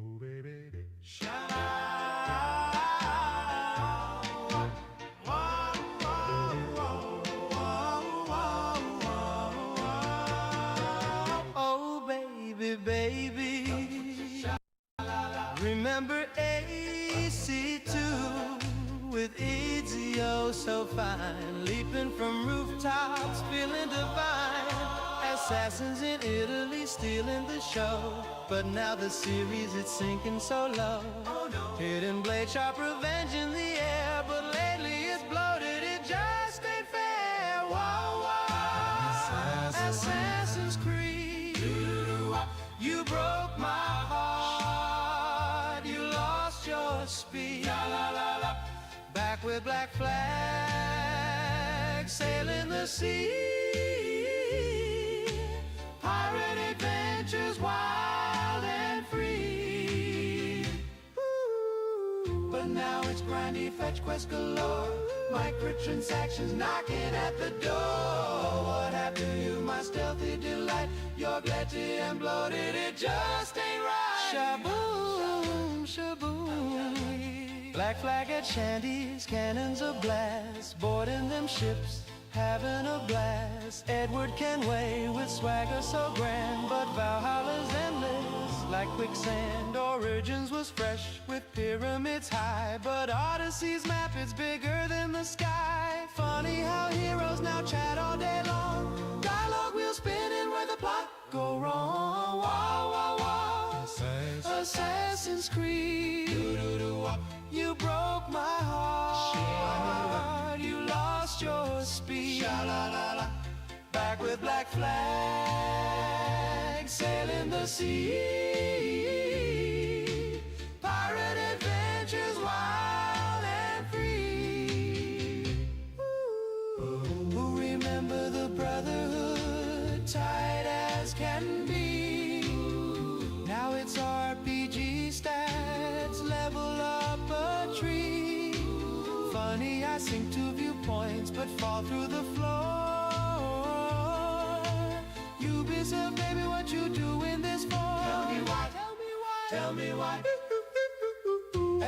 Oh baby, oh baby, baby, remember AC2 with Izzy, oh so fine, leaping from rooftops, feeling divine. Assassins in Italy stealing the show, but now the series it's sinking so low. Hidden blade, sharp revenge in the air, but lately it's bloated, it just ain't fair. Whoa, whoa. Assassin's Creed, you broke my heart, you lost your speed. Back with black flag, sailing the sea. Pirate adventures, wild and free. Ooh. But now it's grindy, fetch quest galore, microtransactions knocking at the door. What happened to you, my stealthy delight? You're gletty and bloated, it just ain't right. Shaboom, shaboom. Black flag at shanties, cannons a blast, boarding them ships, having a blast. Edward Kenway with swagger so grand, but Valhalla's endless like quicksand. Origins was fresh with pyramids high, but Odyssey's map is bigger than the sky. Funny how heroes now chat all day long, dialogue wheel spinning where the plot go wrong. Wow, wow, wow. Assassin's Creed, you broke my heart, you lost your speed. Back with black flag, sailing the sea. Pirate adventures, wild and free. Who remember the brotherhood, tight as can be? Now it's RPG stats, level up a tree. Funny, I sync two viewpoints, but fall through the floor. Ubisoft, baby, what you doing this for? Tell me why, tell me why, tell me why.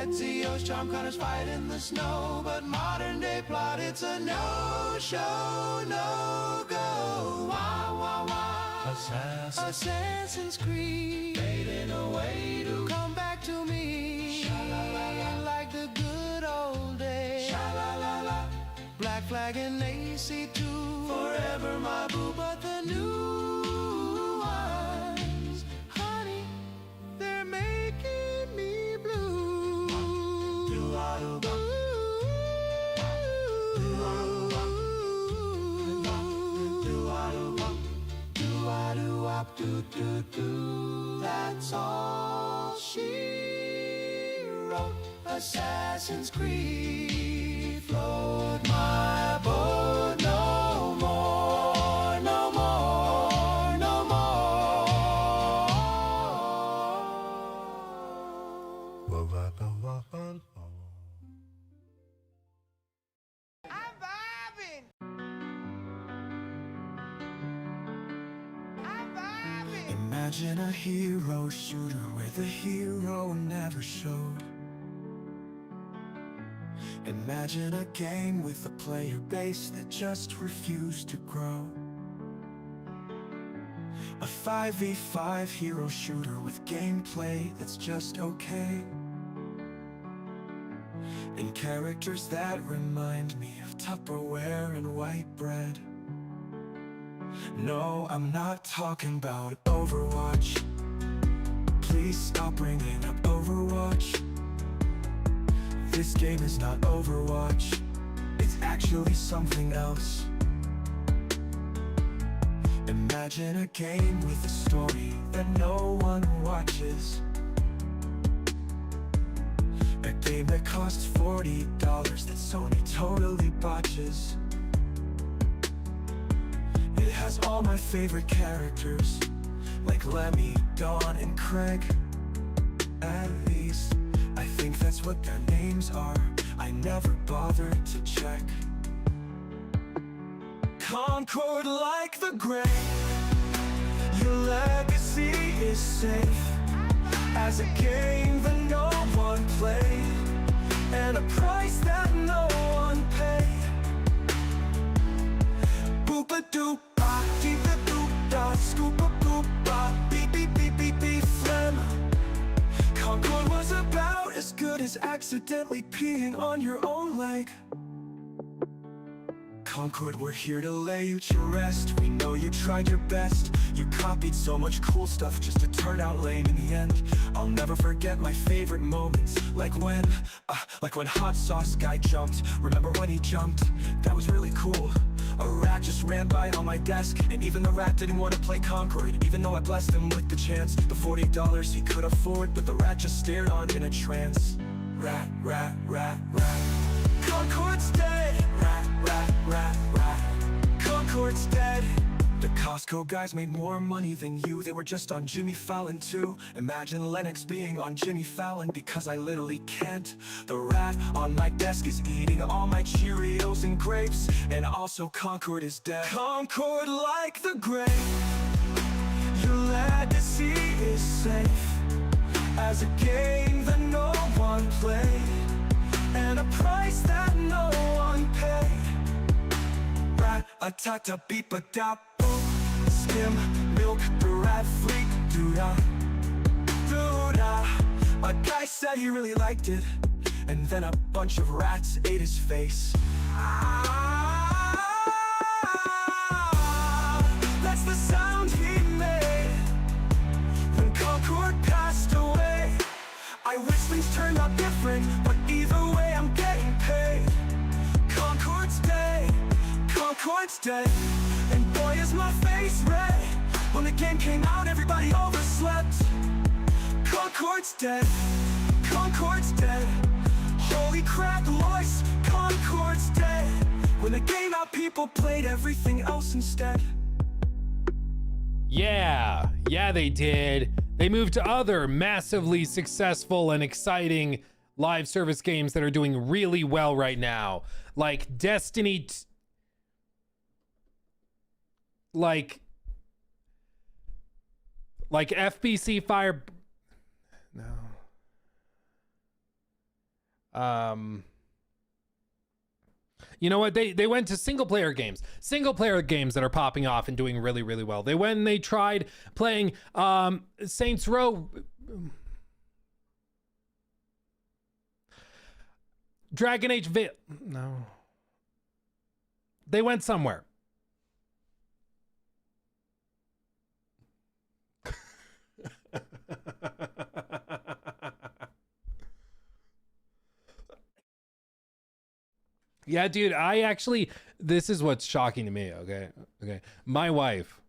Ezio's charm cutters fight in the snow, but modern day plot, it's a no-show, no-go. Wow, wow, wow. Assassin's Creed, fading away to come back to me. Like the good old days. Black flag and AC2, forever my boo, but the new ones, honey, they're making me blue. That's all she wrote. Assassin's Creed, float my boat no more, no more, no more. I'm vibing. Imagine a hero shooter where the hero never showed. Imagine a game with a player base that just refused to grow. A 5v5 hero shooter with gameplay that's just okay, and characters that remind me of Tupperware and white bread. No, I'm not talking about Overwatch. Please stop bringing up Overwatch. This game is not Overwatch, it's actually something else. Imagine a game with a story that no one watches. A game that costs $40 that Sony totally botches. It has all my favorite characters, like Lemmy, Dawn, and Craig. At least, I think that's what their names are. I never bothered to check. Concord like the grave, your legacy is safe. as a game that no one played, and a price that no one paid. Boop-a-doop-ba, dee-ba-doop-da, scoop-a-boop-ba, beep-beep-beep-beep-beep, phlegm. Concord was about as good as accidentally peeing on your own leg. Concord, we're here to lay you to rest. We know you tried your best. You copied so much cool stuff just to turn out lame in the end. I'll never forget my favorite moments, like when Hot Sauce Guy jumped. Remember when he jumped? That was really cool. A rat just ran by on my desk, and even the rat didn't want to play Concord, even though I blessed him with the chance. The $40 he could afford, but the rat just stared on in a trance. Rat, rat, rat, rat. Concord's dead. Rat, rat, rat, rat. Concord's dead. The Costco guys made more money than you. They were just on Jimmy Fallon too. Imagine Lennox being on Jimmy Fallon, because I literally can't. The rat on my desk is eating all my Cheerios and grapes, and also Concord is dead. Concord, like the grave, your legacy is safe as a game that no one played, and a price that no one paid. Rat-a-tat-a-beep-a-dap, boop. Skim, milk, the rat fleet, doo-da, doo-da. A guy said he really liked it, and then a bunch of rats ate his face. That's the sound he made when Concord passed away. I wish things turned out different, but either way I'm getting paid. Concord's dead, Concord's dead, and boy is my face red. When the game came out, everybody overslept. Concord's dead, Concord's dead. Holy crap, Lois, Concord's dead. When the game out, people played everything else instead. Yeah, they did. They moved to other massively successful and exciting live service games that are doing really well right now, like Destiny, like FBC Fire. No. You know what? They went to single player games that are popping off and doing really, really well. They went and they tried playing Saints Row, Dragon Age no. They went somewhere. Yeah, dude, this is what's shocking to me, okay? My wife,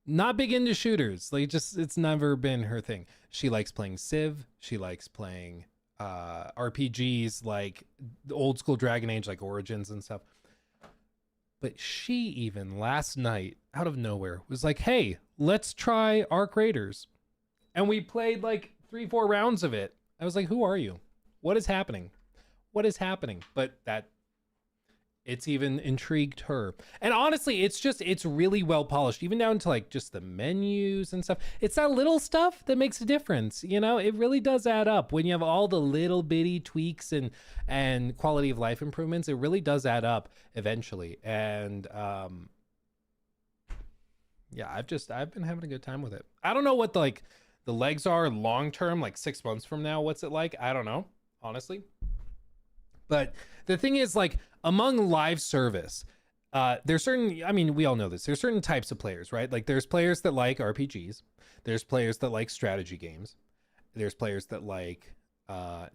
not big into shooters. Like, it's never been her thing. She likes playing Civ. She likes playing RPGs, like the old school Dragon Age, like Origins and stuff. But she even last night, out of nowhere, was like, hey, let's try Arc Raiders. And we played like 3-4 rounds of it. I was like, who are you? What is happening? What is happening? But it's even intrigued her. And honestly, it's really well polished, even down to like just the menus and stuff. It's that little stuff that makes a difference. You know, it really does add up when you have all the little bitty tweaks and quality of life improvements. It really does add up eventually. And yeah, I've been having a good time with it. I don't know what the legs are long term, like 6 months from now. What's it like? I don't know, honestly. But the thing is, like, among live service, there's certain, I mean, we all know this, there's certain types of players, right? Like, there's players that like RPGs, there's players that like strategy games, there's players that like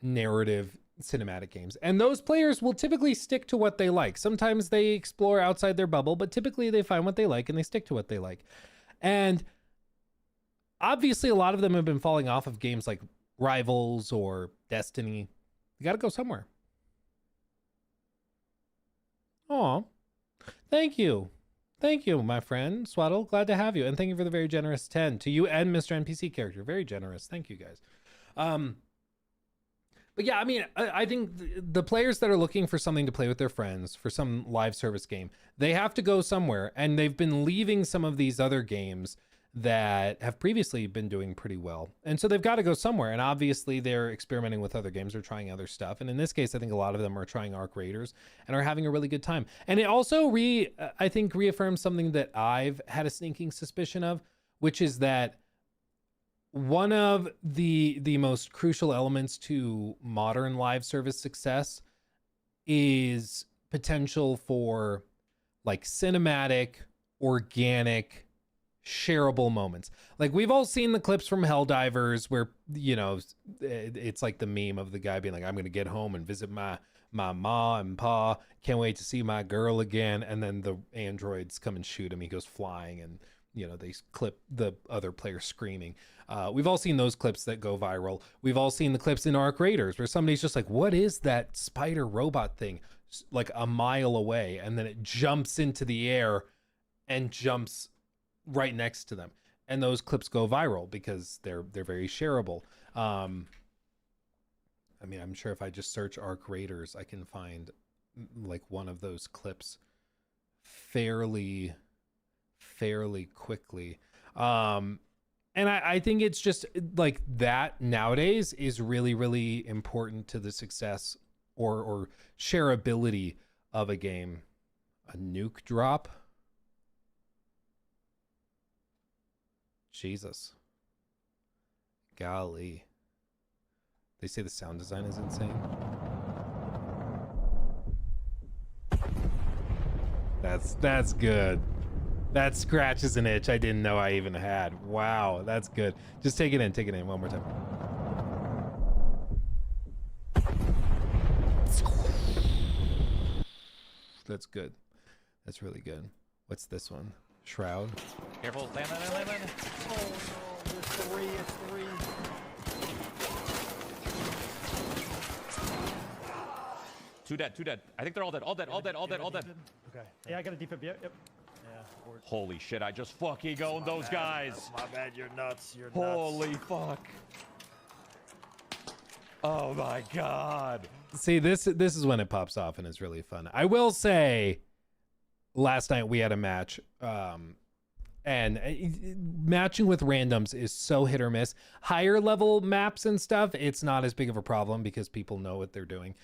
narrative cinematic games, and those players will typically stick to what they like. Sometimes they explore outside their bubble, but typically they find what they like and they stick to what they like. And obviously a lot of them have been falling off of games like Rivals or Destiny. You gotta go somewhere. Oh, thank you, my friend Swaddle. Glad to have you, and thank you for the very generous 10 to you and Mr. NPC character. Very generous. Thank you, guys. But yeah, I mean, I think the players that are looking for something to play with their friends for some live service game, they have to go somewhere, and they've been leaving some of these other games that have previously been doing pretty well. And so they've got to go somewhere. And obviously they're experimenting with other games or trying other stuff. And in this case, I think a lot of them are trying Arc Raiders and are having a really good time. And it also I think reaffirms something that I've had a sneaking suspicion of, which is that one of the most crucial elements to modern live service success is potential for like cinematic, organic, shareable moments. Like we've all seen the clips from Helldivers where, you know, it's like the meme of the guy being like, I'm gonna get home and visit my ma and pa, can't wait to see my girl again, and then the androids come and shoot him, he goes flying, and you know, they clip the other player screaming. We've all seen those clips that go viral. We've all seen the clips in Arc Raiders where somebody's just like, what is that spider robot thing, like a mile away, and then it jumps into the air and jumps right next to them, and those clips go viral because they're very shareable. I mean, I'm sure if I just search Arc Raiders, I can find like one of those clips fairly quickly. And I think it's just like that nowadays is really important to the success or shareability of a game. A nuke drop. Jesus. Golly. They say the sound design is insane. That's good. That scratches an itch I didn't know I even had. Wow, that's good. Just take it in one more time. That's good. That's really good. What's this one? Shroud. Careful, land. Oh no, there's three, it's three. Two dead. I think they're all dead. All dead. Okay. Yeah, I got a defib. Yep. Yeah. Holy shit, I just fucking owned those guys. My bad. You're nuts. You're nuts. Holy fuck. Oh my god. See, this is when it pops off and it's really fun. I will say, last night we had a match, and matching with randoms is so hit or miss. Higher level maps and stuff, it's not as big of a problem because people know what they're doing.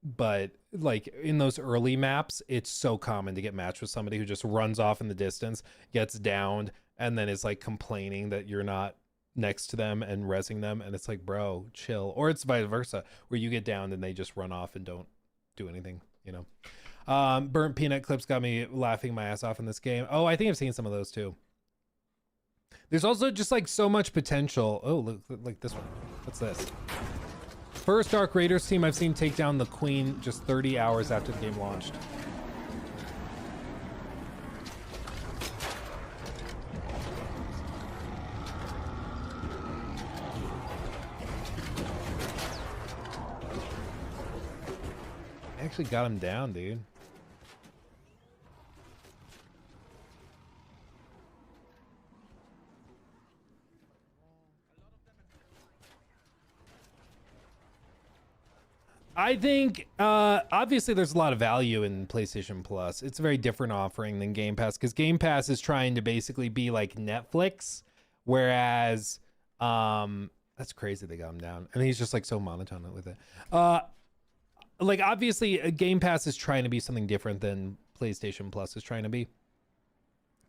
But like in those early maps, it's so common to get matched with somebody who just runs off in the distance, gets downed, and then is like complaining that you're not next to them and rezzing them. And it's like, bro, chill. Or it's vice versa, where you get downed and they just run off and don't do anything, you know? Burnt peanut clips got me laughing my ass off in this game. Oh, I think I've seen some of those too. There's also just like so much potential. Oh, look, like this one. What's this? First Arc Raiders team I've seen take down the Queen just 30 hours after the game launched. I actually got him down, dude. I think obviously there's a lot of value in PlayStation Plus. It's a very different offering than Game Pass because Game Pass is trying to basically be like Netflix, whereas that's crazy they got him down, and he's just like so monotone with it. Like obviously Game Pass is trying to be something different than PlayStation Plus is trying to be.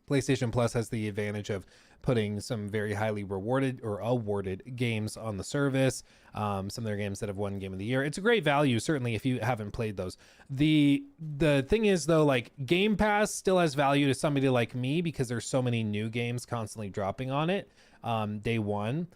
PlayStation Plus has the advantage of putting some very highly rewarded or awarded games on the service. Some of their games that have won Game of the Year. It's a great value, certainly, if you haven't played those. The thing is, though, like Game Pass still has value to somebody like me because there's so many new games constantly dropping on it day one.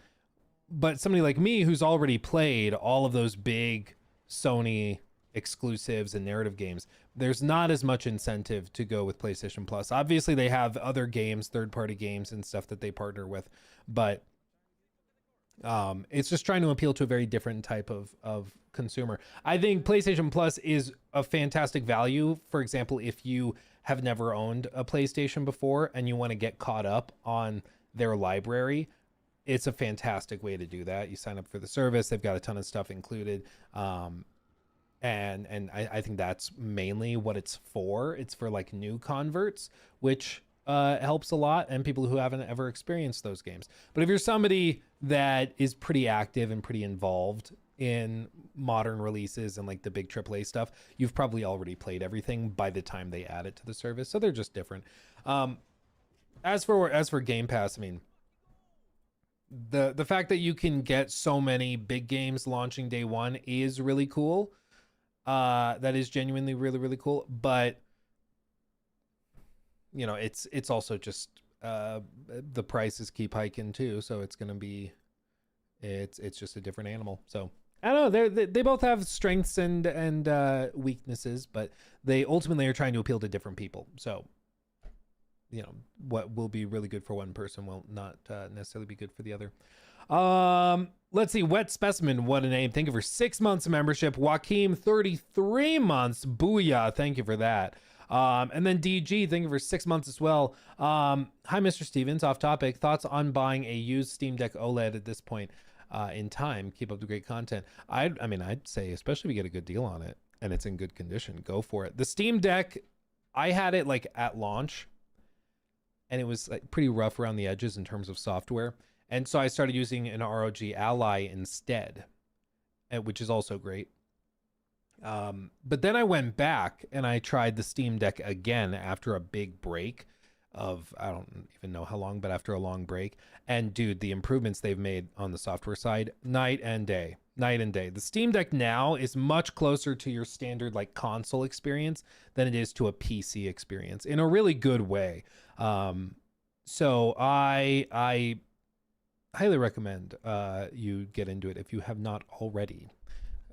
But somebody like me who's already played all of those big Sony exclusives and narrative games, there's not as much incentive to go with PlayStation Plus. Obviously they have other games, third-party games and stuff that they partner with, but it's just trying to appeal to a very different type of consumer. I think PlayStation Plus is a fantastic value. For example, if you have never owned a PlayStation before and you want to get caught up on their library, it's a fantastic way to do that. You sign up for the service, they've got a ton of stuff included. And I think that's mainly what it's for. It's for like new converts, which helps a lot, and people who haven't ever experienced those games. But if you're somebody that is pretty active and pretty involved in modern releases and like the big AAA stuff, you've probably already played everything by the time they add it to the service. So they're just different. As for Game Pass, I mean, the fact that you can get so many big games launching day one is really cool. That is genuinely really, really cool. But you know, it's also just the prices keep hiking too, so it's gonna be it's just a different animal. So I don't know, they both have strengths and weaknesses, but they ultimately are trying to appeal to different people. So you know, what will be really good for one person will not necessarily be good for the other. Let's see. Wet Specimen, what a name. Thank you for 6 months of membership. Joaquim, 33 months. Booyah. Thank you for that. And then DG, thank you for 6 months as well. Hi, Mr. Stevens. Off topic. Thoughts on buying a used Steam Deck OLED at this point in time? Keep up the great content. I mean, I'd say, especially if you get a good deal on it and it's in good condition, go for it. The Steam Deck, I had it like at launch, and it was like pretty rough around the edges in terms of software. And so I started using an ROG Ally instead, which is also great. But then I went back and I tried the Steam Deck again after a big break of, I don't even know how long, but after a long break. And dude, the improvements they've made on the software side, night and day. The Steam Deck now is much closer to your standard like console experience than it is to a PC experience in a really good way. So I highly recommend you get into it if you have not already,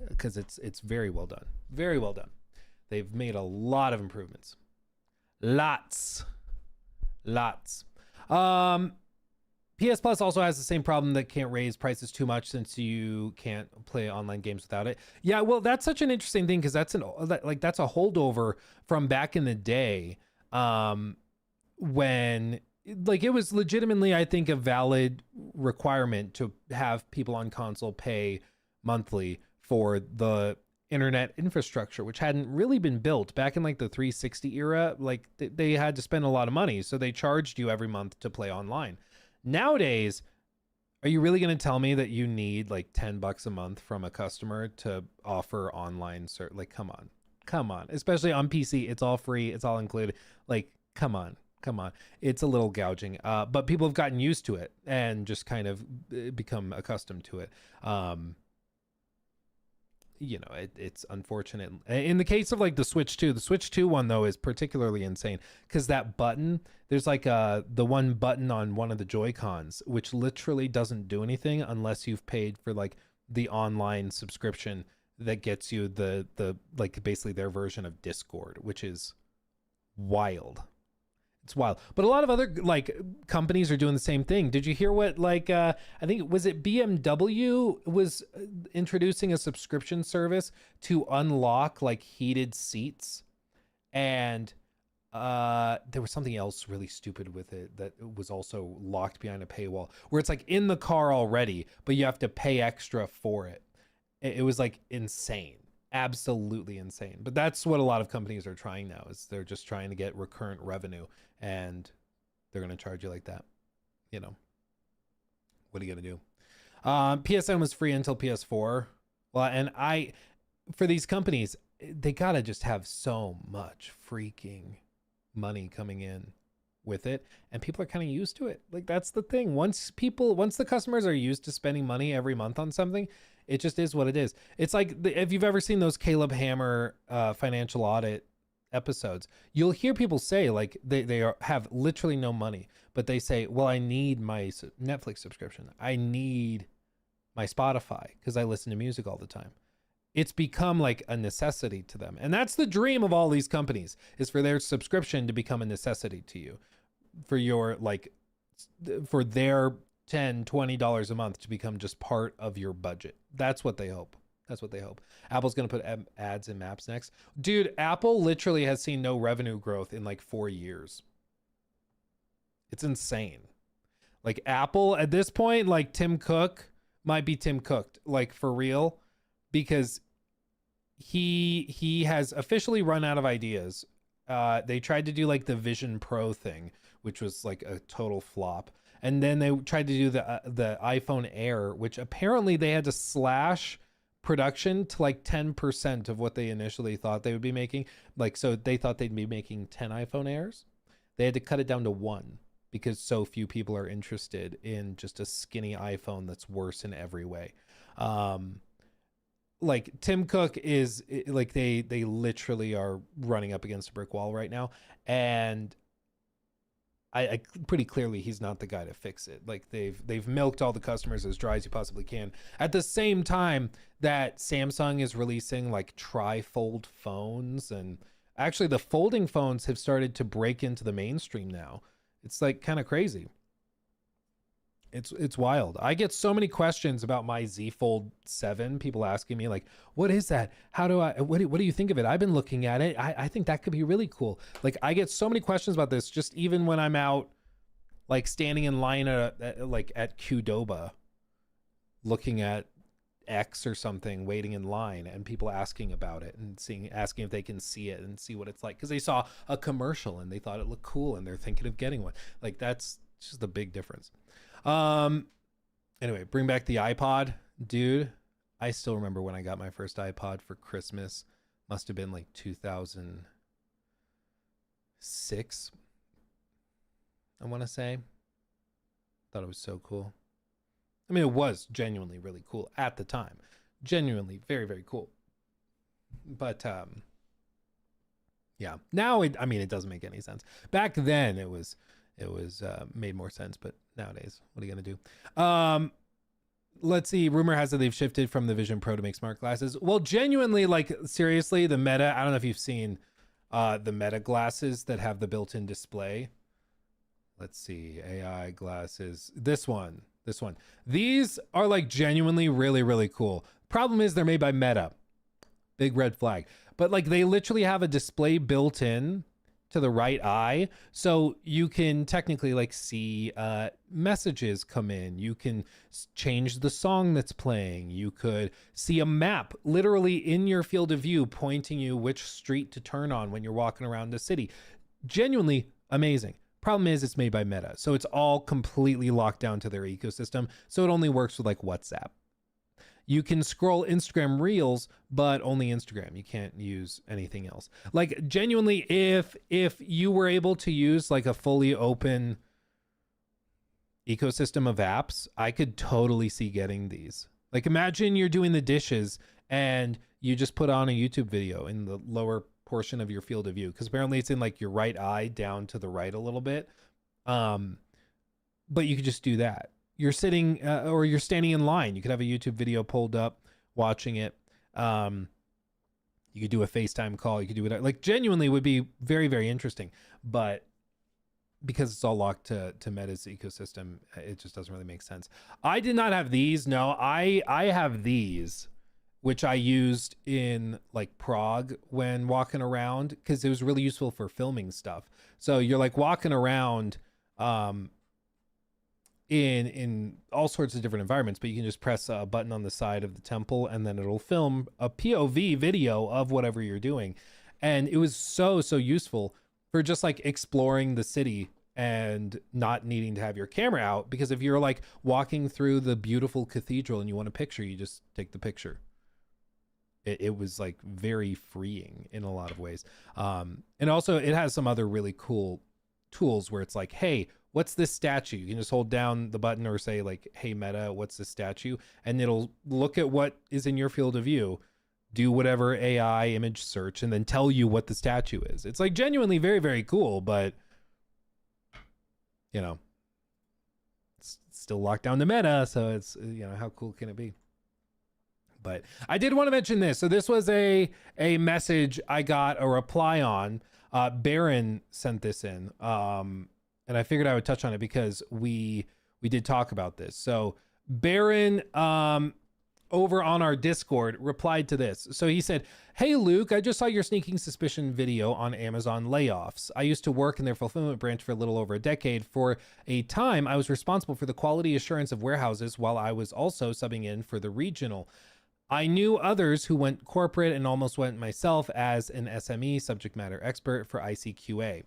because it's very well done. Very well done. They've made a lot of improvements. Lots. PS Plus also has the same problem that can't raise prices too much since you can't play online games without it. Yeah, well, that's such an interesting thing because that's a holdover from back in the day, when like it was legitimately, I think, a valid requirement to have people on console pay monthly for the internet infrastructure, which hadn't really been built back in like the 360 era. Like they had to spend a lot of money, so they charged you every month to play online. Nowadays, are you really going to tell me that you need like $10 a month from a customer to offer online like, come on, especially on PC, it's all free, it's all included. Like, come on, it's a little gouging. But people have gotten used to it and just kind of become accustomed to it. You know, it's unfortunate. In the case of like the Switch 2 one though is particularly insane because that button, there's like the one button on one of the Joy-Cons which literally doesn't do anything unless you've paid for like the online subscription that gets you the like basically their version of Discord, which is wild. It's wild. But a lot of other like companies are doing the same thing. Did you hear what like I think was it BMW was introducing a subscription service to unlock like heated seats, and there was something else really stupid with it that was also locked behind a paywall where it's like in the car already, but you have to pay extra for it. It was like insane. Absolutely insane. But that's what a lot of companies are trying now, is they're just trying to get recurrent revenue, and they're going to charge you like that. You know, what are you going to do? PSN was free until PS4. Well, and for these companies, they got to just have so much freaking money coming in with it, and people are kind of used to it. Like that's the thing. Once the customers are used to spending money every month on something, it just is what it is. It's like if you've ever seen those Caleb Hammer financial audit episodes, you'll hear people say like they have literally no money, but they say, well, I need my Netflix subscription. I need my Spotify because I listen to music all the time. It's become like a necessity to them. And that's the dream of all these companies, is for their subscription to become a necessity to you, for your like, for their $10-$20 a month to become just part of your budget. That's what they hope. Apple's going to put ads in Maps next. Dude, Apple literally has seen no revenue growth in like 4 years. It's insane. Like Apple at this point, like Tim Cook might be Tim Cooked, like for real, because he has officially run out of ideas they tried to do like the Vision Pro thing, which was like a total flop. And then they tried to do the iPhone Air, which apparently they had to slash production to like 10% of what they initially thought they would be making. Like, so they thought they'd be making 10 iPhone Airs. They had to cut it down to 1 because so few people are interested in just a skinny iPhone that's worse in every way. Like Tim Cook is like, they literally are running up against a brick wall right now. And I pretty clearly he's not the guy to fix it. Like they've milked all the customers as dry as you possibly can. At the same time that Samsung is releasing like tri-fold phones, and actually the folding phones have started to break into the mainstream now. It's like kind of crazy. It's wild. I get so many questions about my Z Fold 7. People asking me like, what is that? How do I, what do you think of it? I've been looking at it. I think that could be really cool. Like I get so many questions about this, just even when I'm out, like standing in line like at Qdoba, looking at X or something, waiting in line, and people asking about it and asking if they can see it and see what it's like. Cause they saw a commercial and they thought it looked cool and they're thinking of getting one. Like that's just a big difference. Anyway, bring back the iPod, dude. I still remember when I got my first iPod for Christmas. Must have been like 2006, I want to say. Thought it was so cool. I mean, it was genuinely really cool at the time. Genuinely very, very cool. But yeah, now it doesn't make any sense. Back then it was made more sense, but nowadays, what are you gonna do? Let's see. Rumor has it they've shifted from the Vision Pro to make smart glasses. Well, genuinely, like seriously, the Meta. I don't know if you've seen the Meta glasses that have the built-in display. Let's see, AI glasses. This one. These are like genuinely really, really cool. Problem is they're made by Meta. Big red flag. But like they literally have a display built in to the right eye, so you can technically like see messages come in. You can change the song that's playing. You could see a map literally in your field of view pointing you which street to turn on when you're walking around the city. Genuinely amazing. Problem is it's made by Meta, so it's all completely locked down to their ecosystem, so it only works with like WhatsApp. You can scroll Instagram Reels, but only Instagram. You can't use anything else. Like genuinely, if you were able to use like a fully open ecosystem of apps, I could totally see getting these. Like imagine you're doing the dishes and you just put on a YouTube video in the lower portion of your field of view, because apparently it's in like your right eye down to the right a little bit. But you could just do that. You're sitting or you're standing in line. You could have a YouTube video pulled up, watching it. You could do a FaceTime call. You could do it like genuinely would be very, very interesting. But because it's all locked to Meta's ecosystem, it just doesn't really make sense. I did not have these. No, I have these, which I used in like Prague when walking around, because it was really useful for filming stuff. So you're like walking around in all sorts of different environments, but you can just press a button on the side of the temple and then it'll film a POV video of whatever you're doing. And it was so useful for just like exploring the city and not needing to have your camera out, because if you're like walking through the beautiful cathedral and you want a picture, you just take the picture. It was like very freeing in a lot of ways. And also it has some other really cool tools where it's like, hey, what's this statue? You can just hold down the button or say like, hey Meta, what's this statue? And it'll look at what is in your field of view, do whatever AI image search, and then tell you what the statue is. It's like genuinely very, very cool, but you know, it's still locked down to Meta. So it's, you know, how cool can it be? But I did want to mention this. So this was a message I got a reply on. Baron sent this in. And I figured I would touch on it because we did talk about this. So Baron over on our Discord replied to this. So he said, "Hey Luke, I just saw your sneaking suspicion video on Amazon layoffs. I used to work in their fulfillment branch for a little over a decade. For a time, I was responsible for the quality assurance of warehouses while I was also subbing in for the regional. I knew others who went corporate and almost went myself as an SME, subject matter expert, for ICQA.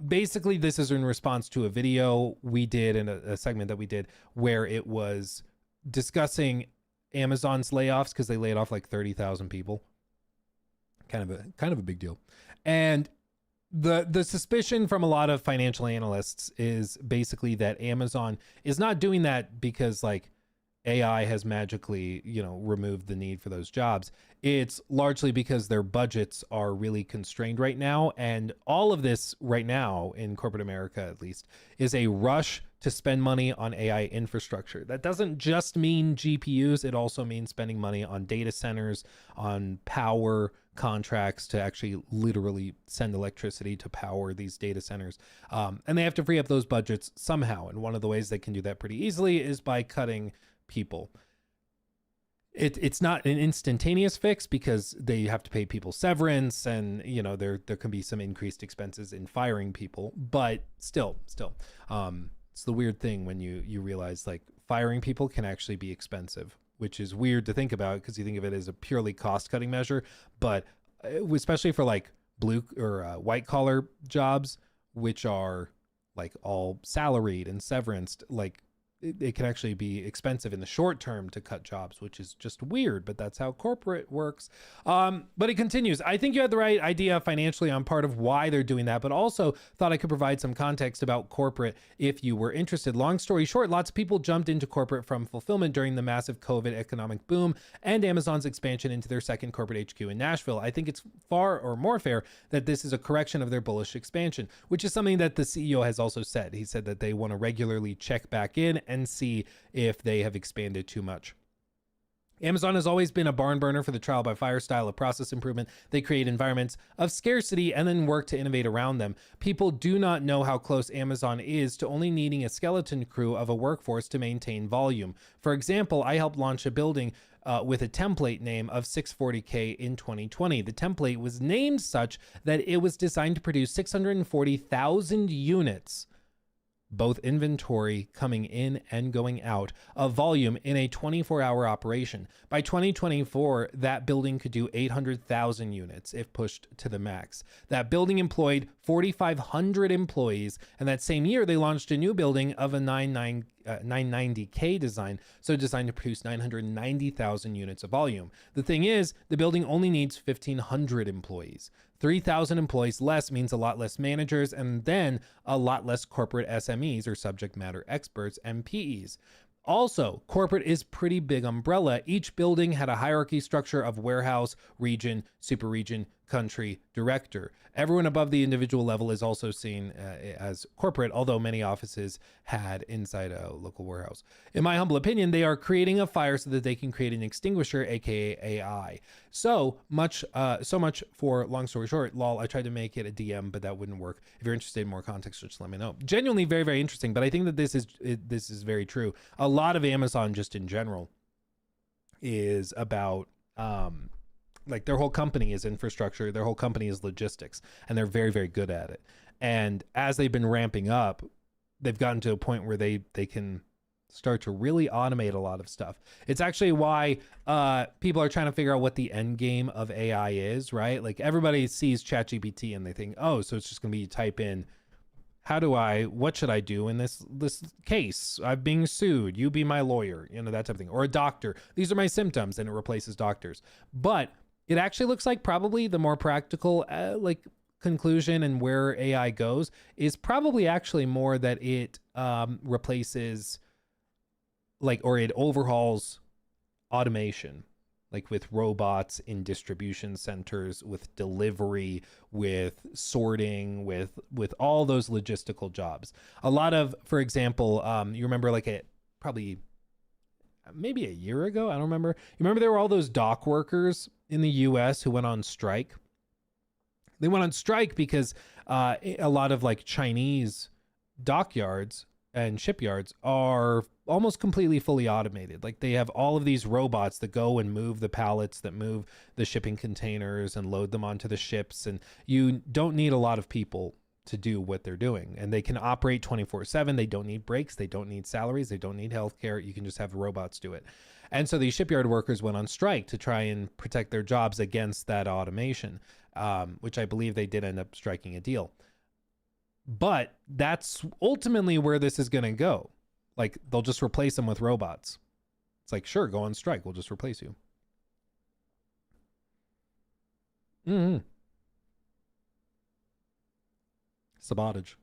Basically, this is in response to a video we did in a segment that we did where it was discussing Amazon's layoffs, because they laid off like 30,000 people. Kind of a big deal. And the suspicion from a lot of financial analysts is basically that Amazon is not doing that because like AI has magically, removed the need for those jobs. It's largely because their budgets are really constrained right now. And all of this right now in corporate America, at least, is a rush to spend money on AI infrastructure. That doesn't just mean GPUs. It also means spending money on data centers, on power contracts to actually literally send electricity to power these data centers. And they have to free up those budgets somehow. And one of the ways they can do that pretty easily is by cutting people. It's not an instantaneous fix because they have to pay people severance, and there can be some increased expenses in firing people, but still it's the weird thing when you realize like firing people can actually be expensive, which is weird to think about because you think of it as a purely cost cutting measure, but especially for like blue or white collar jobs, which are like all salaried and severanced, like it can actually be expensive in the short term to cut jobs, which is just weird, but that's how corporate works. But it continues. I think you had the right idea financially on part of why they're doing that, but also thought I could provide some context about corporate if you were interested. Long story short, lots of people jumped into corporate from fulfillment during the massive COVID economic boom and Amazon's expansion into their second corporate HQ in Nashville. I think it's far or more fair that this is a correction of their bullish expansion, which is something that the CEO has also said. He said that they want to regularly check back in and see if they have expanded too much. Amazon has always been a barn burner for the trial by fire style of process improvement. They create environments of scarcity and then work to innovate around them. People do not know how close Amazon is to only needing a skeleton crew of a workforce to maintain volume. For example, I helped launch a building with a template name of 640K in 2020. The template was named such that it was designed to produce 640,000 units, both inventory coming in and going out, of volume in a 24-hour operation. By 2024, that building could do 800,000 units if pushed to the max. That building employed 4,500 employees, and that same year they launched a new building of a 990K design, so designed to produce 990,000 units of volume. The thing is, the building only needs 1,500 employees. 3,000 employees less means a lot less managers, and then a lot less corporate SMEs or subject matter experts, MPEs. Also, corporate is pretty big umbrella. Each building had a hierarchy structure of warehouse, region, super region, country, director. Everyone above the individual level is also seen as corporate, although many offices had inside a local warehouse. In my humble opinion, they are creating a fire so that they can create an extinguisher, aka AI. So much for long story short. Lol, I tried to make it a DM, but that wouldn't work. If you're interested in more context, just let me know. Genuinely very, very interesting, but I think that this is very true. A lot of Amazon just in general is about like their whole company is infrastructure, their whole company is logistics, and they're very, very good at it. And as they've been ramping up, they've gotten to a point where they can start to really automate a lot of stuff. It's actually why people are trying to figure out what the end game of AI is, right? Like everybody sees ChatGPT and they think, oh, so it's just gonna be type in, what should I do in this case? I'm being sued, you be my lawyer, that type of thing. Or a doctor, these are my symptoms, and it replaces doctors. But it actually looks like probably the more practical conclusion and where AI goes is probably actually more that it replaces or it overhauls automation, like with robots in distribution centers, with delivery, with sorting, with all those logistical jobs. A lot of, for example, you remember probably maybe a year ago, I don't remember. You remember there were all those dock workers in the US who went on strike? They went on strike because a lot of Chinese dockyards and shipyards are almost completely fully automated. Like they have all of these robots that go and move the pallets, that move the shipping containers and load them onto the ships. And you don't need a lot of people to do what they're doing, and they can operate 24/7. They don't need breaks. They don't need salaries. They don't need healthcare. You can just have robots do it. And so these shipyard workers went on strike to try and protect their jobs against that automation, which I believe they did end up striking a deal. But that's ultimately where this is going to go. Like, they'll just replace them with robots. It's like, sure, go on strike. We'll just replace you. Sabotage.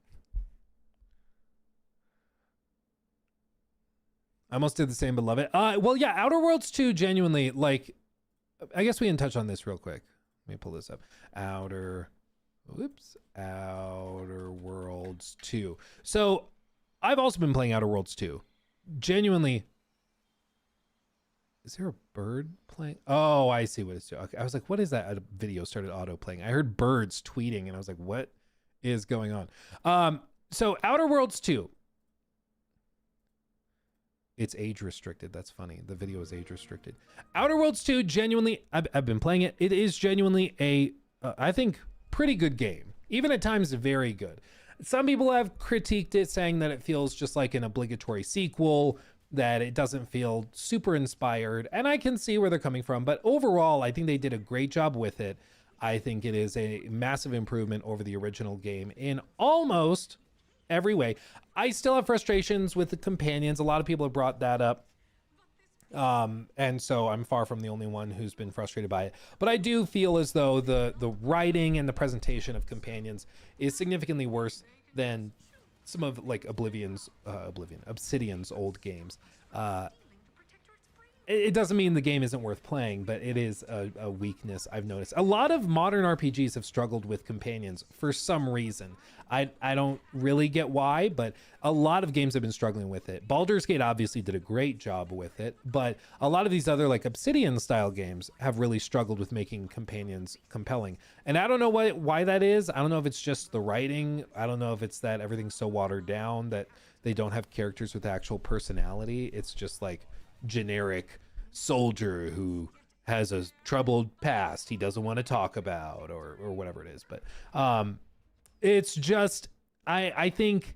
I almost did the same, but love it. Well, yeah, Outer Worlds 2 genuinely, like, I guess we can touch on this real quick. Let me pull this up. Outer Worlds 2. So I've also been playing Outer Worlds 2. Genuinely. Is there a bird playing? Oh, I see what it's doing. Okay, I was like, what is that? A video started auto playing. I heard birds tweeting and I was like, what is going on? So Outer Worlds 2. It's age restricted. That's funny. The video is age restricted. Outer Worlds 2, genuinely, I've been playing it. It is genuinely a, I think, pretty good game. Even at times, very good. Some people have critiqued it, saying that it feels just like an obligatory sequel, that it doesn't feel super inspired. And I can see where they're coming from. But overall, I think they did a great job with it. I think it is a massive improvement over the original game in almost every way. I still have frustrations with the companions. A lot of people have brought that up. And so I'm far from the only one who's been frustrated by it. But I do feel as though the writing and the presentation of companions is significantly worse than some of like Obsidian's old games. It doesn't mean the game isn't worth playing, but it is a weakness I've noticed. A lot of modern RPGs have struggled with companions for some reason. I don't really get why, but a lot of games have been struggling with it. Baldur's Gate obviously did a great job with it, but a lot of these other like Obsidian style games have really struggled with making companions compelling. And I don't know why that is. I don't know if it's just the writing. I don't know if it's that everything's so watered down that they don't have characters with actual personality. It's just like generic soldier who has a troubled past he doesn't want to talk about or whatever it is. But it's just I think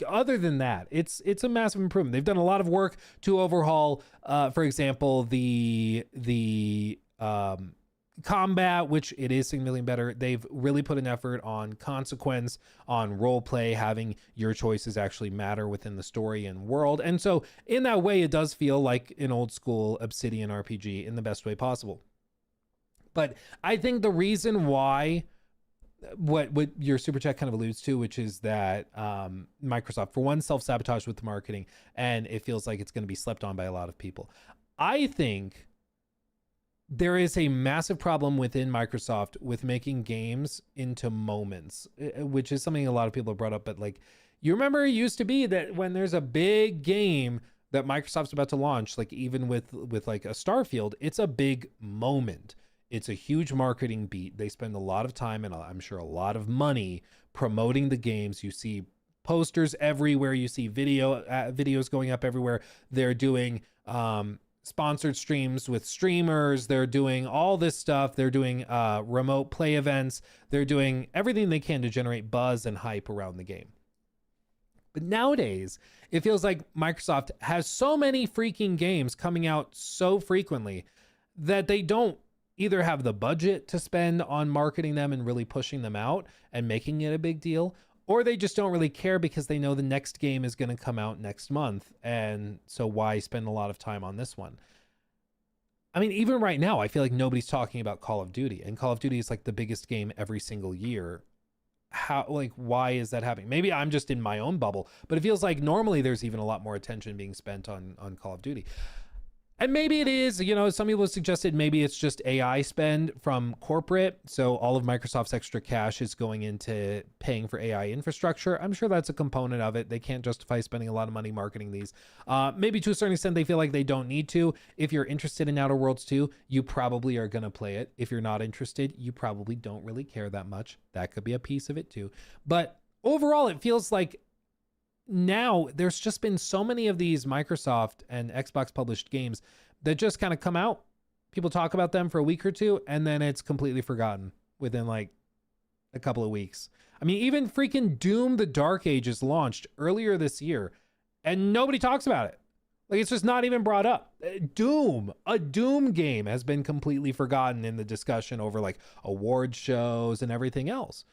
other than that, it's a massive improvement. They've done a lot of work to overhaul for example the combat, which it is significantly better. They've really put an effort on consequence, on role play, having your choices actually matter within the story and world. And so in that way, it does feel like an old school Obsidian RPG in the best way possible. But I think the reason why, what your super chat kind of alludes to, which is that Microsoft, for one, self-sabotaged with the marketing, and it feels like it's going to be slept on by a lot of people. I think there is a massive problem within Microsoft with making games into moments, which is something a lot of people have brought up. But like, you remember it used to be that when there's a big game that Microsoft's about to launch, like even with like a Starfield, it's a big moment. It's a huge marketing beat. They spend a lot of time and I'm sure a lot of money promoting the games. You see posters everywhere. You see videos going up everywhere. They're doing sponsored streams with streamers. They're doing all this stuff. They're doing remote play events. They're doing everything they can to generate buzz and hype around the game. But nowadays, it feels like Microsoft has so many freaking games coming out so frequently that they don't either have the budget to spend on marketing them and really pushing them out and making it a big deal, or they just don't really care because they know the next game is going to come out next month. And so why spend a lot of time on this one? I mean, even right now, I feel like nobody's talking about Call of Duty, and Call of Duty is like the biggest game every single year. Why is that happening? Maybe I'm just in my own bubble, but it feels like normally there's even a lot more attention being spent on Call of Duty. And maybe it is, some people have suggested maybe it's just AI spend from corporate. So all of Microsoft's extra cash is going into paying for AI infrastructure. I'm sure that's a component of it. They can't justify spending a lot of money marketing these. Maybe to a certain extent, they feel like they don't need to. If you're interested in Outer Worlds 2, you probably are going to play it. If you're not interested, you probably don't really care that much. That could be a piece of it too. But overall, it feels like now there's just been so many of these Microsoft and Xbox published games that just kind of come out. People talk about them for a week or two, and then it's completely forgotten within like a couple of weeks. I mean, even freaking Doom the Dark Ages launched earlier this year and nobody talks about it. Like, it's just not even brought up. Doom, a Doom game has been completely forgotten in the discussion over like award shows and everything else.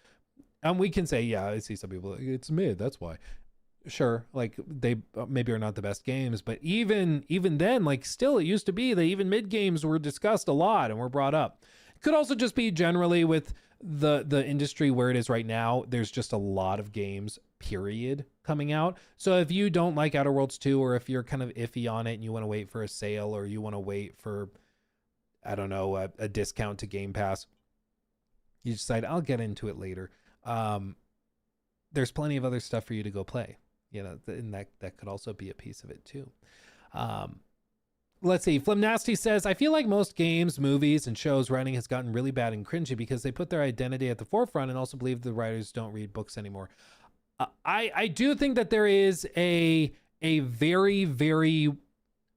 And we can say, yeah, I see some people, like, it's mid, that's why. Sure, like they maybe are not the best games, but even then, like still it used to be that even mid games were discussed a lot and were brought up. It could also just be generally with the industry where it is right now, there's just a lot of games, period, coming out. So if you don't like Outer Worlds 2, or if you're kind of iffy on it and you want to wait for a sale, or you want to wait for, I don't know, a discount to Game Pass, you decide I'll get into it later. There's plenty of other stuff for you to go play, you know, and that could also be a piece of it too. Let's see. Flimnasty says, I feel like most games, movies, and shows writing has gotten really bad and cringy because they put their identity at the forefront and also believe the writers don't read books anymore. I do think that there is a very, very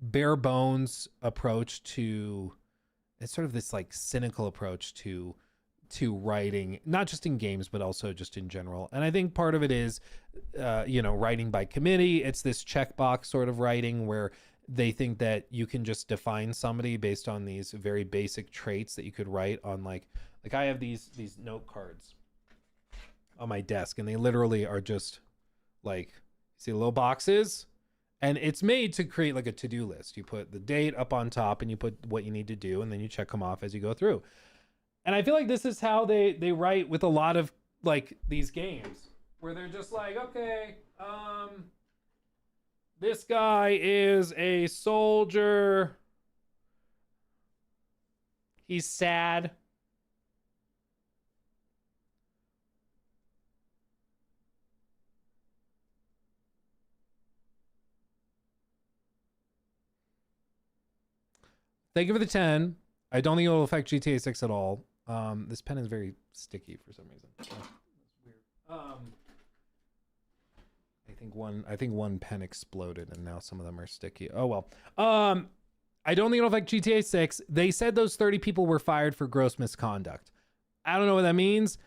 bare bones approach to, it's sort of this like cynical approach to writing, not just in games, but also just in general. And I think part of it is, you know, writing by committee. It's this checkbox sort of writing where they think that you can just define somebody based on these very basic traits that you could write on like I have these note cards on my desk, and they literally are just like, see little boxes, and it's made to create like a to-do list. You put the date up on top and you put what you need to do, and then you check them off as you go through. And I feel like this is how they write with a lot of like these games, where they're just like, okay, this guy is a soldier. He's sad. Thank you for the 10. I don't think it will affect GTA 6 at all. This pen is very sticky for some reason. That's weird. I think one pen exploded and now some of them are sticky. Oh well. I don't think it'll affect GTA 6. They said those 30 people were fired for gross misconduct. I don't know what that means.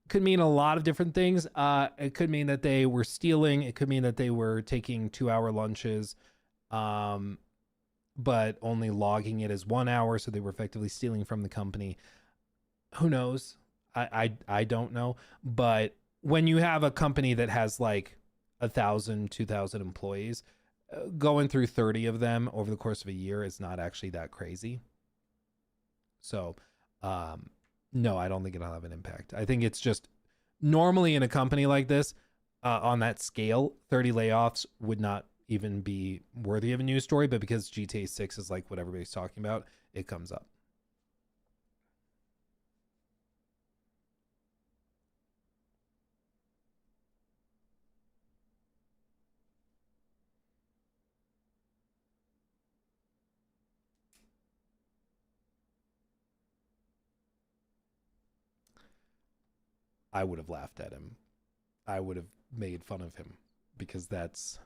Could mean a lot of different things. It could mean that they were stealing. It could mean that they were taking 2-hour lunches, but only logging it as 1 hour, so they were effectively stealing from the company. Who knows? I don't know. But when you have a company that has like 1,000, 2,000 employees, going through 30 of them over the course of a year is not actually that crazy. So, no, I don't think it'll have an impact. I think it's just normally in a company like this, on that scale, 30 layoffs would not even be worthy of a news story, but because GTA 6 is like what everybody's talking about, it comes up. I would have laughed at him. I would have made fun of him because that's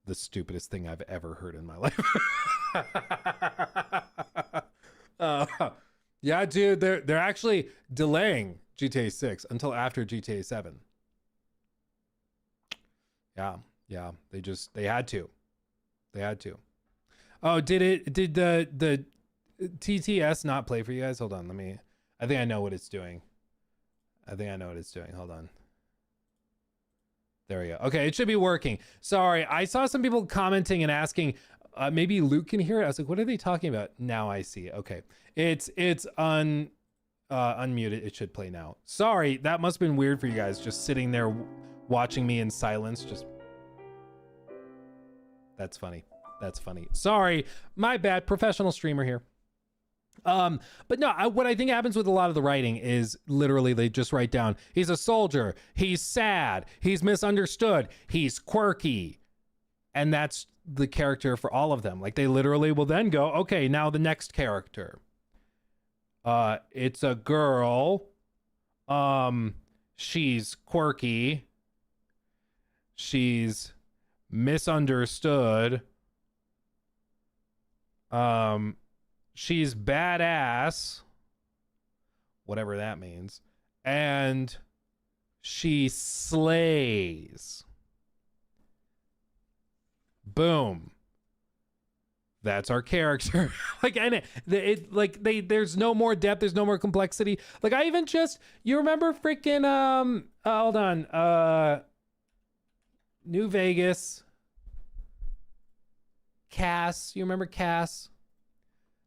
the stupidest thing I've ever heard in my life. Yeah, dude, they're actually delaying GTA 6 until after GTA 7. Yeah, they had to. Oh, did the TTS not play for you guys? Hold on, I think I know what it's doing. Hold on. There we go. Okay, it should be working. Sorry, I saw some people commenting and asking, maybe Luke can hear it. I was like, what are they talking about? Now I see. Okay, it's unmuted. It should play now. Sorry, that must have been weird for you guys, just sitting there watching me in silence. That's funny. Sorry, my bad. Professional streamer here. But no, what I think happens with a lot of the writing is literally they just write down, he's a soldier, he's sad, he's misunderstood, he's quirky. And that's the character for all of them. Like they literally will then go, okay, now the next character. It's a girl. She's quirky. She's misunderstood. She's badass, whatever that means. and she slays. Boom. That's our character. Like, and there's no more depth, there's no more complexity. Like, I even just, you remember freaking hold on, New Vegas, Cass, you remember Cass?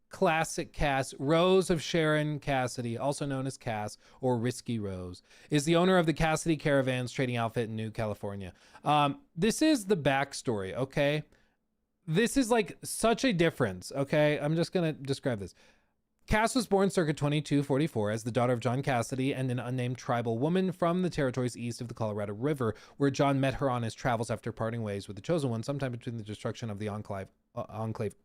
Classic Cass, Rose of Sharon Cassidy, also known as Cass or Risky Rose, is the owner of the Cassidy Caravans trading outfit in New California. This is the backstory, okay? This is like such a difference, okay? I'm just gonna describe this. Cass was born circa 2244 as the daughter of John Cassidy and an unnamed tribal woman from the territories east of the Colorado River, where John met her on his travels after parting ways with the Chosen One sometime between the destruction of the Enclave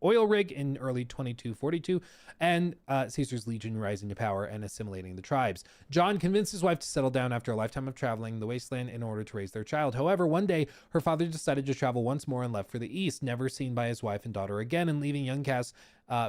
oil rig in early 2242 and Caesar's Legion rising to power and assimilating the tribes. John convinced his wife to settle down after a lifetime of traveling the wasteland in order to raise their child. However, one day her father decided to travel once more and left for the east, never seen by his wife and daughter again, and leaving young Cass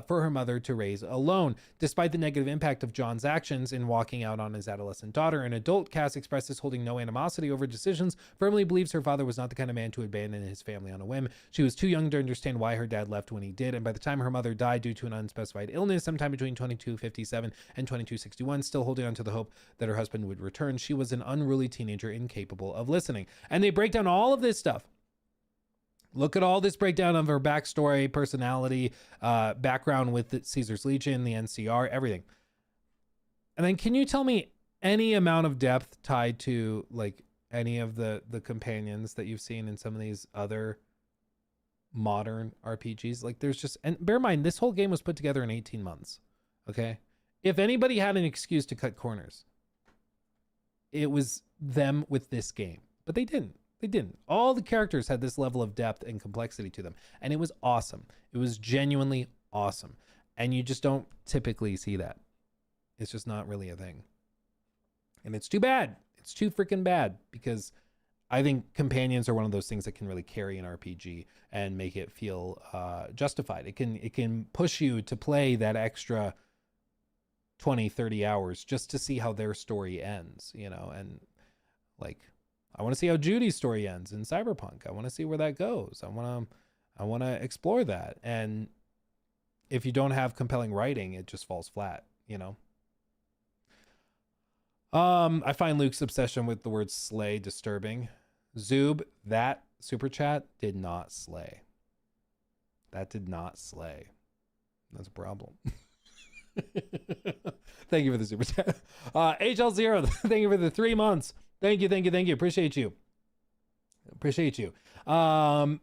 for her mother to raise alone. Despite the negative impact of John's actions in walking out on his adolescent daughter, an adult Cass expresses holding no animosity over decisions, firmly believes her father was not the kind of man to abandon his family on a whim. She was too young to understand why her dad left when he did, and by the time her mother died due to an unspecified illness sometime between 2257 and 2261, still holding on to the hope that her husband would return, she was an unruly teenager incapable of listening. And they break down all of this stuff. Look at all this breakdown of her backstory, personality, background with the Caesar's Legion, the NCR, everything. And then can you tell me any amount of depth tied to like any of the companions that you've seen in some of these other modern RPGs? Like there's just, and bear in mind, this whole game was put together in 18 months. Okay. If anybody had an excuse to cut corners, it was them with this game, but they didn't. They didn't. All the characters had this level of depth and complexity to them, and it was awesome. It was genuinely awesome, and you just don't typically see that. It's just not really a thing, and it's too bad. It's too freaking bad, because I think companions are one of those things that can really carry an RPG and make it feel justified. It can push you to play that extra 20, 30 hours just to see how their story ends, you know, and like, I want to see how Judy's story ends in Cyberpunk. I want to see where that goes. I want to explore that. And if you don't have compelling writing, it just falls flat, you know? I find Luke's obsession with the word slay disturbing. Zoob, that super chat did not slay. That did not slay. That's a problem. Thank you for the super chat. HL0, thank you for the 3 months. Thank you. Appreciate you. And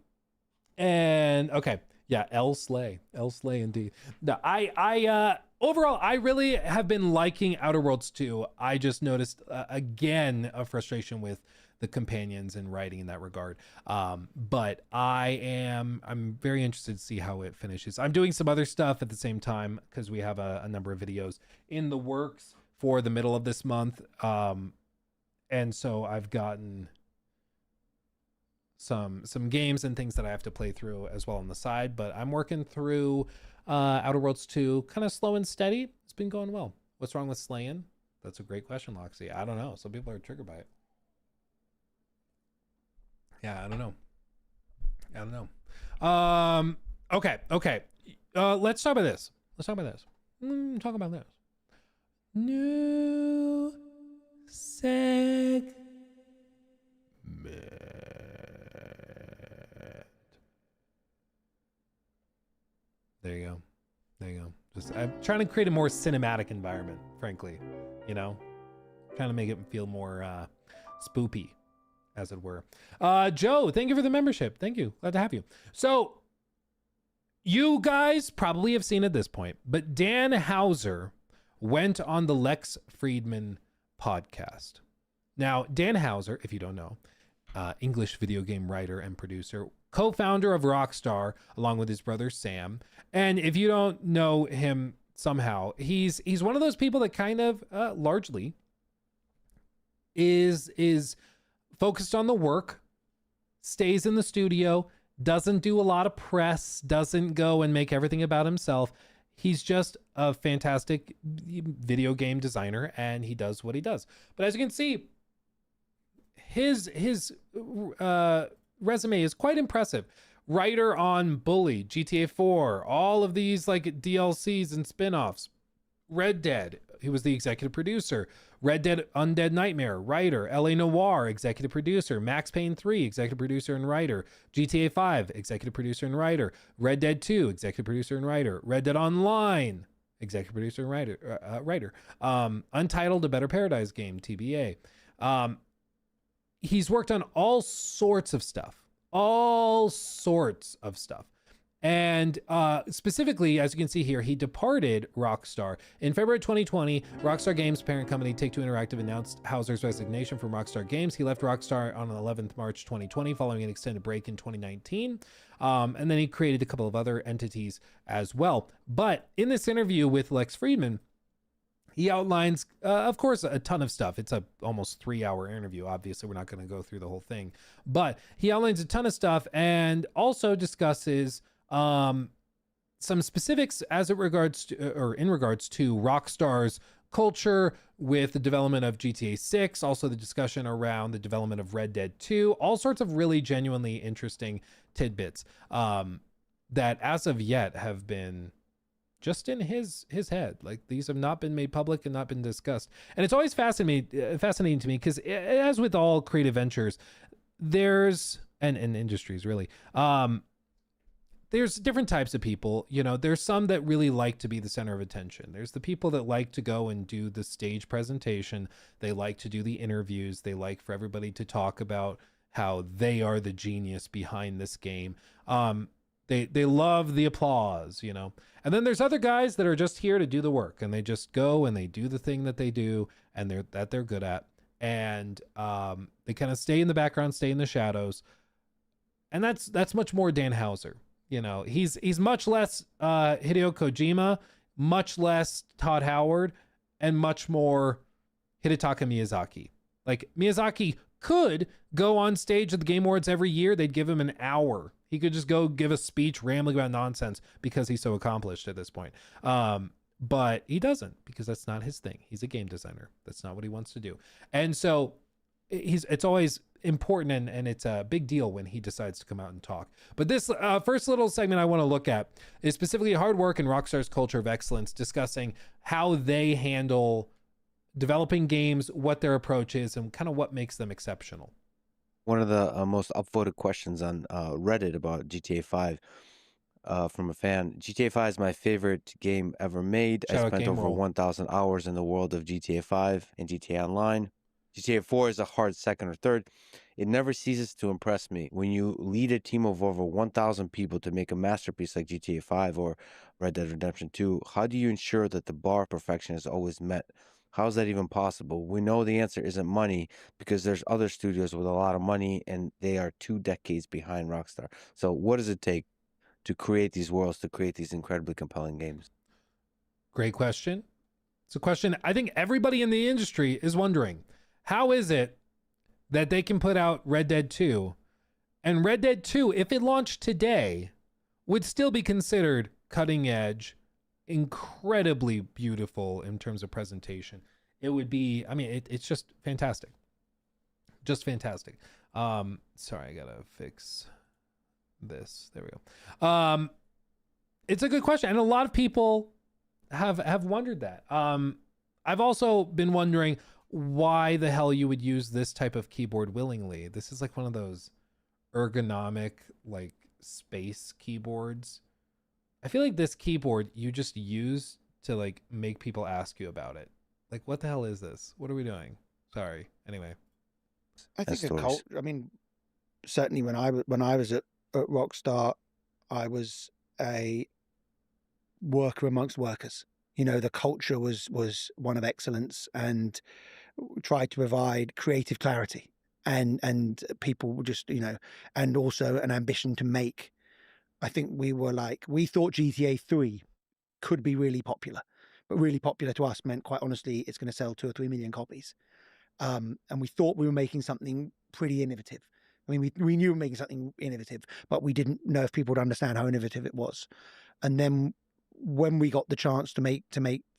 okay. Yeah, L Slay indeed. No, I overall, I really have been liking Outer Worlds 2. I just noticed again a frustration with the companions and writing in that regard. But I'm very interested to see how it finishes. I'm doing some other stuff at the same time because we have a number of videos in the works for the middle of this month. And so I've gotten some games and things that I have to play through as well on the side, but I'm working through Outer Worlds 2 kind of slow and steady. It's been going well. What's wrong with slaying? That's a great question, Loxy. I don't know. Some people are triggered by it. Yeah, I don't know. Okay. Let's talk about this. Talk about this. New segment. There you go. Just I'm trying to create a more cinematic environment, frankly. You know, trying to make it feel more spoopy, as it were. Joe, thank you for the membership. Thank you. Glad to have you. So you guys probably have seen at this point, but Dan Hauser went on the Lex Friedman podcast. Now, Dan Hauser, if you don't know, English video game writer and producer, co-founder of Rockstar, along with his brother Sam. And if you don't know him somehow, he's one of those people that kind of largely is focused on the work, stays in the studio, doesn't do a lot of press, doesn't go and make everything about himself. He's just a fantastic video game designer, and he does what he does. But as you can see, his resume is quite impressive. Writer on Bully, GTA 4, all of these like DLCs and spin-offs. Red Dead, he was the executive producer. Red Dead Undead Nightmare, writer. LA Noire, executive producer. Max Payne 3, executive producer and writer. GTA 5, executive producer and writer. Red Dead 2, executive producer and writer. Red Dead Online, executive producer and writer. Untitled: A Better Paradise Game, TBA. He's worked on all sorts of stuff. And specifically, as you can see here, he departed Rockstar. In February 2020, Rockstar Games parent company Take-Two Interactive announced Hauser's resignation from Rockstar Games. He left Rockstar on 11th March 2020 following an extended break in 2019. And then he created a couple of other entities as well. But in this interview with Lex Friedman, he outlines, of course, a ton of stuff. It's a almost 3-hour interview. Obviously, we're not going to go through the whole thing. But he outlines a ton of stuff and also discusses some specifics as it regards to, or in regards to Rockstar's culture with the development of GTA 6, also the discussion around the development of Red Dead 2, all sorts of really genuinely interesting tidbits that as of yet have been just in his head. Like, these have not been made public and not been discussed. And it's always fascinating to me because, as with all creative ventures, there's and industries really, there's different types of people. You know, there's some that really like to be the center of attention. There's the people that like to go and do the stage presentation. They like to do the interviews. They like for everybody to talk about how they are the genius behind this game. They love the applause, you know. And then there's other guys that are just here to do the work, and they just go and they do the thing that they do and they're good at. And they kind of stay in the background, stay in the shadows. And that's much more Dan Houser. You know, he's much less Hideo Kojima, much less Todd Howard, and much more Hidetaka Miyazaki. Like, Miyazaki could go on stage at the Game Awards every year. They'd give him an hour. He could just go give a speech rambling about nonsense because he's so accomplished at this point. But he doesn't, because that's not his thing. He's a game designer. That's not what he wants to do. And so it's always important and it's a big deal when he decides to come out and talk. But this first little segment I want to look at is specifically hard work and Rockstar's culture of excellence, discussing how they handle developing games, what their approach is, and kind of what makes them exceptional. One of the most upvoted questions on Reddit about GTA 5 from a fan. GTA 5 is my favorite game ever made. Shout I out spent Game over Roll. 1,000 hours in the world of GTA 5 and GTA Online. GTA 4 is a hard second or third. It never ceases to impress me. When you lead a team of over 1,000 people to make a masterpiece like GTA 5 or Red Dead Redemption 2, how do you ensure that the bar of perfection is always met? How is that even possible? We know the answer isn't money, because there's other studios with a lot of money and they are 2 decades behind Rockstar. So what does it take to create these worlds, to create these incredibly compelling games? Great question. It's a question I think everybody in the industry is wondering. How is it that they can put out Red Dead 2, and Red Dead 2, if it launched today, would still be considered cutting edge, incredibly beautiful in terms of presentation? It would be, I mean, it's just fantastic. Just fantastic. Sorry, I gotta fix this. There we go. It's a good question, and a lot of people have wondered that. I've also been wondering why the hell you would use this type of keyboard willingly. This is like one of those ergonomic, like, space keyboards. I feel like this keyboard you just use to, like, make people ask you about it. Like, what the hell is this? What are we doing? Sorry. Anyway. I think That's a cult. I mean, certainly when I was at Rockstar, I was a worker amongst workers. You know, the culture was one of excellence and tried to provide creative clarity and people just, you know, and also an ambition to make. I think we thought GTA 3 could be really popular, but really popular to us meant, quite honestly, it's going to sell 2 or 3 million copies. And we thought we were making something pretty innovative. I mean, we knew we were making something innovative, but we didn't know if people would understand how innovative it was. And then when we got the chance to make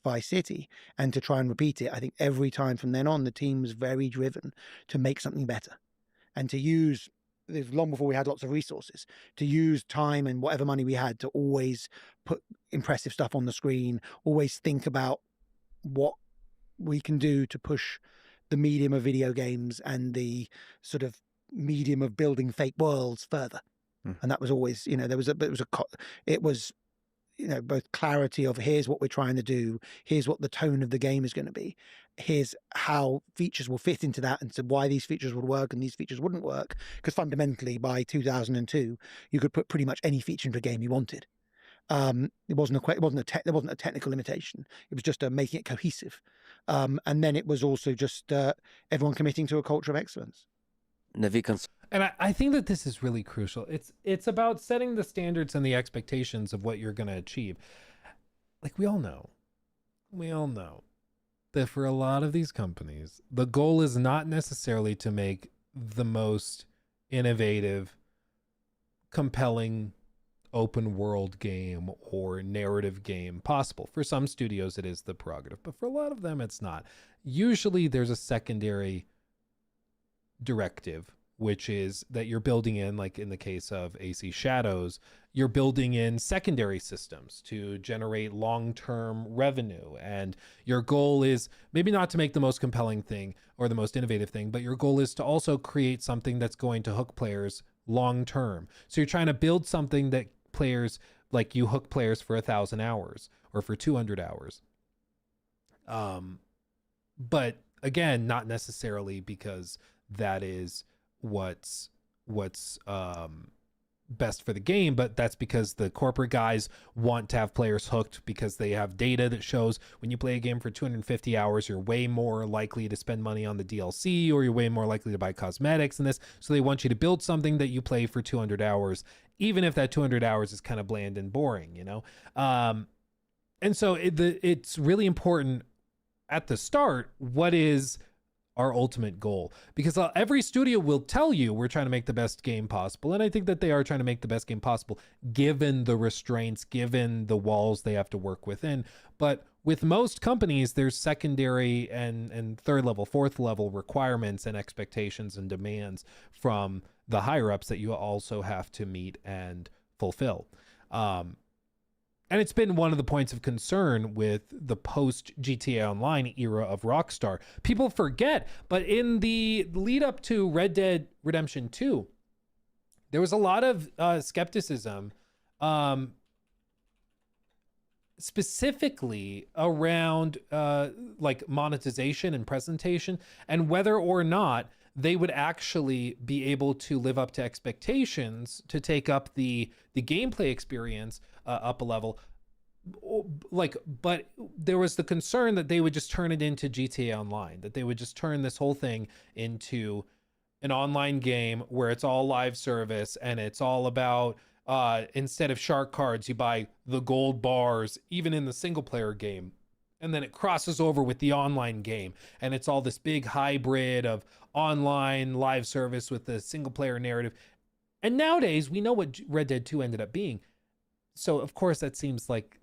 Vice City and to try and repeat it, I think every time from then on, the team was very driven to make something better and to use, it was long before we had lots of resources, to use time and whatever money we had to always put impressive stuff on the screen, always think about what we can do to push the medium of video games and the sort of medium of building fake worlds further. And that was always, you know, it was, you know, both clarity of here's what we're trying to do, here's what the tone of the game is going to be, here's how features will fit into that, and so why these features would work and these features wouldn't work. Because fundamentally, by 2002, you could put pretty much any feature into a game you wanted. It wasn't a technical limitation. It was just making it cohesive. And then it was also just everyone committing to a culture of excellence. Navi, And I think that this is really crucial. It's about setting the standards and the expectations of what you're going to achieve. Like we all know that for a lot of these companies, the goal is not necessarily to make the most innovative, compelling open world game or narrative game possible. For some studios, it is the prerogative, but for a lot of them, it's not. Usually there's a secondary directive, which is that you're building in, like in the case of AC Shadows, you're building in secondary systems to generate long-term revenue. And your goal is maybe not to make the most compelling thing or the most innovative thing, but your goal is to also create something that's going to hook players long-term. So you're trying to build something that players, like you hook players for 1,000 hours or for 200 hours. But again, not necessarily because that is what's best for the game, but that's because the corporate guys want to have players hooked because they have data that shows when you play a game for 250 hours, you're way more likely to spend money on the DLC, or you're way more likely to buy cosmetics and this. So they want you to build something that you play for 200 hours, even if that 200 hours is kind of bland and boring, you know? And so it's really important at the start, what is our ultimate goal? Because every studio will tell you we're trying to make the best game possible. And I think that they are trying to make the best game possible, given the restraints, given the walls they have to work within. But with most companies, there's secondary and third level, fourth level requirements and expectations and demands from the higher ups that you also have to meet and fulfill. And it's been one of the points of concern with the post GTA Online era of Rockstar. People forget, but in the lead up to Red Dead Redemption 2, there was a lot of skepticism, specifically around like monetization and presentation, and whether or not they would actually be able to live up to expectations to take up the gameplay experience up a level. Like, but there was the concern that they would just turn it into GTA Online, that they would just turn this whole thing into an online game where it's all live service and it's all about instead of shark cards, you buy the gold bars, even in the single player game. And then it crosses over with the online game. And it's all this big hybrid of online live service with the single player narrative. And nowadays, we know what Red Dead 2 ended up being. So, of course, that seems like,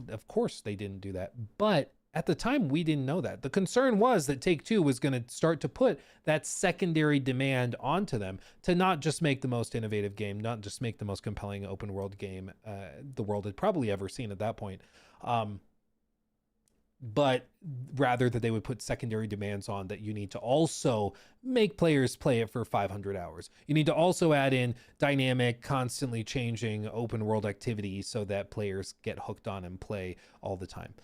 of course, they didn't do that. But at the time, we didn't know that. The concern was that Take-Two was going to start to put that secondary demand onto them to not just make the most innovative game, not just make the most compelling open world game the world had probably ever seen at that point. But rather that they would put secondary demands on that you need to also make players play it for 500 hours. You need to also add in dynamic, constantly changing open world activity so that players get hooked on and play all the time.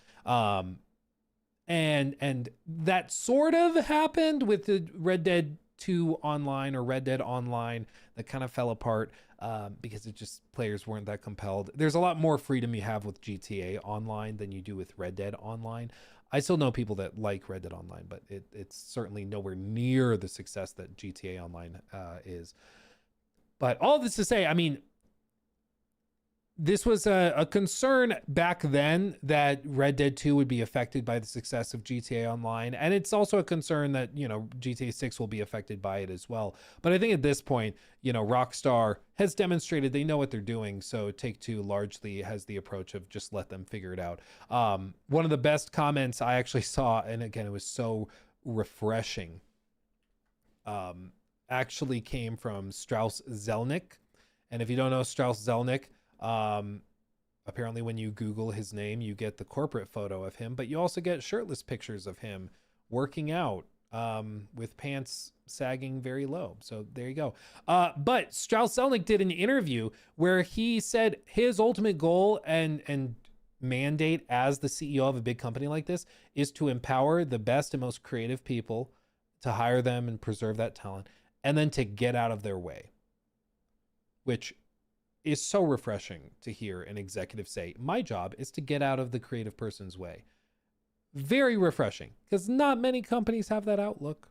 And that sort of happened with the Red Dead 2 Online or Red Dead Online. That kind of fell apart because it just, players weren't that compelled. There's a lot more freedom you have with GTA Online than you do with Red Dead Online. I still know people that like Red Dead Online, but it's certainly nowhere near the success that GTA Online is. But all this to say, I mean, this was a concern back then that Red Dead 2 would be affected by the success of GTA Online. And it's also a concern that, you know, GTA 6 will be affected by it as well. But I think at this point, you know, Rockstar has demonstrated they know what they're doing. So Take-Two largely has the approach of just let them figure it out. One of the best comments I actually saw, and again, it was so refreshing, actually came from Strauss Zelnick. And if you don't know Strauss Zelnick, apparently when you Google his name, you get the corporate photo of him, but you also get shirtless pictures of him working out, with pants sagging very low. So there you go. But Strauss Zelnick did an interview where he said his ultimate goal and mandate as the CEO of a big company like this is to empower the best and most creative people, to hire them and preserve that talent, and then to get out of their way, which is so refreshing to hear an executive say, my job is to get out of the creative person's way. Very refreshing, because not many companies have that outlook.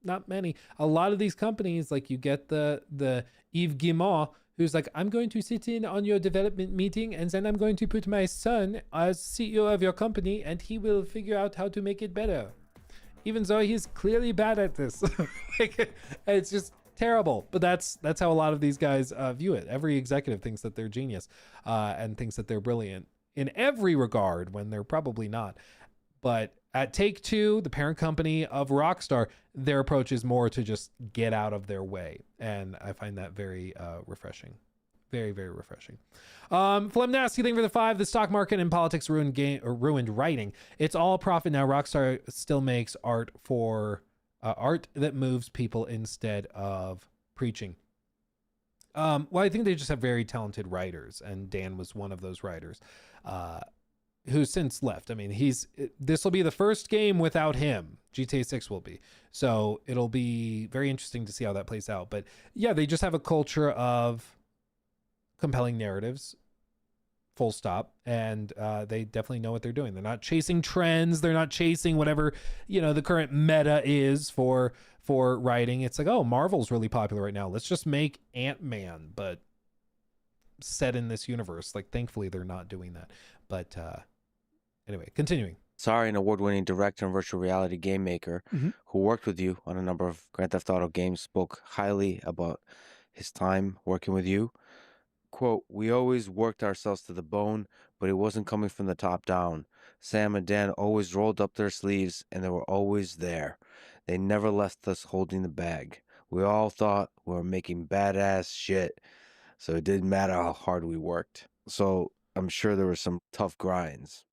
Not many. A lot of these companies, like you get the Yves Guillemot, who's like, I'm going to sit in on your development meeting and then I'm going to put my son as CEO of your company and he will figure out how to make it better. Even though he's clearly bad at this. Like, it's just terrible. But that's how a lot of these guys view it. Every executive thinks that they're genius, and thinks that they're brilliant in every regard when they're probably not. But at Take-Two, the parent company of Rockstar, their approach is more to just get out of their way. And I find that very refreshing. Very, very refreshing. Flemnasty, thing for the 5. The stock market and politics ruined writing. It's all profit now. Rockstar still makes art for art that moves people instead of preaching. Well, I think they just have very talented writers, and Dan was one of those writers, who's since left. I mean, this will be the first game without him. GTA 6 will be. So it'll be very interesting to see how that plays out. But yeah, they just have a culture of compelling narratives, full stop. And they definitely know what they're doing. They're not chasing trends. They're not chasing whatever, the current meta is for writing. It's like, oh, Marvel's really popular right now. Let's just make Ant-Man, but set in this universe. Like, thankfully they're not doing that. But anyway, continuing. Sorry, an award-winning director and virtual reality game maker who worked with you on a number of Grand Theft Auto games spoke highly about his time working with you. Quote, we always worked ourselves to the bone, but it wasn't coming from the top down. Sam and Dan always rolled up their sleeves, and they were always there. They never left us holding the bag. We all thought we were making badass shit, so it didn't matter how hard we worked. So I'm sure there were some tough grinds.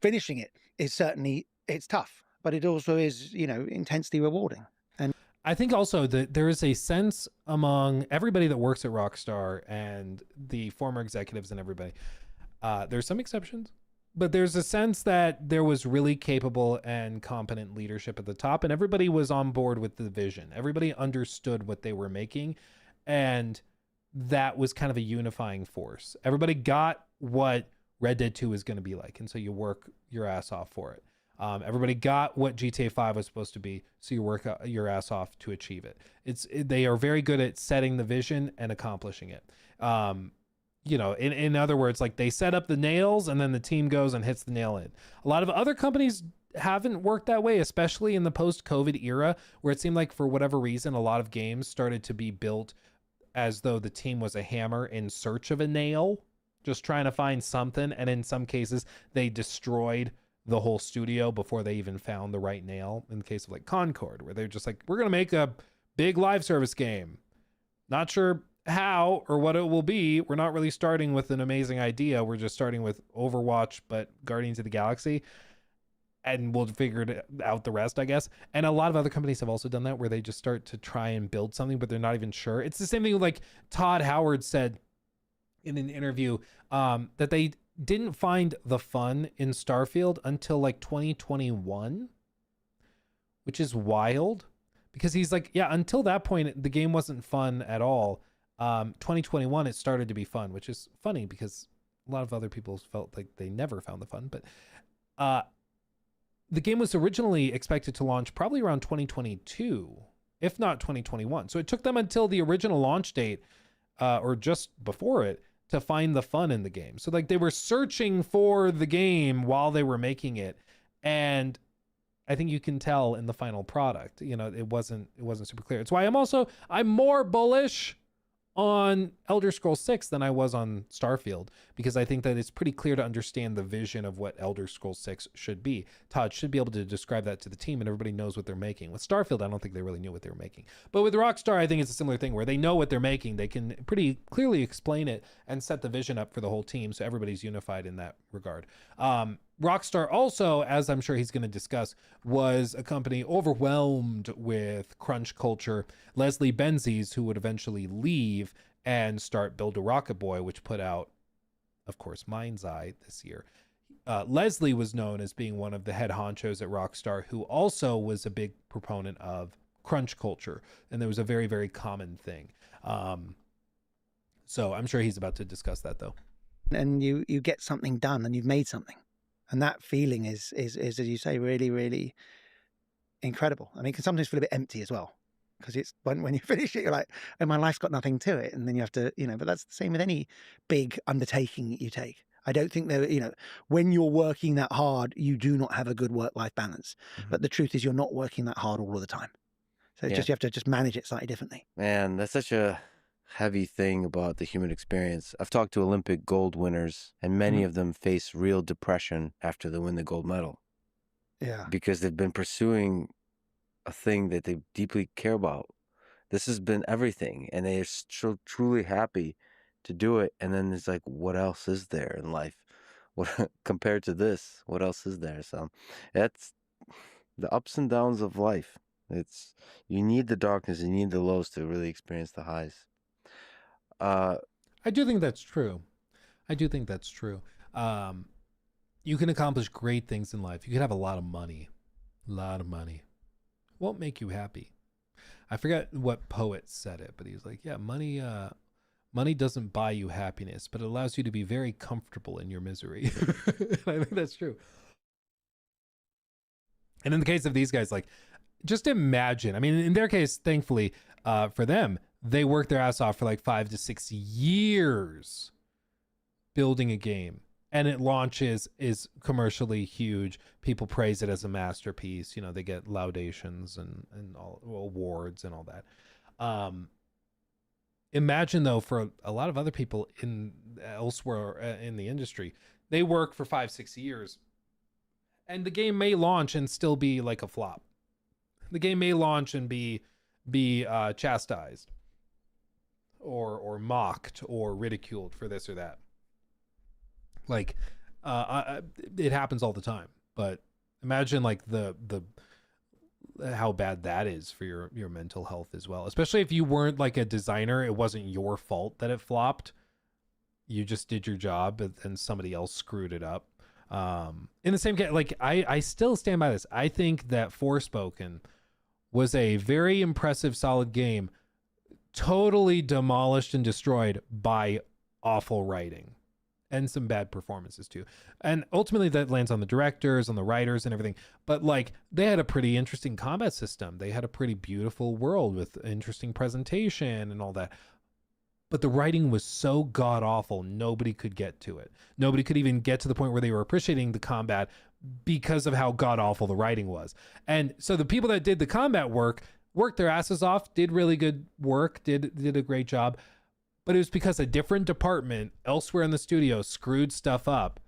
Finishing it is certainly, it's tough, but it also is, intensely rewarding. And I think also that there is a sense among everybody that works at Rockstar and the former executives and everybody, there's some exceptions, but there's a sense that there was really capable and competent leadership at the top, and everybody was on board with the vision. Everybody understood what they were making, and that was kind of a unifying force. Everybody got what Red Dead 2 is going to be like, and so you work your ass off for it. Everybody got what GTA 5 was supposed to be, so you work your ass off to achieve it. They are very good at setting the vision and accomplishing it. In other words, like, they set up the nails and then the team goes and hits the nail in. A lot of other companies haven't worked that way, especially in the post-COVID era, where it seemed like for whatever reason, a lot of games started to be built as though the team was a hammer in search of a nail, just trying to find something. And in some cases, they destroyed the whole studio before they even found the right nail. In the case of like Concord, where they're just like, we're going to make a big live service game. Not sure how or what it will be. We're not really starting with an amazing idea. We're just starting with Overwatch, but Guardians of the Galaxy. And we'll figure it out the rest, I guess. And a lot of other companies have also done that, where they just start to try and build something, but they're not even sure. It's the same thing like Todd Howard said in an interview, that they didn't find the fun in Starfield until like 2021, which is wild, because he's like, yeah, until that point, the game wasn't fun at all. 2021, it started to be fun, which is funny because a lot of other people felt like they never found the fun. But the game was originally expected to launch probably around 2022, if not 2021. So it took them until the original launch date, or just before it, to find the fun in the game. So like they were searching for the game while they were making it, and I think you can tell in the final product. You know, it wasn't super clear. It's why I'm more bullish on Elder Scrolls 6 than I was on Starfield, because I think that it's pretty clear to understand the vision of what Elder Scrolls 6 should be. Todd should be able to describe that to the team, and everybody knows what they're making. With Starfield, I don't think they really knew what they were making. But with Rockstar, I think it's a similar thing where they know what they're making. They can pretty clearly explain it and set the vision up for the whole team, so everybody's unified in that regard. Rockstar also, as I'm sure he's going to discuss, was a company overwhelmed with crunch culture. Leslie Benzies, who would eventually leave and start Build a Rocket Boy, which put out, of course, Mind's Eye this year. Leslie was known as being one of the head honchos at Rockstar, who also was a big proponent of crunch culture, and there was a very, very common thing. So I'm sure he's about to discuss that, though. And you get something done, and you've made something. And that feeling is, as you say, really, really incredible. I mean, it can sometimes feel a bit empty as well, because it's when you finish it, you're like, oh, my life's got nothing to it. And then you have to, but that's the same with any big undertaking you take. I don't think that, when you're working that hard, you do not have a good work-life balance. Mm-hmm. But the truth is you're not working that hard all of the time. So it's just, you have to just manage it slightly differently. Man, that's such a heavy thing about the human experience. I've talked to Olympic gold winners, and many of them face real depression after they win the gold medal. Yeah. Because they've been pursuing a thing that they deeply care about. This has been everything, and they are so truly happy to do it. And then it's like, what else is there in life? What compared to this? What else is there? So that's the ups and downs of life. You need the darkness, you need the lows to really experience the highs. I do think that's true. You can accomplish great things in life. You can have a lot of money. Won't make you happy. I forget what poet said it, but he was like, yeah, money doesn't buy you happiness, but it allows you to be very comfortable in your misery. I think that's true. And in the case of these guys, like, just imagine, I mean, in their case, thankfully, for them, they worked their ass off for like 5 to 6 years building a game, and it launches, is commercially huge. People praise it as a masterpiece. They get laudations and all awards and all that. Imagine though, for a lot of other people elsewhere in the industry, they work for 5-6 years, and the game may launch and still be like a flop. The game may launch and be chastised or mocked or ridiculed for this or that. Like, it happens all the time. But imagine like the how bad that is for your mental health as well. Especially if you weren't like a designer, it wasn't your fault that it flopped. You just did your job, and somebody else screwed it up. In the same case, like I still stand by this. I think that Forspoken was a very impressive, solid game, totally demolished and destroyed by awful writing and some bad performances too. And ultimately that lands on the directors, on the writers and everything. But like, they had a pretty interesting combat system. They had a pretty beautiful world with interesting presentation and all that. But the writing was so god awful, nobody could get to it. Nobody could even get to the point where they were appreciating the combat because of how god awful the writing was. And so the people that did the combat worked their asses off, did really good work, did a great job. But it was because a different department elsewhere in the studio screwed stuff up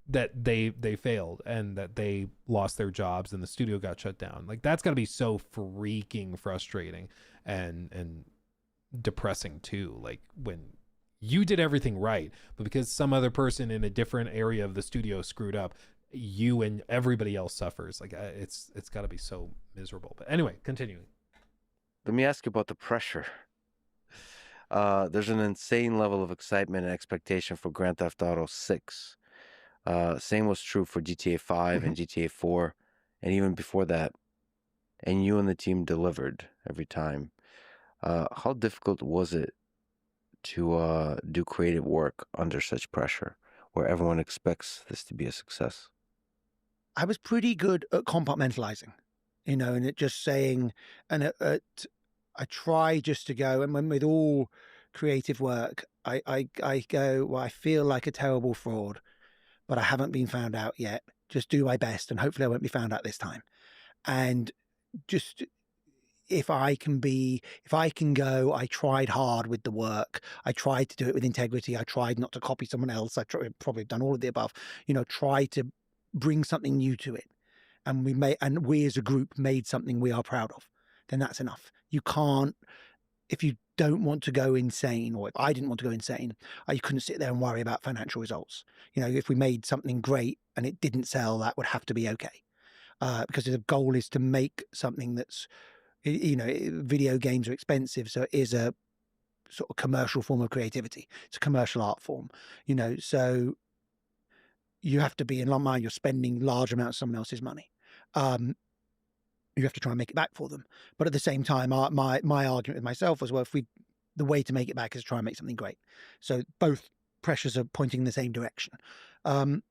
that they failed, and that they lost their jobs and the studio got shut down. Like, that's got to be so freaking frustrating and depressing too. Like, when you did everything right, but because some other person in a different area of the studio screwed up, you and everybody else suffers. Like, it's got to be so miserable. But anyway, continuing. Let me ask you about the pressure. There's an insane level of excitement and expectation for Grand Theft Auto 6. Same was true for GTA 5 and GTA 4, and even before that. And you and the team delivered every time. How difficult was it to do creative work under such pressure, where everyone expects this to be a success? I was pretty good at compartmentalizing, and it just saying, and I try just to go, and when with all creative work, I go, well, I feel like a terrible fraud, but I haven't been found out yet. Just do my best, and hopefully I won't be found out this time. And just if I can go, I tried hard with the work. I tried to do it with integrity. I tried not to copy someone else. Probably done all of the above. Try to bring something new to it, and we as a group made something we are proud of. Then that's enough. You can't, if you don't want to go insane, or if I didn't want to go insane, I couldn't sit there and worry about financial results. If we made something great and it didn't sell, that would have to be okay. Because the goal is to make something that's, video games are expensive, so it is a sort of commercial form of creativity. It's a commercial art form, so you have to be in mind, you're spending large amounts of someone else's money. You have to try and make it back for them. But at the same time, my argument with myself was, well, the way to make it back is to try and make something great. So both pressures are pointing in the same direction. I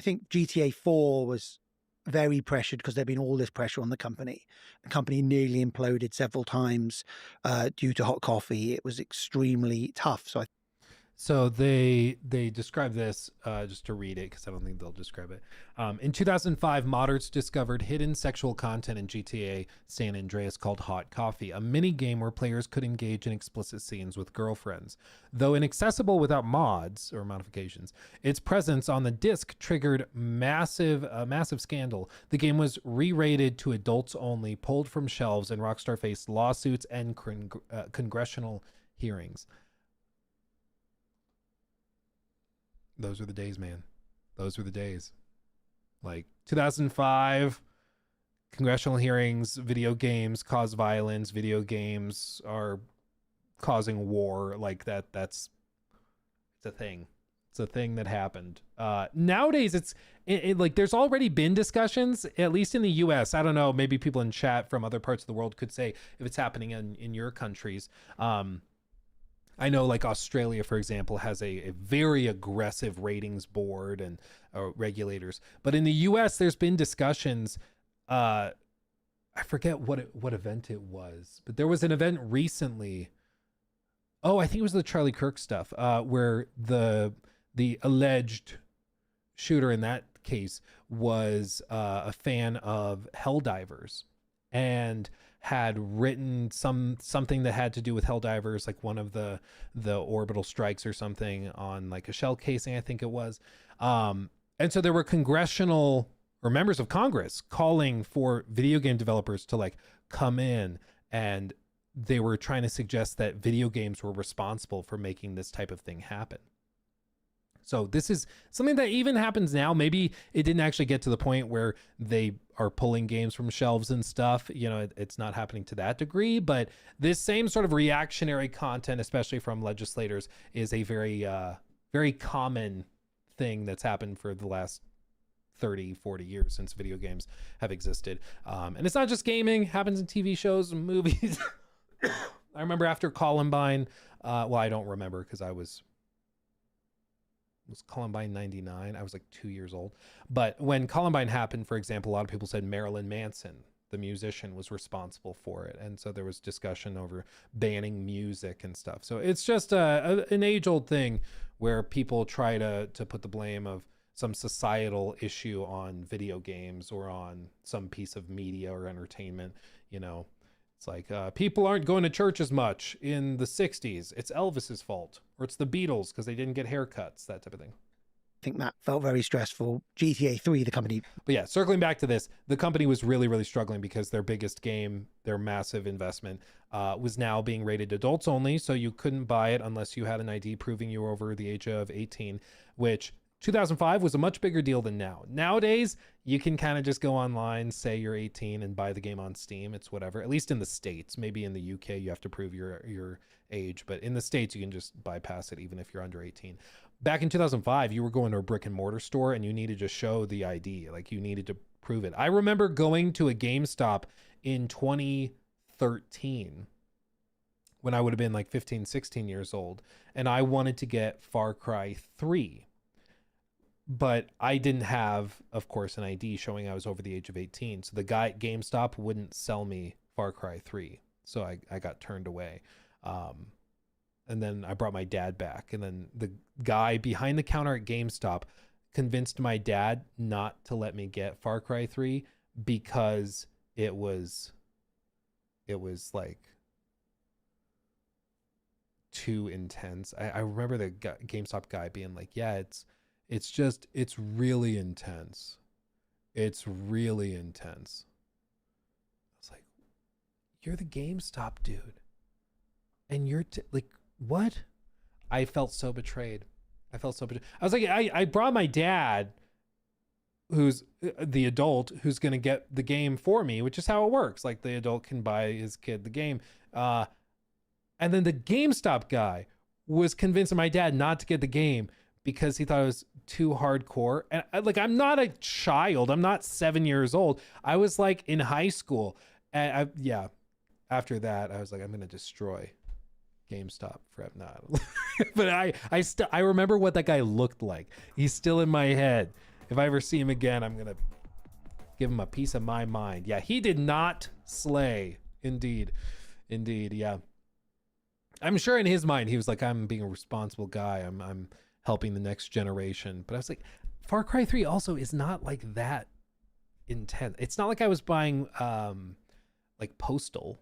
think GTA 4 was very pressured because there'd been all this pressure on the company. The company nearly imploded several times due to hot coffee. It was extremely tough. So they describe this, just to read it because I don't think they'll describe it. In 2005, modders discovered hidden sexual content in GTA San Andreas called Hot Coffee, a mini game where players could engage in explicit scenes with girlfriends. Though inaccessible without mods or modifications, its presence on the disc triggered a massive scandal. The game was re-rated to adults only, pulled from shelves, and Rockstar faced lawsuits and congressional hearings. Those were the days, man. Those were the days. Like 2005, congressional hearings, video games cause violence, video games are causing war. Like it's a thing. It's a thing that happened. Nowadays, it's like there's already been discussions, at least in the US. I don't know, maybe people in chat from other parts of the world could say if it's happening in your countries. I know like Australia, for example, has a very aggressive ratings board and regulators. But in the US, there's been discussions. I forget what event it was, but there was an event recently. Oh, I think it was the Charlie Kirk stuff, where the alleged shooter in that case was a fan of Helldivers and had written something that had to do with Helldivers, like one of the orbital strikes or something on like a shell casing, I think it was. And so there were congressional or members of Congress calling for video game developers to like come in, and they were trying to suggest that video games were responsible for making this type of thing happen. So this is something that even happens now. Maybe it didn't actually get to the point where they are pulling games from shelves and stuff. It's not happening to that degree, but this same sort of reactionary content, especially from legislators, is a very, very common thing that's happened for the last 30, 40 years since video games have existed. And it's not just gaming, it happens in TV shows and movies. I remember after Columbine, well, I don't remember because was Columbine 99? I was like 2 years old. But when Columbine happened, for example, a lot of people said Marilyn Manson, the musician, was responsible for it. And so there was discussion over banning music and stuff. So it's just an age-old thing where people try to put the blame of some societal issue on video games or on some piece of media or entertainment. It's like people aren't going to church as much in the 60s. It's Elvis's fault, or it's the Beatles because they didn't get haircuts, that type of thing. I think that felt very stressful. GTA 3, the company. But yeah, circling back to this, the company was really, really struggling because their biggest game, their massive investment, was now being rated adults only. So you couldn't buy it unless you had an ID proving you were over the age of 18, which 2005 was a much bigger deal than now. Nowadays, you can kind of just go online, say you're 18 and buy the game on Steam. It's whatever, at least in the States. Maybe in the UK, you have to prove your age, but in the States, you can just bypass it even if you're under 18. Back in 2005, you were going to a brick and mortar store and you needed to show the ID. Like you needed to prove it. I remember going to a GameStop in 2013 when I would have been like 15, 16 years old. And I wanted to get Far Cry 3. But I didn't have, of course, an ID showing I was over the age of 18. So the guy at GameStop wouldn't sell me Far Cry 3. So I got turned away. And then I brought my dad back, and then the guy behind the counter at GameStop convinced my dad not to let me get Far Cry 3 because it was like too intense. I remember the GameStop guy being like, yeah, it's really intense. It's really intense. I was like, you're the GameStop dude. And you're like, what? I felt so betrayed. I was like, I brought my dad, who's the adult, who's going to get the game for me, which is how it works. Like, the adult can buy his kid the game. And then the GameStop guy was convincing my dad not to get the game because he thought it was too hardcore. And I'm not a child. I'm not 7 years old. I was like in high school. And after that, I was like, I'm going to destroy GameStop for not. But I remember what that guy looked like. He's still in my head. If I ever see him again, I'm going to give him a piece of my mind. Yeah, he did not slay. Indeed. Yeah. I'm sure in his mind, he was like, I'm being a responsible guy. I'm helping the next generation. But I was like, Far Cry 3 also is not like that intense. It's not like I was buying like Postal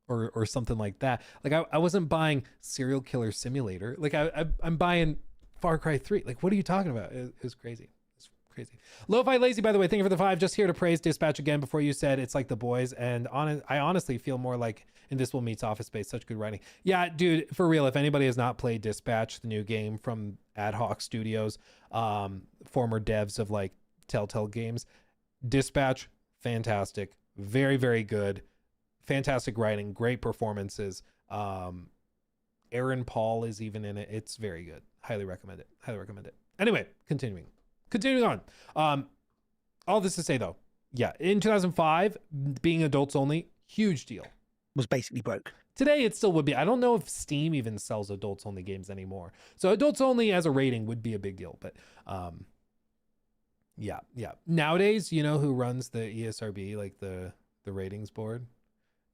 or something like that. Like I wasn't buying Serial Killer Simulator. Like I'm buying Far Cry 3. Like, what are you talking about? It was crazy. It's crazy. Lo-Fi Lazy, by the way, thank you for the 5. Just here to praise Dispatch again before you said it's like The Boys. And I honestly feel more like Invisible meets Office Space. Such good writing. Yeah, dude, for real, if anybody has not played Dispatch, the new game from Ad Hoc Studios, former devs of like Telltale Games, Dispatch, fantastic. Very, very good. Fantastic writing, great performances. Aaron Paul is even in it. It's very good. Highly recommend it. Anyway, continuing on. All this to say though, yeah, in 2005, being adults only, huge deal. Was basically broke. Today it still would be. I don't know if Steam even sells adults only games anymore. So adults only as a rating would be a big deal. But yeah. Nowadays, you know who runs the ESRB, like the ratings board?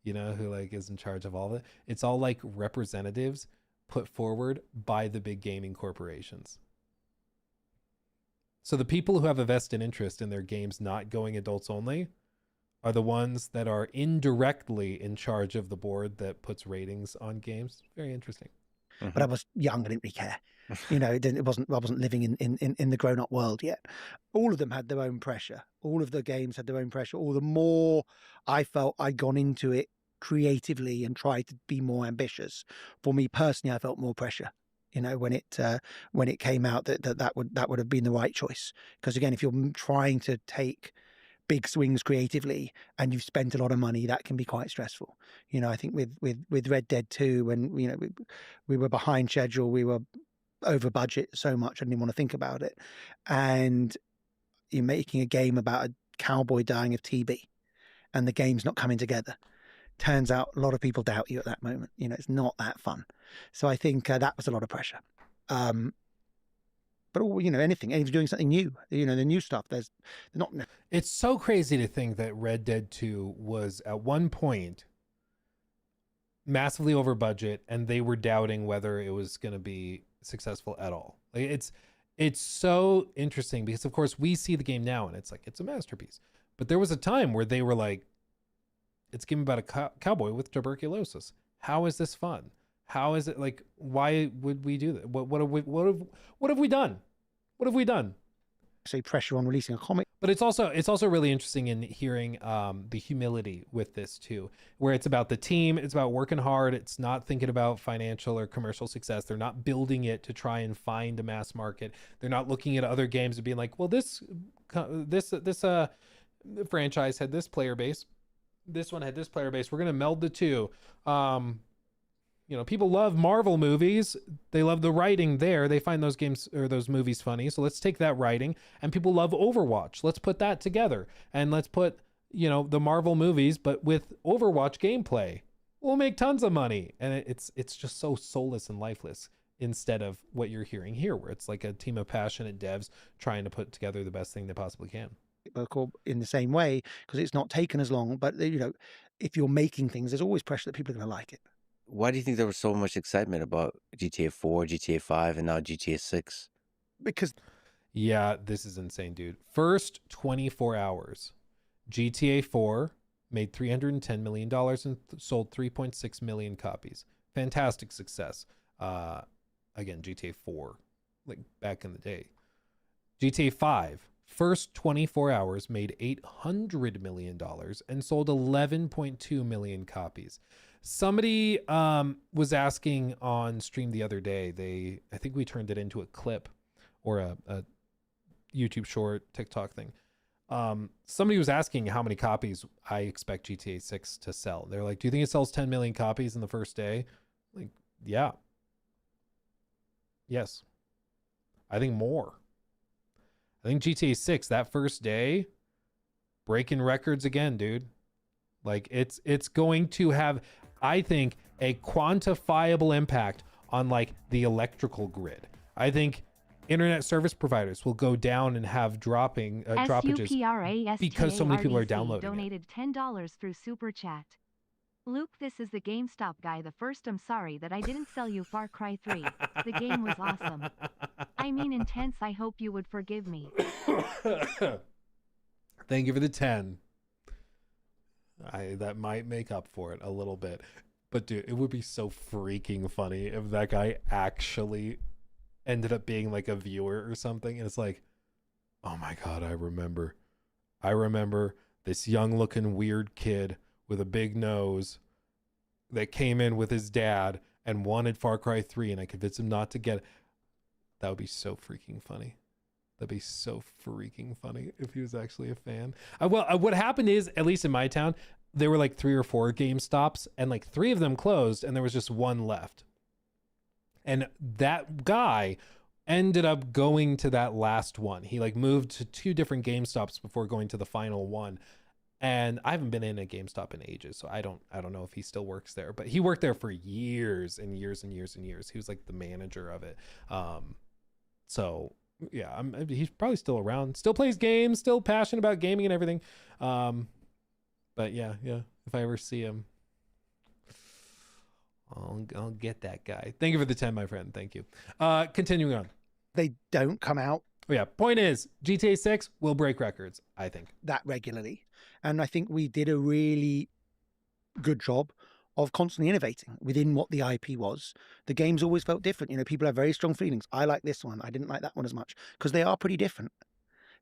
You know who like is in charge of all of it? It's all like representatives put forward by the big gaming corporations. So the people who have a vested interest in their games not going adults only are the ones that are indirectly in charge of the board that puts ratings on games. Very interesting. But I was young. I didn't really care. You know, I wasn't living in the grown-up world yet. All of them had their own pressure. All of the games had their own pressure. All the more I felt I'd gone into it creatively and tried to be more ambitious. For me personally, I felt more pressure. You know, when it came out that would have been the right choice. Because again, if you're trying to take big swings creatively and you've spent a lot of money, that can be quite stressful. You know, I think with Red Dead 2, when you know we were behind schedule, we were over budget so much I didn't want to think about it, and you're making a game about a cowboy dying of TB and the game's not coming together. Turns out a lot of people doubt you at that moment. You know, it's not that fun. So I think that was a lot of pressure. But you know, anything doing something new, you know, the new stuff, they're not. It's so crazy to think that Red Dead 2 was at one point massively over budget and they were doubting whether it was going to be successful at all. Like it's so interesting because of course we see the game now and it's like, it's a masterpiece. But there was a time where they were like, it's a game about a cowboy with tuberculosis. How is this fun? How is it like, why would we do that? What have we done? What have we done? Say pressure on releasing a comic. But it's also really interesting in hearing the humility with this too, where it's about the team, it's about working hard. It's not thinking about financial or commercial success. They're not building it to try and find a mass market. They're not looking at other games and being like, well, this franchise had this player base. This one had this player base. We're going to meld the two. You know, people love Marvel movies. They love the writing there. They find those games or those movies funny. So let's take that writing, and people love Overwatch. Let's put that together and let's put, you know, the Marvel movies, but with Overwatch gameplay. We'll make tons of money. And it's just so soulless and lifeless instead of what you're hearing here, where it's like a team of passionate devs trying to put together the best thing they possibly can. In the same way, because it's not taken as long, but you know, if you're making things, there's always pressure that people are going to like it. why do you think there was so much excitement about GTA 4, GTA 5, and now GTA 6? Because Yeah, this is insane, dude. First 24 hours, GTA 4 made $310 million and sold 3.6 million copies. Fantastic success. Again, GTA 4, like back in the day. GTA 5, first 24 hours made $800 million and sold 11.2 million copies. Somebody was asking on stream the other day, I think we turned it into a clip or a YouTube short, TikTok thing. Somebody was asking how many copies I expect GTA 6 to sell. They're like, do you think it sells 10 million copies in the first day? Like, yeah. Yes. I think more. I think GTA 6, that first day, breaking records again, dude. Like, it's going to have, I think, a quantifiable impact on like the electrical grid. I think internet service providers will go down and have droppages because so many people are downloading donated $10 through Super Chat. Luke, this is the GameStop guy. The first, I'm sorry that I didn't sell you Far Cry 3. The game was awesome. I mean intense. I hope you would forgive me. Thank you for the 10. That might make up for it a little bit. But dude, it would be so freaking funny if that guy actually ended up being like a viewer or something, and it's like, oh my god, I remember this young looking weird kid with a big nose that came in with his dad and wanted Far Cry 3, and I convinced him not to get it. That would be so freaking funny. That'd be so freaking funny if he was actually a fan. What happened is, at least in my town, there were like 3 or 4 GameStops, and like 3 of them closed, and there was just one left. And that guy ended up going to that last one. He like moved to 2 different GameStops before going to the final one. And I haven't been in a GameStop in ages, so I don't know if he still works there, but he worked there for years and years and years and years. He was like the manager of it. So yeah, he's probably still around, still plays games, still passionate about gaming and everything. But yeah, if I ever see him, I'll get that guy. Thank you for the 10, my friend. Thank you. Continuing on. they don't come out Oh, yeah. Point is, GTA 6 will break records, I think. that regularly. And I think we did a really good job of constantly innovating within what the IP was. The games always felt different. You know, people have very strong feelings. I like this one. I didn't like that one as much because they are pretty different.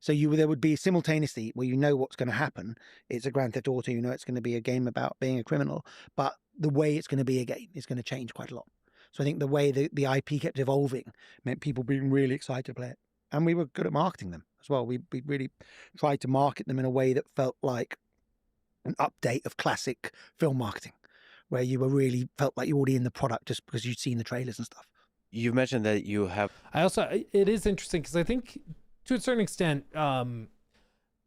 So there would be simultaneously where you know what's going to happen. It's a Grand Theft Auto, you know it's going to be a game about being a criminal, but the way it's going to be a game is going to change quite a lot. So I think the way the IP kept evolving meant people being really excited to play it. And we were good at marketing them as well. We really tried to market them in a way that felt like an update of classic film marketing, where you were really felt like you're already in the product just because you'd seen the trailers and stuff. You mentioned that you have. It is interesting because I think to a certain extent,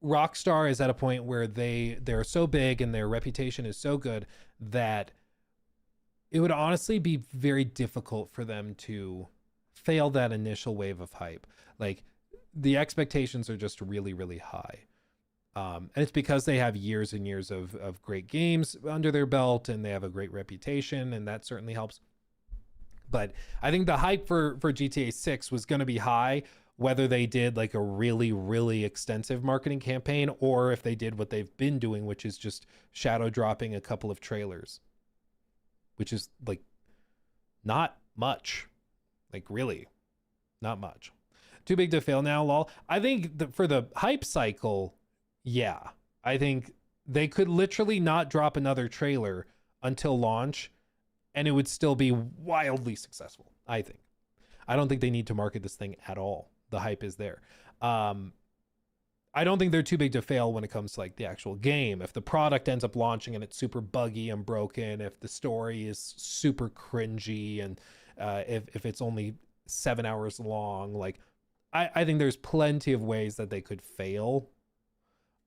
Rockstar is at a point where they're so big and their reputation is so good that it would honestly be very difficult for them to fail that initial wave of hype. Like, the expectations are just really, really high. And it's because they have years and years of great games under their belt and they have a great reputation, and that certainly helps. But I think the hype for GTA 6 was going to be high, whether they did like a really, really extensive marketing campaign or if they did what they've been doing, which is just shadow dropping a couple of trailers, which is like not much, like really not much. Too big to fail now, lol. I think for the hype cycle, yeah, I think they could literally not drop another trailer until launch and it would still be wildly successful. I don't think they need to market this thing at all. The hype is there. I don't think they're too big to fail when it comes to like the actual game. If the product ends up launching and it's super buggy and broken, if the story is super cringy, and if it's only 7 hours long, like I think there's plenty of ways that they could fail.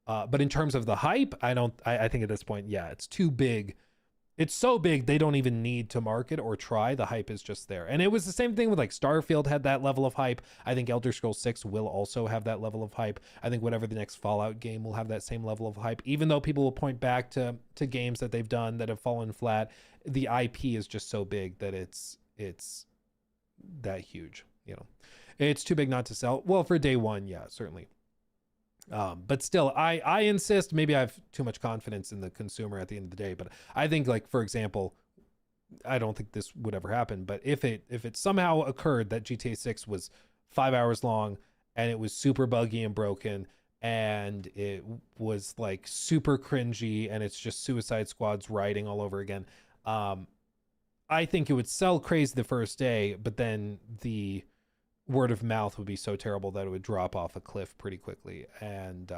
But in terms of the hype, I think at this point, yeah, it's too big it's so big they don't even need to market or try. The hype is just there. And it was the same thing with like Starfield had that level of hype. I think Elder Scrolls 6 will also have that level of hype. I think whatever the next Fallout game will have that same level of hype, even though people will point back to games that they've done that have fallen flat. The IP is just so big that it's that huge, you know. It's too big not to sell. Well, for day one, yeah, certainly. But still, I insist, maybe I have too much confidence in the consumer at the end of the day, but I think, like, for example, I don't think this would ever happen, but if it somehow occurred that GTA 6 was 5 hours long and it was super buggy and broken and it was like super cringy and it's just Suicide Squad's writing all over again, I think it would sell crazy the first day, but then the word of mouth would be so terrible that it would drop off a cliff pretty quickly. And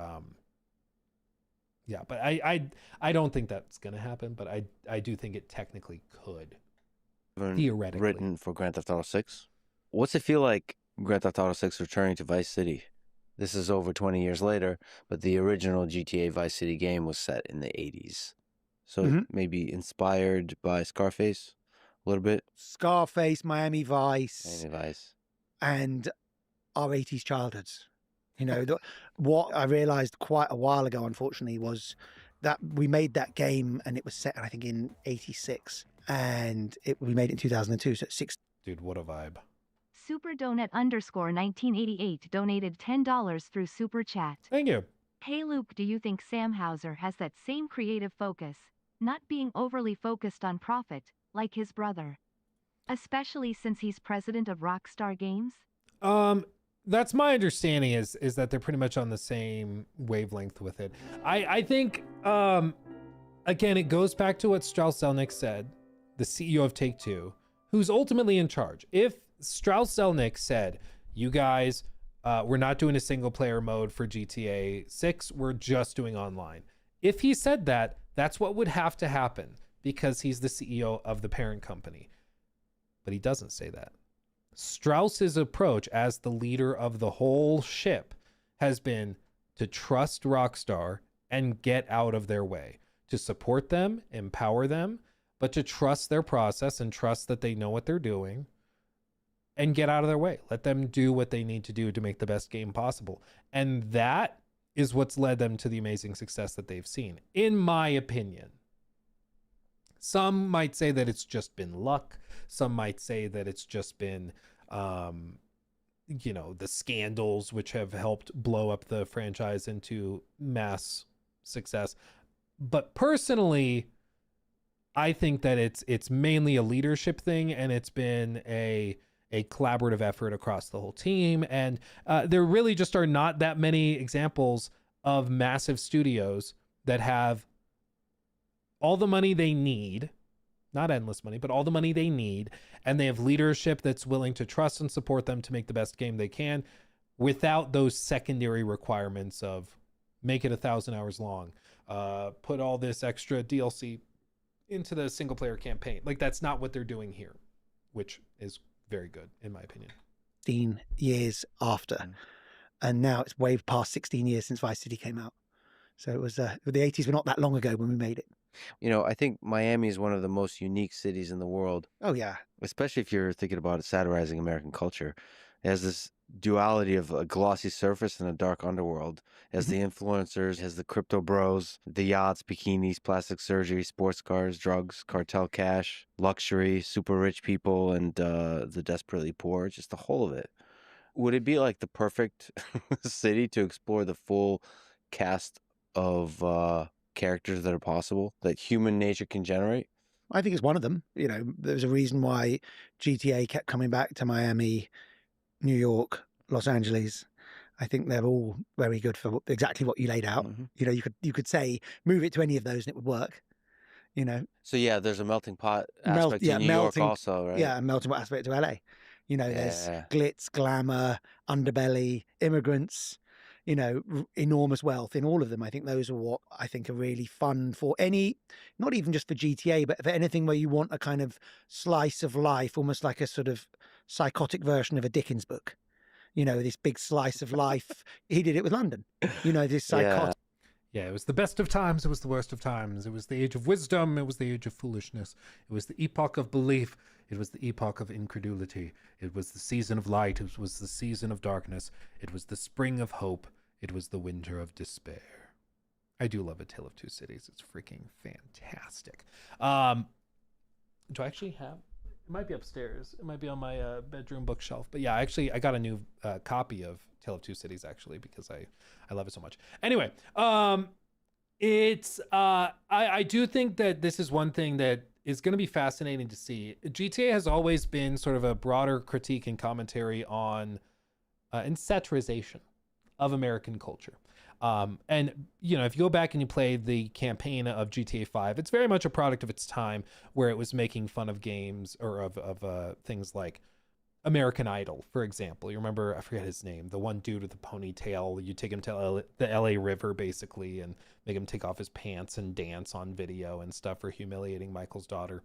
yeah, but I don't think that's gonna happen, but I do think it technically could, theoretically. Written for Grand Theft Auto 6. What's it feel like Grand Theft Auto 6 returning to Vice City? This is over 20 years later, but the original GTA Vice City game was set in the 80s. So maybe inspired by Scarface a little bit. Scarface, Miami Vice. Miami Vice. And our 80s childhoods. You know, what I realized quite a while ago, unfortunately, was that we made that game and it was set, I think, in 86. And we made it in 2002, so it's 6. Dude, what a vibe. SuperDonut_1988 donated $10 through Super Chat. Thank you. Hey Luke, do you think Sam Hauser has that same creative focus, not being overly focused on profit, like his brother? Especially since he's president of Rockstar Games? That's my understanding is that they're pretty much on the same wavelength with it. I think, again, it goes back to what Strauss Zelnick said, the CEO of Take-Two, who's ultimately in charge. If Strauss Zelnick said, you guys, we're not doing a single player mode for GTA 6, we're just doing online. If he said that, that's what would have to happen because he's the CEO of the parent company. But he doesn't say that. Strauss's approach as the leader of the whole ship has been to trust Rockstar and get out of their way, to support them, empower them, but to trust their process and trust that they know what they're doing and get out of their way. Let them do what they need to do to make the best game possible. And that is what's led them to the amazing success that they've seen, in my opinion. Some might say that it's just been luck. Some might say that it's just been, you know, the scandals which have helped blow up the franchise into mass success. But personally, I think that it's mainly a leadership thing, and it's been a collaborative effort across the whole team. And there really just are not that many examples of massive studios that have all the money they need, not endless money, but all the money they need, and they have leadership that's willing to trust and support them to make the best game they can without those secondary requirements of make it 1,000 hours long, put all this extra DLC into the single player campaign. Like, that's not what they're doing here, which is very good in my opinion. 16 years after, and now it's way past 16 years since Vice City came out. So it was the 80s were not that long ago when we made it. You know, I think Miami is one of the most unique cities in the world. Oh, yeah. Especially if you're thinking about it satirizing American culture. It has this duality of a glossy surface and a dark underworld. It has the influencers, it has the crypto bros, the yachts, bikinis, plastic surgery, sports cars, drugs, cartel cash, luxury, super rich people, and the desperately poor, just the whole of it. Would it be like the perfect city to explore the full cast of characters that are possible, that human nature can generate? I think it's one of them. You know, there's a reason why GTA kept coming back to Miami, New York, Los Angeles. I think they're all very good for exactly what you laid out. You know, you could say move it to any of those and it would work. You know. So yeah, there's a melting pot aspect to New York also, right? Yeah, a melting pot aspect to LA. You know, there's glitz, glamour, underbelly, immigrants. You know, enormous wealth in all of them. I think those are what I think are really fun for any, not even just for GTA, but for anything where you want a kind of slice of life, almost like a sort of psychotic version of a Dickens book. You know, this big slice of life. He did it with London. You know, this psychotic. Yeah, it was the best of times, it was the worst of times. It was the age of wisdom, it was the age of foolishness. It was the epoch of belief, it was the epoch of incredulity. It was the season of light, it was the season of darkness. It was the spring of hope, it was the winter of despair. I do love A Tale of Two Cities. It's freaking fantastic. Do I actually have... It might be upstairs. It might be on my bedroom bookshelf. But yeah, actually, I got a new copy of Tale of Two Cities, actually, because I love it so much. Anyway, it's I do think that this is one thing that is going to be fascinating to see. GTA has always been sort of a broader critique and commentary on and satirization of American culture. And you know, if you go back and you play the campaign of GTA 5, it's very much a product of its time, where it was making fun of games or of things like American Idol, for example. You remember, I forget his name, the one dude with the ponytail. You take him to the LA River, basically, and make him take off his pants and dance on video and stuff for humiliating Michael's daughter.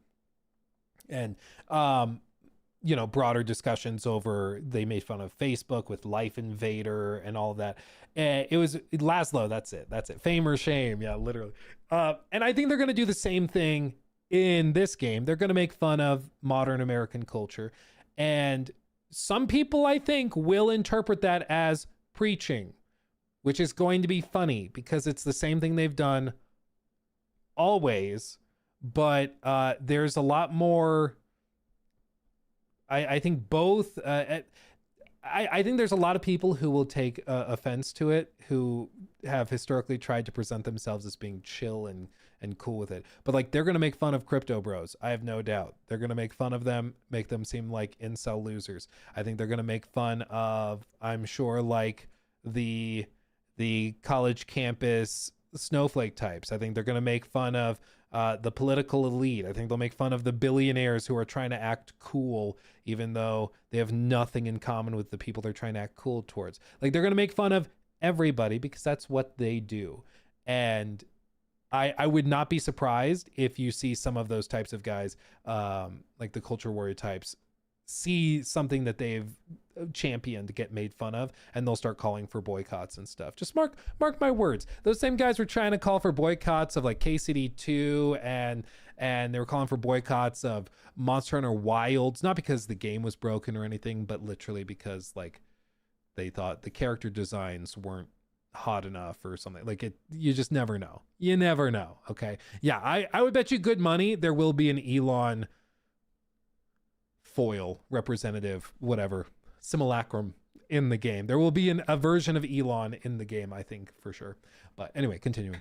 And, you know, broader discussions over, they made fun of Facebook with Life Invader and all of that. It was Laszlo, that's it. Fame or shame, yeah, literally. And I think they're going to do the same thing in this game. They're going to make fun of modern American culture. And some people, I think, will interpret that as preaching, which is going to be funny because it's the same thing they've done always. But there's a lot more. I think both. I think there's a lot of people who will take offense to it, who have historically tried to present themselves as being chill and cool with it. But like, they're going to make fun of crypto bros. I have no doubt. They're going to make fun of them, make them seem like incel losers. I think they're going to make fun of, I'm sure, like the college campus snowflake types. I think they're going to make fun of the political elite. I think they'll make fun of the billionaires who are trying to act cool, even though they have nothing in common with the people they're trying to act cool towards. Like, they're going to make fun of everybody because that's what they do. And I would not be surprised if you see some of those types of guys, like the culture warrior types, see something that they've championed get made fun of, and they'll start calling for boycotts and stuff. Just mark my words. Those same guys were trying to call for boycotts of like KCD2, and they were calling for boycotts of Monster Hunter Wilds, not because the game was broken or anything, but literally because like they thought the character designs weren't hot enough or something. Like, it, you just never know. You never know. Okay. Yeah, I would bet you good money there will be an Elon foil representative, whatever, simulacrum in the game. There will be a version of Elon in the game, I think, for sure. But anyway, continuing.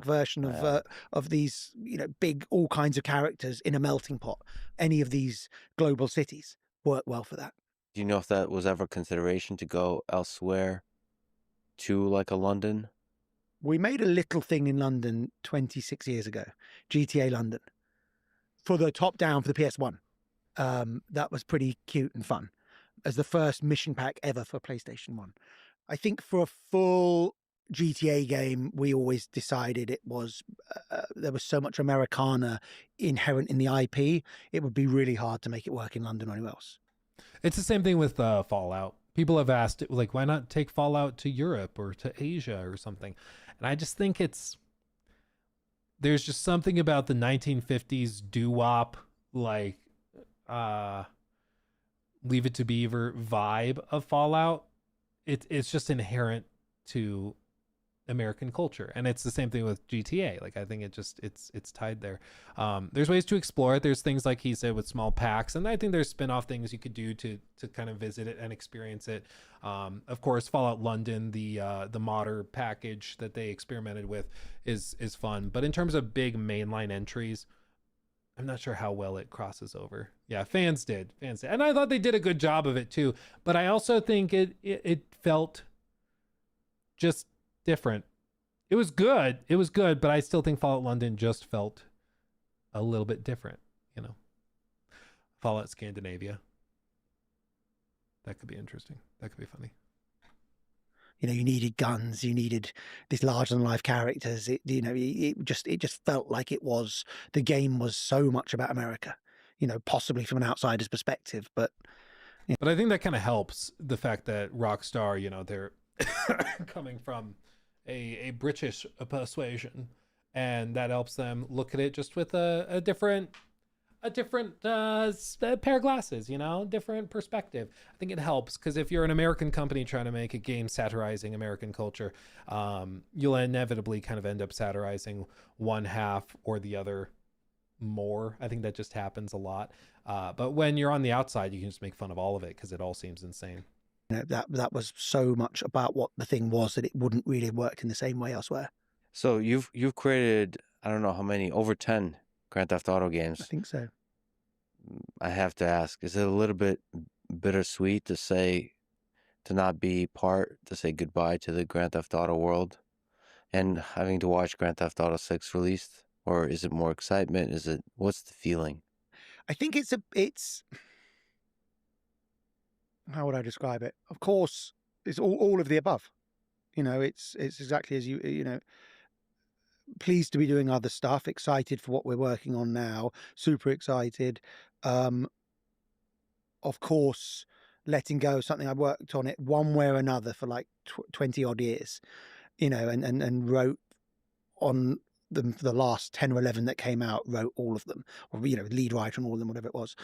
Version of these, you know, big, all kinds of characters in a melting pot. Any of these global cities work well for that. Do you know if that was ever consideration to go elsewhere to like a London? We made a little thing in London 26 years ago, GTA London, for the top down for the PS1. That was pretty cute and fun, as the first mission pack ever for PlayStation 1. I think for a full GTA game, we always decided it was there was so much Americana inherent in the IP, it would be really hard to make it work in London or anywhere else. It's the same thing with Fallout. People have asked, like, why not take Fallout to Europe or to Asia or something? And I just think there's just something about the 1950s doo-wop, like, Leave It to Beaver vibe of Fallout. It's just inherent to American culture, and it's the same thing with GTA. Like, I think it's tied there. There's ways to explore it. There's things like he said with small packs, and I think there's spin-off things you could do to kind of visit it and experience it. Of course, Fallout London, the modder package that they experimented with is fun, but in terms of big mainline entries, I'm not sure how well it crosses over. Yeah, fans did, and I thought they did a good job of it too. But I also think it felt just different. It was good, but I still think Fallout London just felt a little bit different. You know, Fallout Scandinavia. That could be interesting. That could be funny. You know, you needed guns, you needed these larger than life characters. It just felt like the game was so much about America, you know, possibly from an outsider's perspective. But I think that kind of helps the fact that Rockstar, you know, they're coming from a British persuasion, and that helps them look at it just with a different pair of glasses, you know, different perspective. I think it helps because if you're an American company trying to make a game satirizing American culture, you'll inevitably kind of end up satirizing one half or the other more. I think that just happens a lot. But when you're on the outside, you can just make fun of all of it because it all seems insane. You know, that was so much about what the thing was that it wouldn't really have worked in the same way elsewhere. So you've created, I don't know how many, over 10 Grand Theft Auto games. I think so. I have to ask, is it a little bit bittersweet to say goodbye to the Grand Theft Auto world and having to watch Grand Theft Auto 6 released? Or is it more excitement? What's the feeling? I think it's how would I describe it? Of course, it's all of the above. You know, it's exactly as you know, pleased to be doing other stuff, excited for what we're working on now, super excited. Of course, letting go of something I worked on it one way or another for like 20 odd years, you know, and wrote on the last 10 or 11 that came out, wrote all of them, or, you know, lead writer on all of them, whatever it was.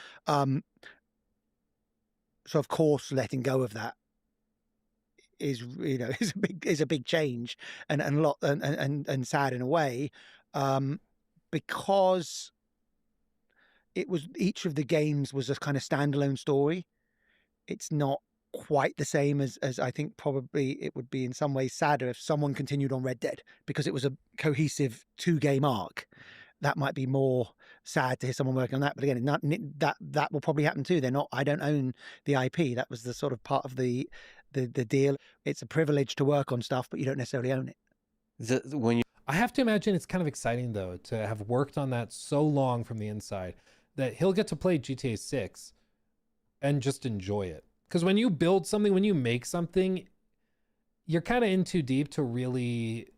So of course, letting go of that is, you know, is a big change and a lot and sad in a way, because it was, each of the games was a kind of standalone story. It's not quite the same as I think probably it would be in some ways sadder if someone continued on Red Dead because it was a cohesive 2-game arc. That might be more sad to hear someone working on that. But again, that will probably happen too. I don't own the IP. That was the sort of part of the deal. It's a privilege to work on stuff, but you don't necessarily own it. I have to imagine it's kind of exciting though to have worked on that so long from the inside that he'll get to play GTA 6 and just enjoy it. Because when you build something, when you make something, you're kind of in too deep to really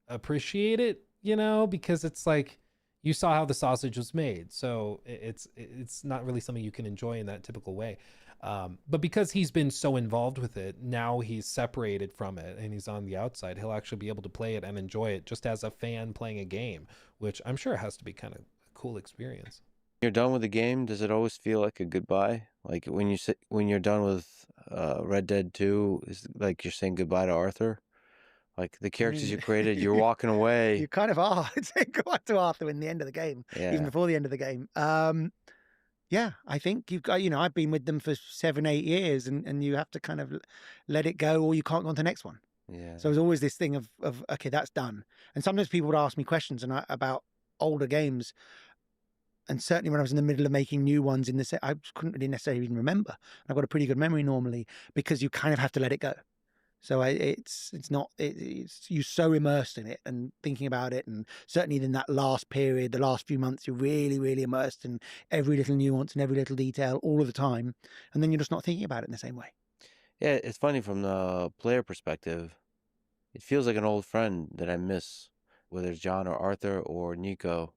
appreciate it, you know, because it's like you saw how the sausage was made. So it's not really something you can enjoy in that typical way. But because he's been so involved with it, now he's separated from it and he's on the outside. He'll actually be able to play it and enjoy it just as a fan playing a game, which I'm sure has to be kind of a cool experience. You're done with the game, does it always feel like a goodbye? Like when you're done with Red Dead 2, is like you're saying goodbye to Arthur? Like the characters you created, you're walking away. You kind of are saying goodbye to Arthur in the end of the game, even before the end of the game. Yeah, I think you've got, you know, I've been with them for 7-8 years and you have to kind of let it go or you can't go on to the next one. Yeah. So there's always this thing of okay, that's done. And sometimes people would ask me questions about older games. And certainly when I was in the middle of making new ones in the set, I couldn't really necessarily even remember. I've got a pretty good memory normally because you kind of have to let it go. So it's you're so immersed in it and thinking about it. And certainly in that last period, the last few months, you're really, really immersed in every little nuance and every little detail all of the time. And then you're just not thinking about it in the same way. Yeah, it's funny from the player perspective. It feels like an old friend that I miss, whether it's John or Arthur or Nico.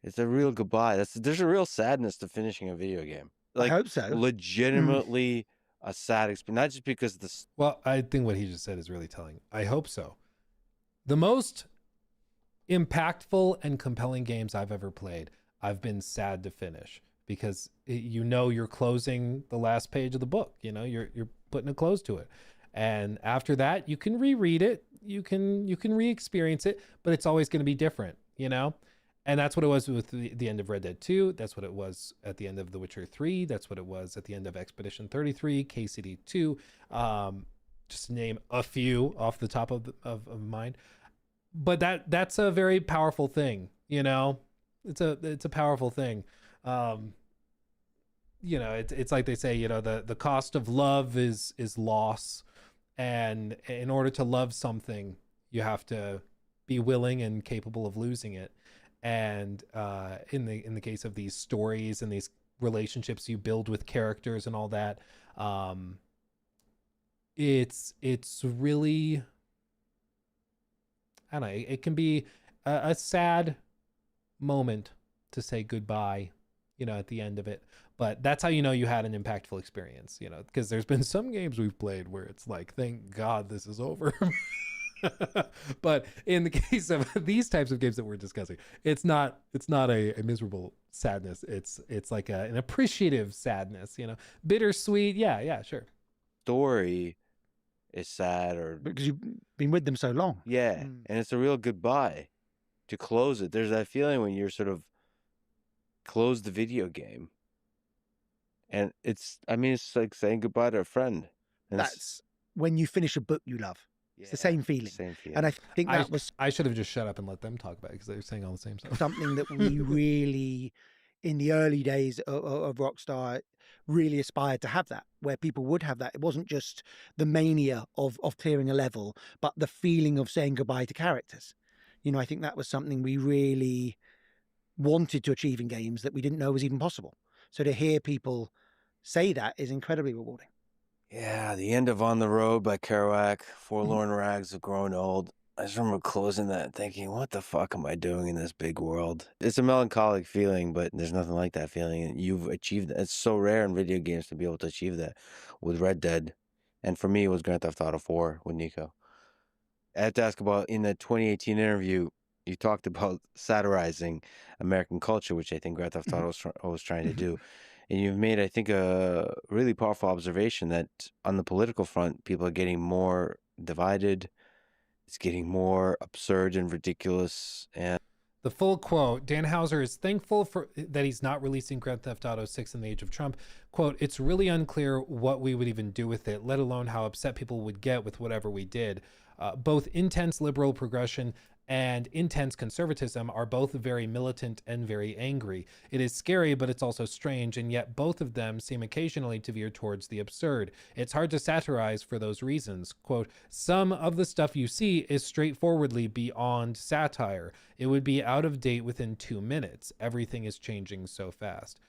It's a real goodbye. There's a real sadness to finishing a video game. Like, I hope so. Legitimately a sad experience, not just because this. Well, I think what he just said is really telling. I hope so. The most impactful and compelling games I've ever played, I've been sad to finish because you know you're closing the last page of the book. You know you're putting a close to it, and after that you can reread it, you can re-experience it, but it's always going to be different. You know. And that's what it was with the end of Red Dead 2. That's what it was at the end of The Witcher 3. That's what it was at the end of Expedition 33, KCD 2. Just to name a few off the top of mind. But that's a very powerful thing, you know. It's a powerful thing. You know, it's like they say, you know, the cost of love is loss, and in order to love something, you have to be willing and capable of losing it. And in the case of these stories and these relationships you build with characters and all that, it's really, I don't know, it can be a sad moment to say goodbye, you know, at the end of it. But that's how you know you had an impactful experience, you know, because there's been some games we've played where it's like, thank God this is over. But in the case of these types of games that we're discussing, it's not a miserable sadness. It's like an appreciative sadness, you know, bittersweet. Yeah, sure. Story is sad, or Because you've been with them so long. yeah, Mm. and it's a real goodbye to close it. There's that feeling when you're sort of close the video game, and it's like saying goodbye to a friend. And it's- That's when you finish a book you love. It's the yeah, same feeling. Same feeling. And I think that was I should have just shut up and let them talk about it because they're saying all the same stuff. something that we really, in the early days of Rockstar, really aspired to have that, where people would have that. It wasn't just the mania of clearing a level, but the feeling of saying goodbye to characters. You know, I think that was something we really wanted to achieve in games that we didn't know was even possible. So to hear people say that is incredibly rewarding. Yeah, the end of On the Road by Kerouac, Mm-hmm. Forlorn Rags have grown old. I just remember closing that and thinking, what the fuck am I doing in this big world? It's a melancholic feeling, but there's nothing like that feeling. And you've achieved it. It's so rare in video games to be able to achieve that with Red Dead. And for me, it was Grand Theft Auto 4 with Nico. I have to ask about, in the 2018 interview, you talked about satirizing American culture, which I think Grand Theft Auto was trying to do. And you've made, I think, a really powerful observation that on the political front, people are getting more divided. It's getting more absurd and ridiculous. And The full quote, Dan Houser is thankful that he's not releasing Grand Theft Auto 6 in the age of Trump. Quote, it's really unclear what we would even do with it, let alone how upset people would get with whatever we did. Both intense liberal progression and intense conservatism are both very militant and very angry. It is scary, but it's also strange, and yet both of them seem occasionally to veer towards the absurd. It's hard to satirize for those reasons. Quote, some of the stuff you see is straightforwardly beyond satire. It would be out of date within 2 minutes. Everything is changing so fast.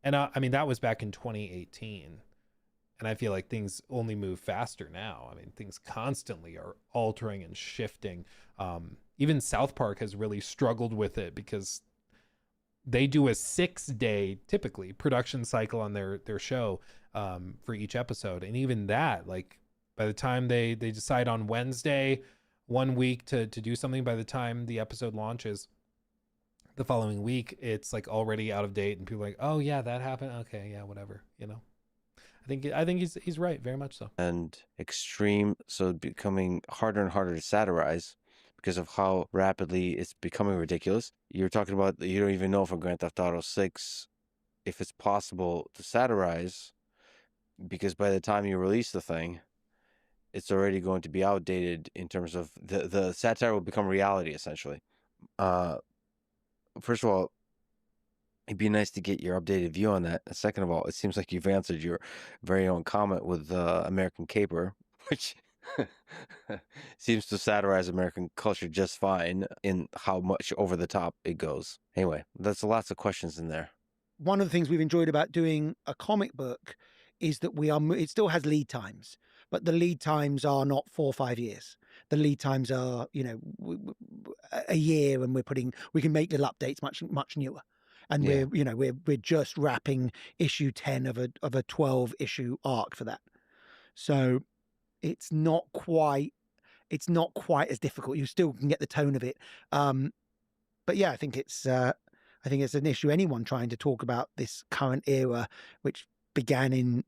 And I mean, that was back in 2018. And I feel like things only move faster now. I mean, things constantly are altering and shifting. Even South Park has really struggled with it because they do a 6-day, typically, production cycle on their show for each episode. And even that, like, by the time they decide on Wednesday, 1 week to do something, by the time the episode launches the following week, it's like already out of date. And people are like, oh, yeah, that happened. Okay, yeah, whatever, you know. I think he's right, very much so. and extreme, so becoming harder and harder to satirize because of how rapidly it's becoming ridiculous. You're talking about, you don't even know for Grand Theft Auto 6 if it's possible to satirize, because by the time you release the thing, it's already going to be outdated in terms of the satire will become reality, essentially. First of all, it'd be nice to get your updated view on that. And second of all, it seems like you've answered your very own comment with American Caper, which seems to satirize American culture just fine in how much over the top it goes. Anyway, that's lots of questions in there. One of the things we've enjoyed about doing a comic book is that it still has lead times, but the lead times are not 4 or 5 years. The lead times are, you know, a year, and we can make little updates much newer. And Yeah. we're just wrapping issue 10 of a 12 issue arc for that. So it's not quite as difficult. You still can get the tone of it. But yeah, I think it's an issue anyone trying to talk about this current era, which began in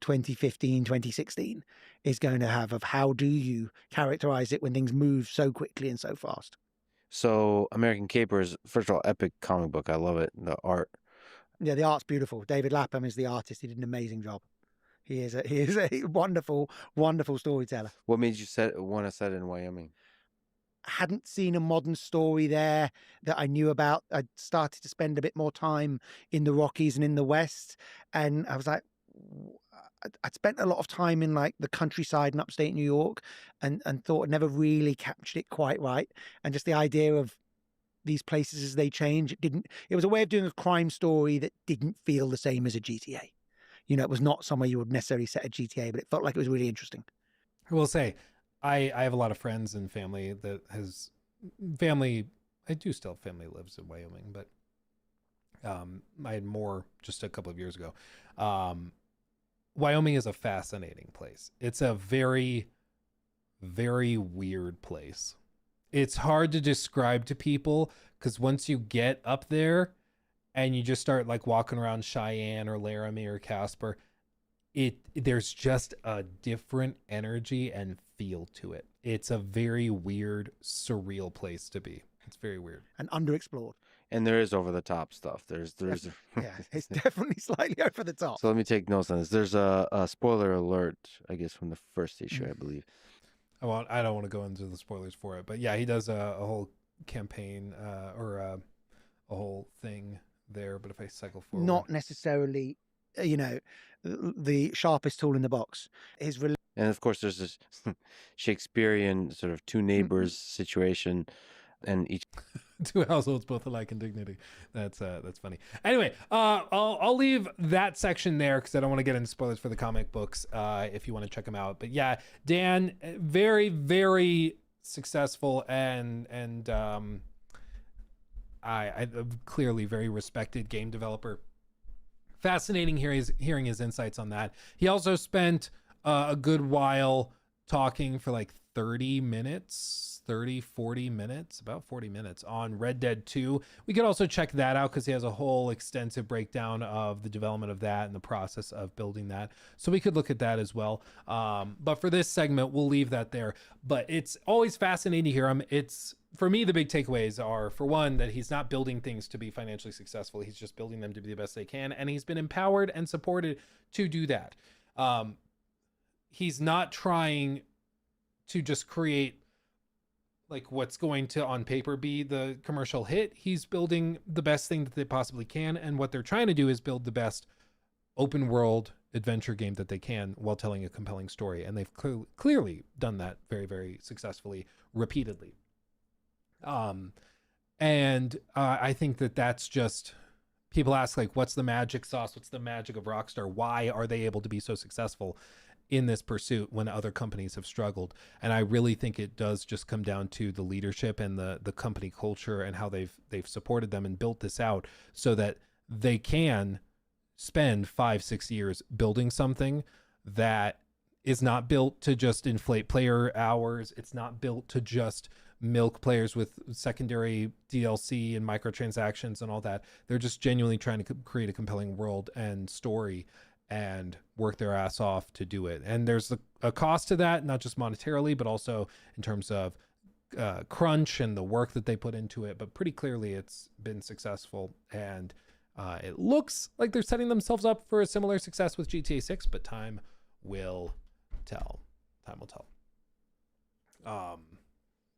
2015, 2016, is going to have of how do you characterize it when things move so quickly and so fast. So American Caper is, first of all, epic comic book. I love it. The art. Yeah, the art's beautiful. David Lapham is the artist. He did an amazing job. He is a wonderful, wonderful storyteller. What made you want to set it in Wyoming? Hadn't seen a modern story there that I knew about. I started to spend a bit more time in the Rockies and in the West, and I was like, I'd spent a lot of time in like the countryside in upstate New York, and thought I'd never really captured it quite right. And just the idea of these places as they change, it was a way of doing a crime story that didn't feel the same as a GTA. You know, it was not somewhere you would necessarily set a GTA, but it felt like it was really interesting. I will say, I have a lot of friends and family that has family. I do still have family that lives in Wyoming, but I had more just a couple of years ago. Wyoming is a fascinating place. It's a very, very weird place. It's hard to describe to people because once you get up there and you just start like walking around Cheyenne or Laramie or Casper, there's just a different energy and feel to it. It's a very weird, surreal place to be. It's very weird and underexplored. And there is over the top stuff. There's Yeah, it's definitely slightly over the top. So let me take notes on this. There's a spoiler alert, I guess, from the first issue, I believe. I don't want to go into the spoilers for it, but yeah, he does a whole campaign or a whole thing there. But if I cycle forward, Not necessarily, the sharpest tool in the box. His And of course, there's this Shakespearean sort of two neighbors situation, and each two households both alike in dignity. That's funny. Anyway, I'll leave that section there because I don't want to get into spoilers for the comic books. If you want to check them out, but yeah, Dan, very very successful and I clearly very respected game developer. Fascinating hearing his insights on that. He also spent a good while talking for like 40 minutes about 40 minutes on Red Dead 2. We could also check that out because he has a whole extensive breakdown of the development of that and the process of building that, so we could look at that as well. But for this segment we'll leave that there. But it's always fascinating to hear him. It's, for me, the big takeaways are, for one, that he's not building things to be financially successful. He's just building them to be the best they can, and he's been empowered and supported to do that. He's not trying to just create like what's going to on paper be the commercial hit. He's building the best thing that they possibly can, and what they're trying to do is build the best open world adventure game that they can while telling a compelling story, and they've clearly done that very very successfully, repeatedly. I think that that's just, people ask like, what's the magic sauce, what's the magic of Rockstar, why are they able to be so successful in this pursuit when other companies have struggled? And I really think it does just come down to the leadership and the company culture and how they've supported them and built this out so that they can spend 5-6 years building something that is not built to just inflate player hours. It's not built to just milk players with secondary DLC and microtransactions and all that. They're just genuinely trying to create a compelling world and story and work their ass off to do it. And there's a cost to that, not just monetarily, but also in terms of crunch and the work that they put into it. But pretty clearly it's been successful, and it looks like they're setting themselves up for a similar success with GTA 6, but time will tell.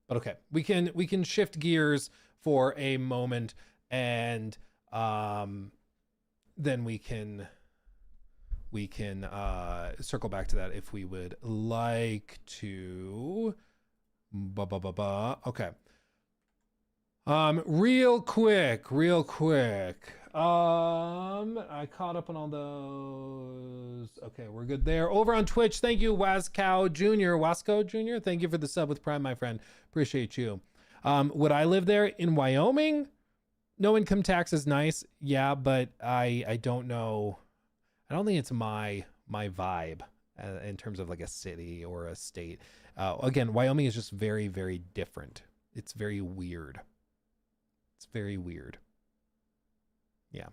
But okay, we can shift gears for a moment, and then we can circle back to that if we would like to. Okay. Real quick. I caught up on all those. Okay, we're good there. Over on Twitch, thank you, Wasco Jr. Thank you for the sub with Prime, my friend. Appreciate you. Would I live there in Wyoming? No income tax is nice, yeah, but I don't know. I don't think it's my vibe in terms of like a city or a state. Again, Wyoming is just very, very different. It's very weird. Yeah.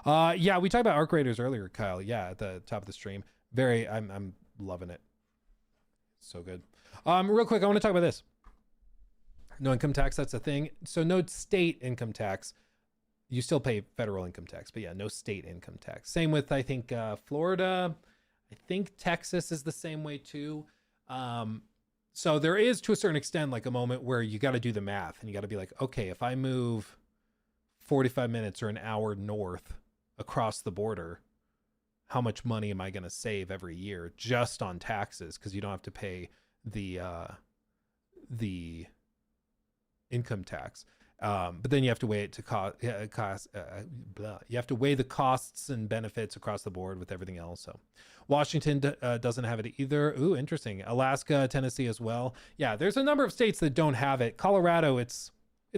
We talked about Arc Raiders earlier, Kyle. Yeah, at the top of the stream. I'm loving it. So good. Real quick, I want to talk about this. No income tax, that's a thing. So no state income tax. You still pay federal income tax, but yeah, no state income tax. Same with, I think, Florida. I think Texas is the same way too. So there is, to a certain extent, like a moment where you got to do the math and you got to be like, okay, if I move 45 minutes or an hour north across the border, how much money am I going to save every year just on taxes? Because you don't have to pay the income tax. But then you have to weigh it to you have to weigh the costs and benefits across the board with everything else. So Washington doesn't have it either. Ooh, interesting. Alaska, Tennessee as well. Yeah, there's a number of states that don't have it. Colorado, it's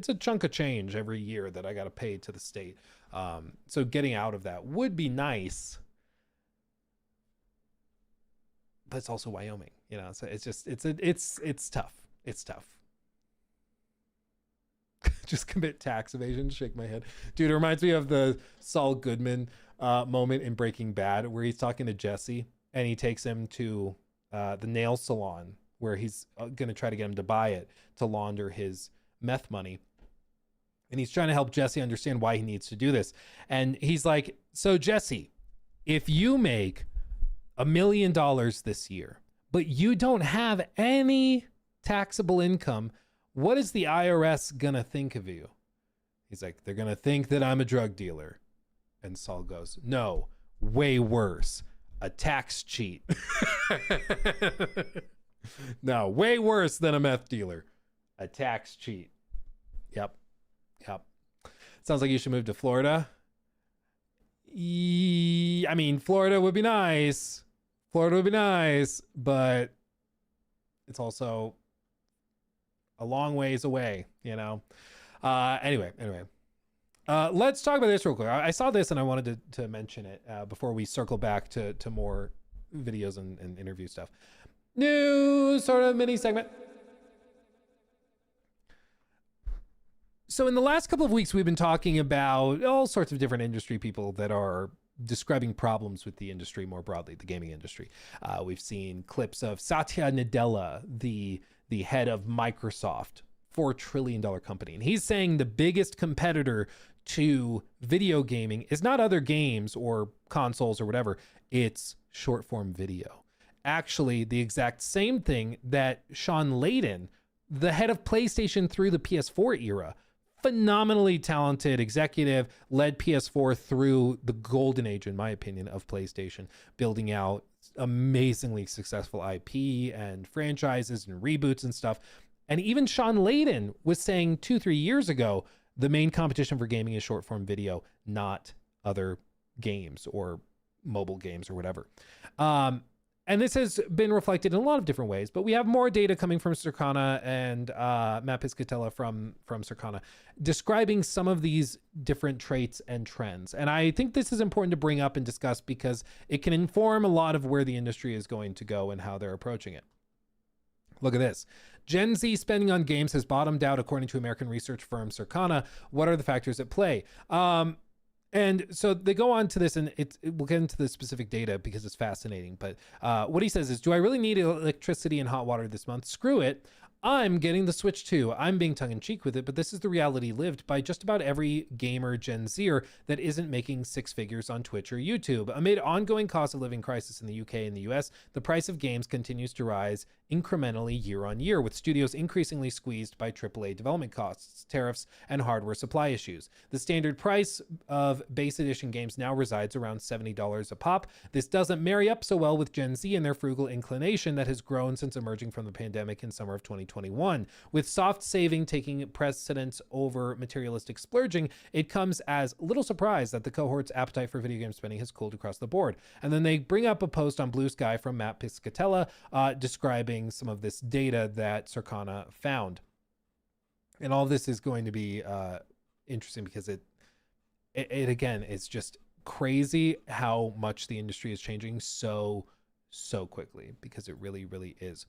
a chunk of change every year that I got to pay to the state. So getting out of that would be nice. but it's also Wyoming, you know. So it's just it's tough. It's tough. Just commit tax evasion. Shake my head, dude. It reminds me of the Saul Goodman moment in Breaking Bad where he's talking to Jesse and he takes him to the nail salon where he's gonna try to get him to buy it to launder his meth money. And he's trying to help Jesse understand why he needs to do this. And he's like, so Jesse, if you make $1 million this year, but you don't have any taxable income, what is the IRS gonna think of you? He's like, they're gonna think that I'm a drug dealer. And Saul goes, no, way worse, a tax cheat. No, way worse than a meth dealer, a tax cheat. Yep. Sounds like you should move to Florida. I mean, Florida would be nice, but it's also a long ways away, you know. Anyway, let's talk about this real quick. I saw this and I wanted to mention it before we circle back to more videos and interview stuff. New sort of mini segment. So in the last couple of weeks, we've been talking about all sorts of different industry people that are describing problems with the industry more broadly, the gaming industry. We've seen clips of Satya Nadella, the head of Microsoft, $4 trillion company. And he's saying the biggest competitor to video gaming is not other games or consoles or whatever, it's short form video. Actually, the exact same thing that Sean Layden, the head of PlayStation through the PS4 era, phenomenally talented executive, led PS4 through the golden age, in my opinion, of PlayStation, building out amazingly successful IP and franchises and reboots and stuff. And even Sean Layden was saying 2-3 years ago, the main competition for gaming is short form video, not other games or mobile games or whatever. And this has been reflected in a lot of different ways, but we have more data coming from Circana and Matt Piscatella from Circana describing some of these different traits and trends. And I think this is important to bring up and discuss because it can inform a lot of where the industry is going to go and how they're approaching it. Look at this. Gen Z spending on games has bottomed out according to American research firm Circana. What are the factors at play? And so they go on to this, and we'll get into the specific data because it's fascinating. But what he says is, do I really need electricity and hot water this month? Screw it. I'm getting the Switch 2. I'm being tongue-in-cheek with it, but this is the reality lived by just about every gamer Gen Zer that isn't making six figures on Twitch or YouTube. Amid ongoing cost of living crisis in the UK and the US, the price of games continues to rise incrementally year on year, with studios increasingly squeezed by AAA development costs, tariffs, and hardware supply issues. The standard price of base edition games now resides around $70 a pop. This doesn't marry up so well with Gen Z and their frugal inclination that has grown since emerging from the pandemic in summer of 2021. With soft saving taking precedence over materialistic splurging, it comes as little surprise that the cohort's appetite for video game spending has cooled across the board. And then they bring up a post on Blue Sky from Matt Piscatella describing some of this data that Circana found. And all this is going to be interesting because it again, it's just crazy how much the industry is changing so quickly, because it really is.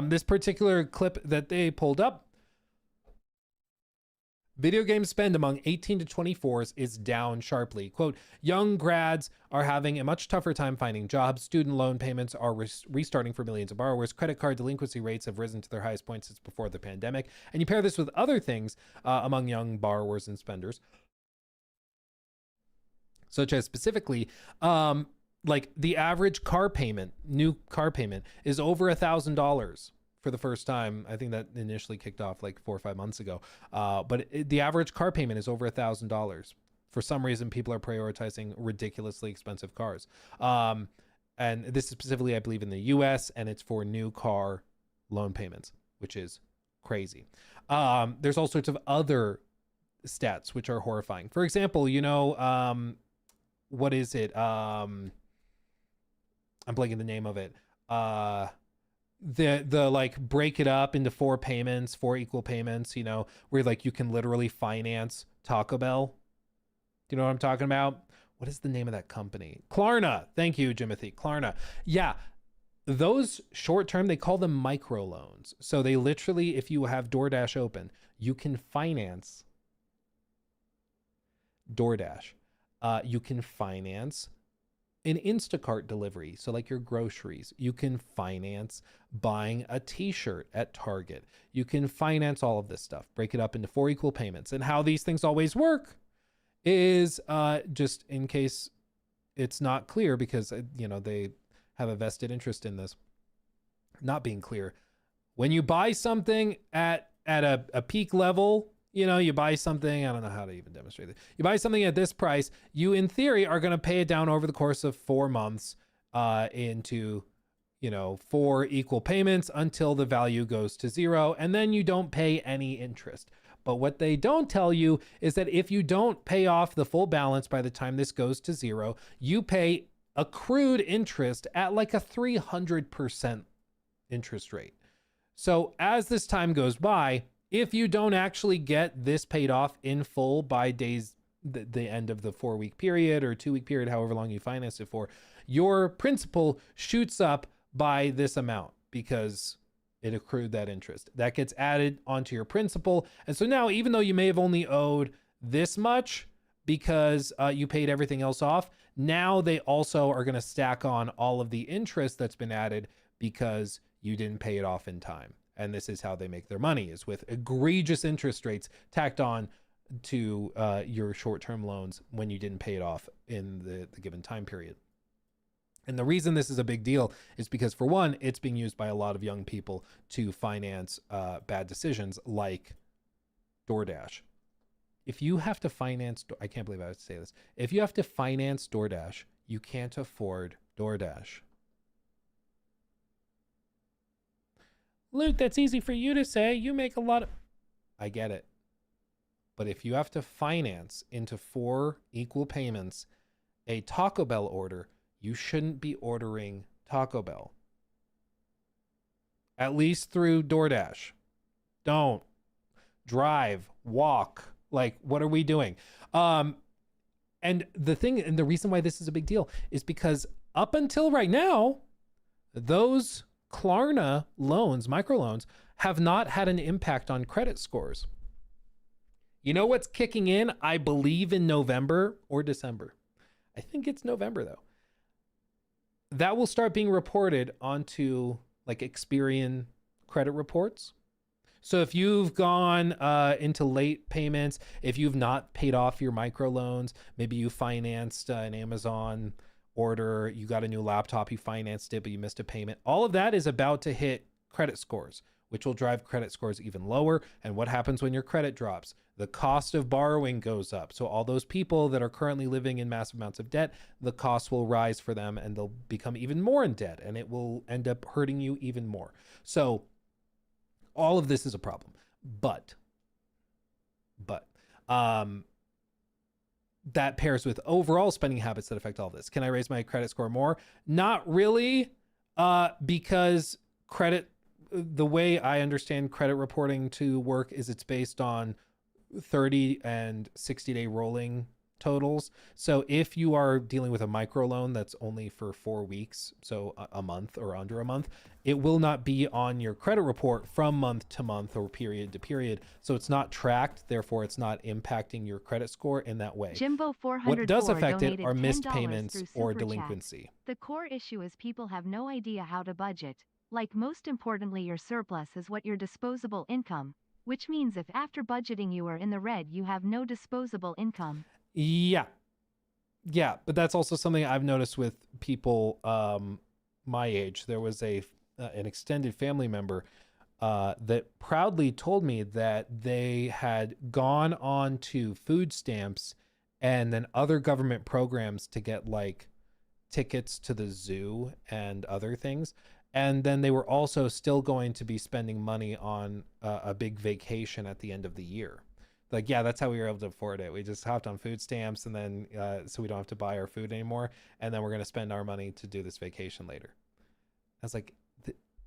This particular clip that they pulled up, video game spend among 18 to 24s is down sharply. Quote, young grads are having a much tougher time finding jobs. Student loan payments are restarting for millions of borrowers. Credit card delinquency rates have risen to their highest point since before the pandemic. And you pair this with other things among young borrowers and spenders, such as specifically, like the average car payment, new car payment, is over $1,000 for the first time. I think that initially kicked off like 4 or 5 months ago. But the average car payment is over $1,000. For some reason, people are prioritizing ridiculously expensive cars. And this is specifically, I believe, in the US, and it's for new car loan payments, which is crazy. There's all sorts of other stats which are horrifying. For example, you know, what is it? I'm blanking the name of it. The like break it up into 4 payments, 4 equal payments, you know, where like you can literally finance Taco Bell. Do you know what I'm talking about? What is the name of that company? Klarna. Thank you, Jimothy. Klarna. Yeah. those short term, they call them micro loans. So they literally, if you have DoorDash open, you can finance DoorDash. You can finance an Instacart delivery. So like your groceries, you can finance buying a t-shirt at Target. You can finance all of this stuff, break it up into 4 equal payments. And how these things always work is just in case it's not clear, because you know, they have a vested interest in this not being clear. When you buy something at a peak level, you know, you buy something, I don't know how to even demonstrate it. You buy something at this price, you in theory are going to pay it down over the course of 4 months into, you know, 4 equal payments until the value goes to 0, and then you don't pay any interest. But what they don't tell you is that if you don't pay off the full balance by the time this goes to 0, you pay accrued interest at like a 300% interest rate. So as this time goes by, if you don't actually get this paid off in full by the end of the 4-week period or 2-week period, however long you finance it for, your principal shoots up by this amount because it accrued that interest. That gets added onto your principal. And so now, even though you may have only owed this much because you paid everything else off, now they also are going to stack on all of the interest that's been added because you didn't pay it off in time. And this is how they make their money, is with egregious interest rates tacked on to your short-term loans when you didn't pay it off in the given time period. And the reason this is a big deal is because, for one, it's being used by a lot of young people to finance bad decisions like DoorDash. If you have to finance, I can't believe I would say this. If you have to finance DoorDash, you can't afford DoorDash. Luke, that's easy for you to say. You make a lot of... I get it. But if you have to finance into 4 equal payments a Taco Bell order, you shouldn't be ordering Taco Bell. At least through DoorDash. Don't. Drive. Walk. Like, what are we doing? And the thing, and the reason why this is a big deal is because up until right now, those Klarna loans, microloans, have not had an impact on credit scores. You know what's kicking in, I believe, in November or December? I think it's November, though. That will start being reported onto like Experian credit reports. So if you've gone into late payments, if you've not paid off your microloans, maybe you financed an Amazon order, you got a new laptop, you financed it, but you missed a payment. All of that is about to hit credit scores, which will drive credit scores even lower. And what happens when your credit drops? The cost of borrowing goes up. So all those people that are currently living in massive amounts of debt, the costs will rise for them and they'll become even more in debt, and it will end up hurting you even more. So all of this is a problem. But that pairs with overall spending habits that affect all of this. Can I raise my credit score more? Not really, because the way I understand credit reporting to work is it's based on 30 and 60-day rolling totals. So if you are dealing with a microloan that's only for 4 weeks, so a month or under a month, it will not be on your credit report from month to month or period to period. So it's not tracked, therefore it's not impacting your credit score in that way. Jimbo 404 What does affect it donated are missed $10 payments through or Super Chat. delinquency. The core issue is people have no idea how to budget. Like, most importantly, your surplus is what your disposable income, which means if after budgeting you are in the red, you have no disposable income. Yeah, but that's also something I've noticed with people my age. There was an extended family member that proudly told me that they had gone on to food stamps and then other government programs to get like tickets to the zoo and other things. And then they were also still going to be spending money on a big vacation at the end of the year. Like, yeah, that's how we were able to afford it. We just hopped on food stamps, and then so we don't have to buy our food anymore. And then we're going to spend our money to do this vacation later. I was like,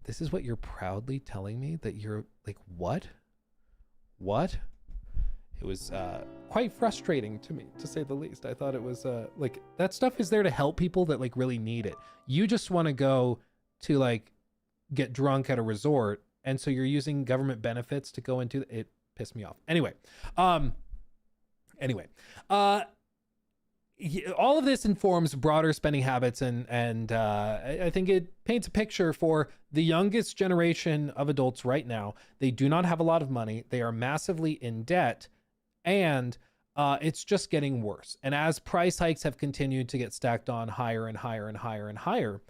this is what you're proudly telling me? That you're like, what? It was quite frustrating to me, to say the least. I thought it was like, that stuff is there to help people that like really need it. You just want to go to like get drunk at a resort, and so you're using government benefits to go into it. Pissed me off. Anyway, all of this informs broader spending habits, and I think it paints a picture for the youngest generation of adults right now. They do not have a lot of money. They are massively in debt, and it's just getting worse. And as price hikes have continued to get stacked on higher and higher and higher and higher,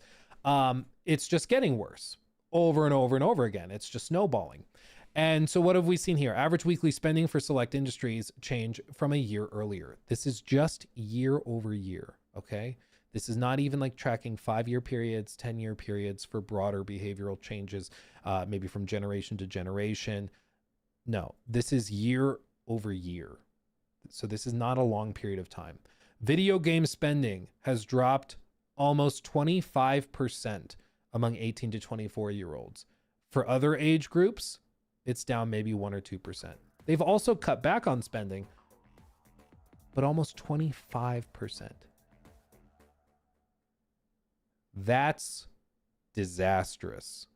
it's just getting worse over and over and over again. It's just snowballing. And so what have we seen here? Average weekly spending for select industries change from a year earlier. This is just year over year, okay? This is not even like tracking 5-year periods, 10-year periods for broader behavioral changes, maybe from generation to generation. No, this is year over year. So this is not a long period of time. Video game spending has dropped almost 25% among 18 to 24-year-olds. For other age groups, it's down maybe 1 or 2%. They've also cut back on spending, but almost 25%. That's disastrous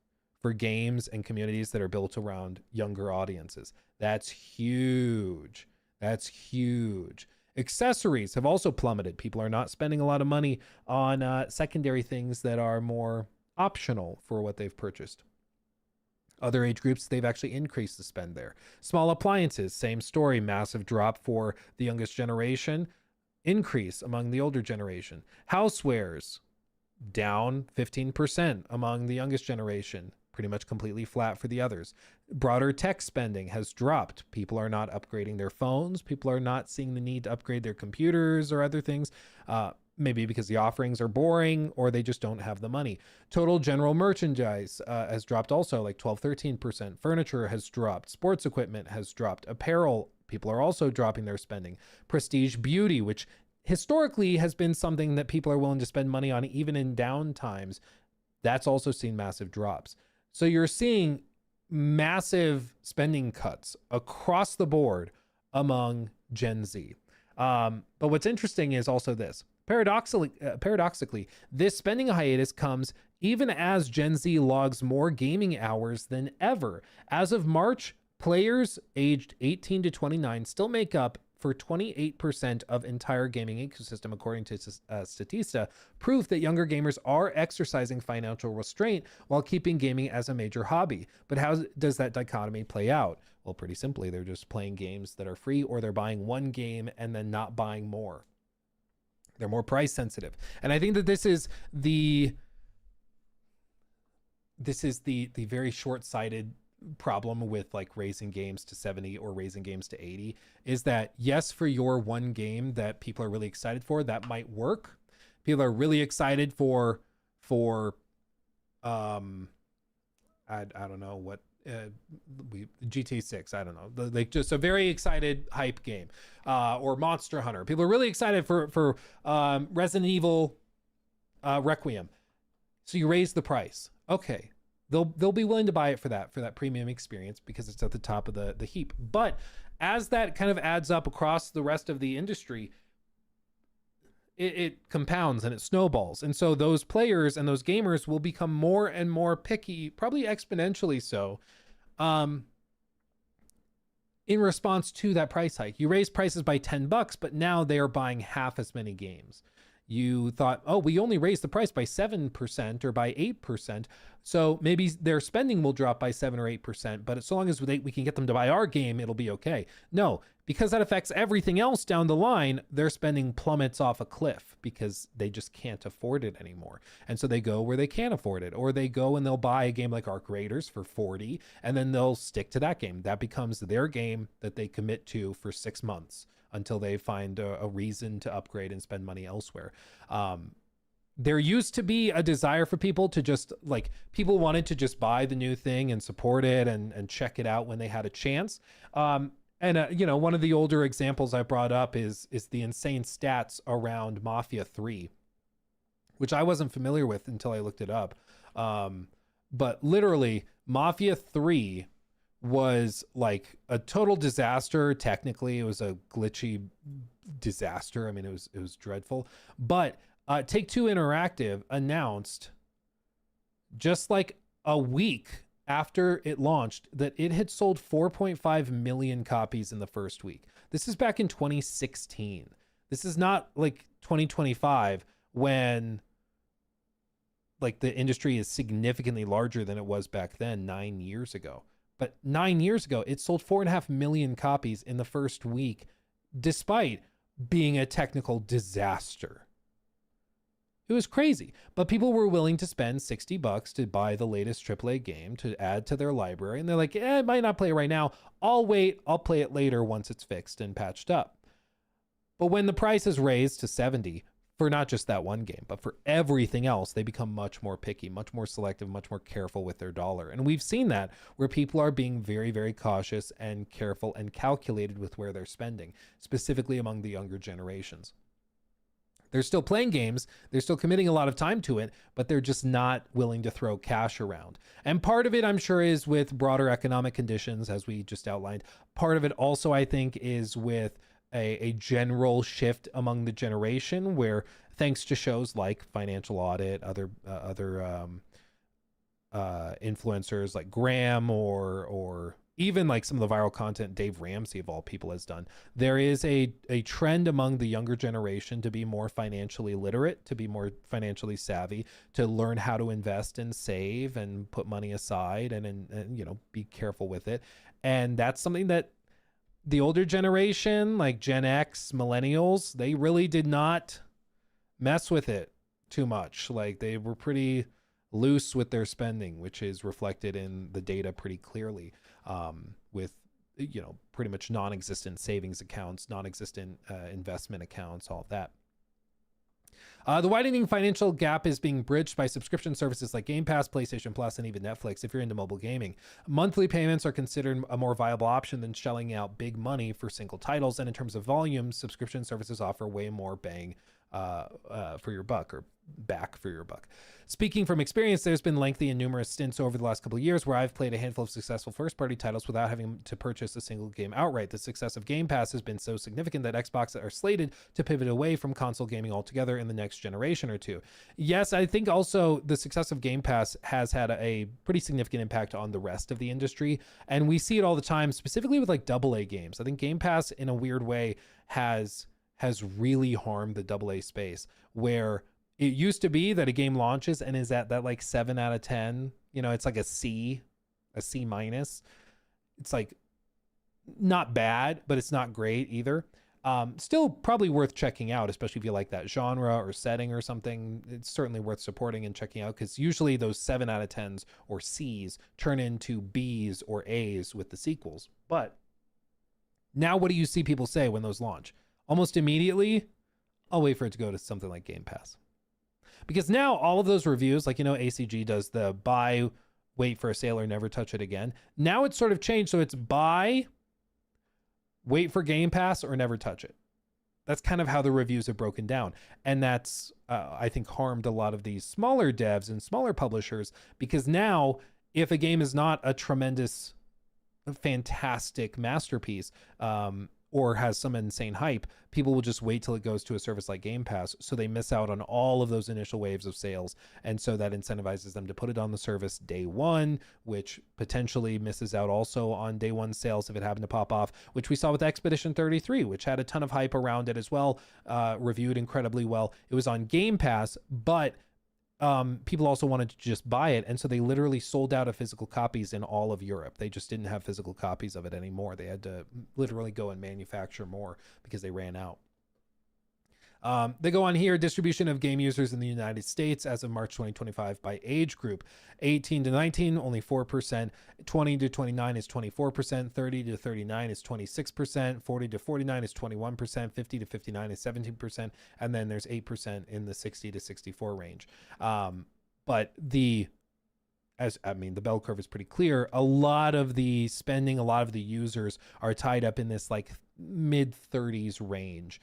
for games and communities that are built around younger audiences. That's huge. That's huge. Accessories have also plummeted. People are not spending a lot of money on secondary things that are more optional for what they've purchased. Other age groups, they've actually increased the spend there. Small appliances, same story, massive drop for the youngest generation, increase among the older generation. Housewares, down 15% among the youngest generation, pretty much completely flat for the others. Broader tech spending has dropped. People are not upgrading their phones. People are not seeing the need to upgrade their computers or other things. Maybe because the offerings are boring or they just don't have the money. Total general merchandise has dropped also like 12-13%. Furniture has dropped. Sports equipment has dropped. Apparel, people are also dropping their spending. Prestige beauty, which historically has been something that people are willing to spend money on even in down times, that's also seen massive drops. So you're seeing massive spending cuts across the board among Gen Z. But what's interesting is also this. Paradoxically, this spending hiatus comes even as Gen Z logs more gaming hours than ever. As of March, players aged 18 to 29 still make up for 28% of entire gaming ecosystem, according to Statista, proof that younger gamers are exercising financial restraint while keeping gaming as a major hobby. But how does that dichotomy play out? Well, pretty simply, they're just playing games that are free, or they're buying one game and then not buying more. They're more price sensitive. And I think that this is the very short-sighted problem with like raising games to 70 or raising games to 80, is that yes, for your one game that people are really excited for, that might work. People are really excited for I don't know what GTA 6, I don't know, like just a very excited hype game, or Monster Hunter. People are really excited for Resident Evil Requiem. So you raise the price. Okay, they'll be willing to buy it for that premium experience because it's at the top of the heap. But as that kind of adds up across the rest of the industry, it compounds and it snowballs. And so those players and those gamers will become more and more picky, probably exponentially so, in response to that price hike. You raise prices by $10, but now they are buying half as many games. You thought, oh, we only raised the price by 7% or by 8%. So maybe their spending will drop by 7 or 8%, but so long as we can get them to buy our game, it'll be okay. No, because that affects everything else down the line, their spending plummets off a cliff because they just can't afford it anymore. And so they go where they can afford it, or they go and they'll buy a game like Arc Raiders for $40, and then they'll stick to that game. That becomes their game that they commit to for 6 months until they find a reason to upgrade and spend money elsewhere. There used to be a desire for people to just like, people wanted to just buy the new thing and support it and check it out when they had a chance. You know, one of the older examples I brought up is the insane stats around Mafia 3, which I wasn't familiar with until I looked it up. But literally Mafia 3 was like a total disaster. Technically, it was a glitchy disaster. I mean, it was dreadful. But Take-Two Interactive announced just like a week after it launched, that it had sold 4.5 million copies in the first week. This is back in 2016. This is not like 2025 when like the industry is significantly larger than it was back then 9 years ago. But 9 years ago, it sold 4.5 million copies in the first week, despite being a technical disaster. It was crazy, but people were willing to spend $60 to buy the latest AAA game to add to their library. And they're like, I might not play it right now. I'll wait. I'll play it later once it's fixed and patched up. But when the price is raised to 70 for not just that one game, but for everything else, they become much more picky, much more selective, much more careful with their dollar. And we've seen that where people are being very, very cautious and careful and calculated with where they're spending, specifically among the younger generations. They're still playing games, they're still committing a lot of time to it, but they're just not willing to throw cash around. And part of it, I'm sure, is with broader economic conditions, as we just outlined. Part of it also, I think, is with a general shift among the generation where, thanks to shows like Financial Audit, other influencers like Graham or even like some of the viral content Dave Ramsey of all people has done, there is a trend among the younger generation to be more financially literate, to be more financially savvy, to learn how to invest and save and put money aside and you know, be careful with it. And that's something that the older generation, like Gen X, millennials, they really did not mess with it too much. Like they were pretty loose with their spending, which is reflected in the data pretty clearly, with, you know, pretty much non-existent savings accounts, non-existent investment accounts, all of that. The widening financial gap is being bridged by subscription services like Game Pass, PlayStation Plus, and even Netflix if you're into mobile gaming. Monthly payments are considered a more viable option than shelling out big money for single titles, and in terms of volume, subscription services offer way more bang for your buck, or back for your buck. Speaking from experience, there's been lengthy and numerous stints over the last couple of years where I've played a handful of successful first-party titles without having to purchase a single game outright. The success of Game Pass has been so significant that Xbox are slated to pivot away from console gaming altogether in the next generation or two. Yes, I think also the success of Game Pass has had a pretty significant impact on the rest of the industry, and we see it all the time, specifically with like AA games. I think Game Pass, in a weird way, has really harmed the AA space, where it used to be that a game launches and is at that like 7 out of 10, you know, it's like a C minus. It's like not bad, but it's not great either. Still probably worth checking out, especially if you like that genre or setting or something. It's certainly worth supporting and checking out, because usually those 7 out of 10s or C's turn into B's or A's with the sequels. But now what do you see people say when those launch? Almost immediately, I'll wait for it to go to something like Game Pass. Because now all of those reviews, like, you know, ACG does the buy, wait for a sale, or never touch it again. Now it's sort of changed. So it's buy, wait for Game Pass, or never touch it. That's kind of how the reviews have broken down. And that's, I think, harmed a lot of these smaller devs and smaller publishers, because now if a game is not a tremendous, fantastic masterpiece, or has some insane hype, people will just wait till it goes to a service like Game Pass, so they miss out on all of those initial waves of sales. And so that incentivizes them to put it on the service day one, which potentially misses out also on day one sales if it happened to pop off, which we saw with Expedition 33, which had a ton of hype around it as well, reviewed incredibly well. It was on Game Pass, but people also wanted to just buy it, and so they literally sold out of physical copies in all of Europe. They just didn't have physical copies of it anymore. They had to literally go and manufacture more because they ran out. They go on here, distribution of game users in the United States as of March 2025 by age group. 18 to 19, only 4%. 20 to 29 is 24%. 30 to 39 is 26%. 40 to 49 is 21%. 50 to 59 is 17%. And then there's 8% in the 60 to 64 range. But the bell curve is pretty clear. A lot of the spending, a lot of the users are tied up in this like mid 30s range,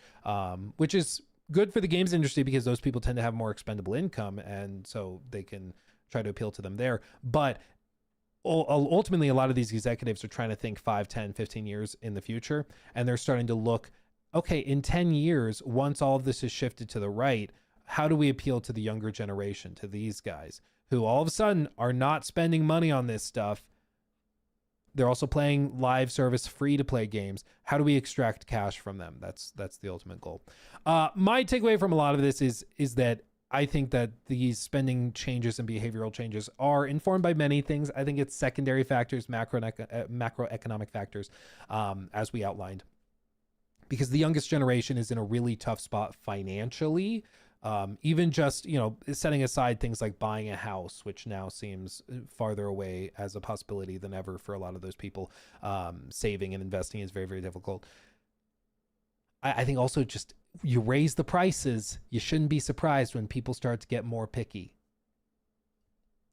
which is good for the games industry because those people tend to have more expendable income, and so they can try to appeal to them there. But ultimately, a lot of these executives are trying to think 5, 10, 15 years in the future, and they're starting to look, okay, in 10 years, once all of this is shifted to the right, how do we appeal to the younger generation, to these guys who all of a sudden are not spending money on this stuff. They're also playing live service free to play games. How do we extract cash from them? That's the ultimate goal. My takeaway from a lot of this is that I think that these spending changes and behavioral changes are informed by many things. I think it's secondary factors, macroeconomic factors, as we outlined, because the youngest generation is in a really tough spot financially. Even just, setting aside things like buying a house, which now seems farther away as a possibility than ever for a lot of those people. Saving and investing is very, very difficult. I think also just you raise the prices. You shouldn't be surprised when people start to get more picky.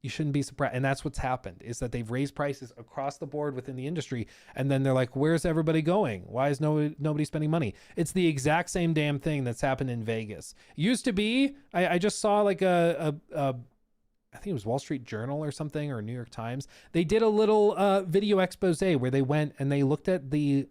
You shouldn't be surprised. And that's what's happened, is that they've raised prices across the board within the industry. And then they're like, where's everybody going? Why is nobody spending money? It's the exact same damn thing that's happened in Vegas. It used to be, I just saw like I think it was Wall Street Journal or something, or New York Times. They did a little video expose where they went and they looked at the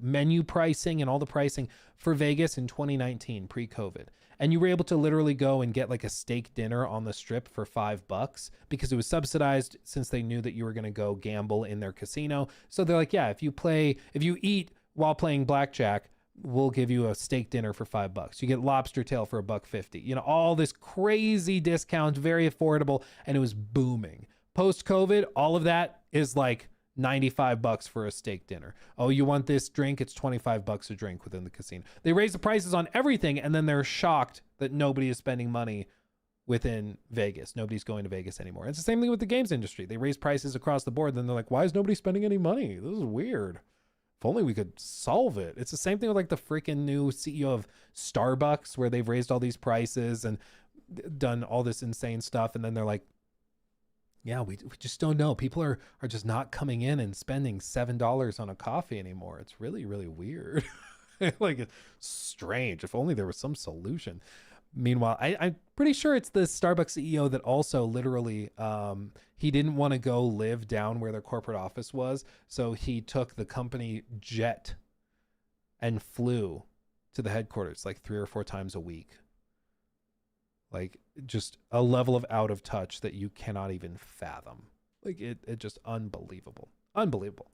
menu pricing and all the pricing for Vegas in 2019, pre-COVID. And you were able to literally go and get like a steak dinner on the strip for $5 because it was subsidized, since they knew that you were going to go gamble in their casino. So they're like, yeah, if you eat while playing blackjack, we'll give you a steak dinner for $5. You get lobster tail for $1.50. All this crazy discount, very affordable, and it was booming. Post-COVID, all of that is like $95 for a steak dinner. Oh, you want this drink? It's $25 a drink within the casino. They raise the prices on everything, and then they're shocked that nobody is spending money within Vegas. Nobody's going to Vegas anymore. It's the same thing with the games industry. They raise prices across the board, then they're like, why is nobody spending any money? This is weird. If only we could solve it. It's the same thing with like the freaking new CEO of Starbucks, where they've raised all these prices and done all this insane stuff, and then they're like, yeah, we just don't know. People are just not coming in and spending $7 on a coffee anymore. It's really, really weird. Like, it's strange. If only there was some solution. Meanwhile, I'm pretty sure it's the Starbucks CEO that also literally, he didn't want to go live down where their corporate office was. So he took the company jet and flew to the headquarters like 3 or 4 times a week. Like, just a level of out of touch that you cannot even fathom. Like, it just unbelievable. Unbelievable.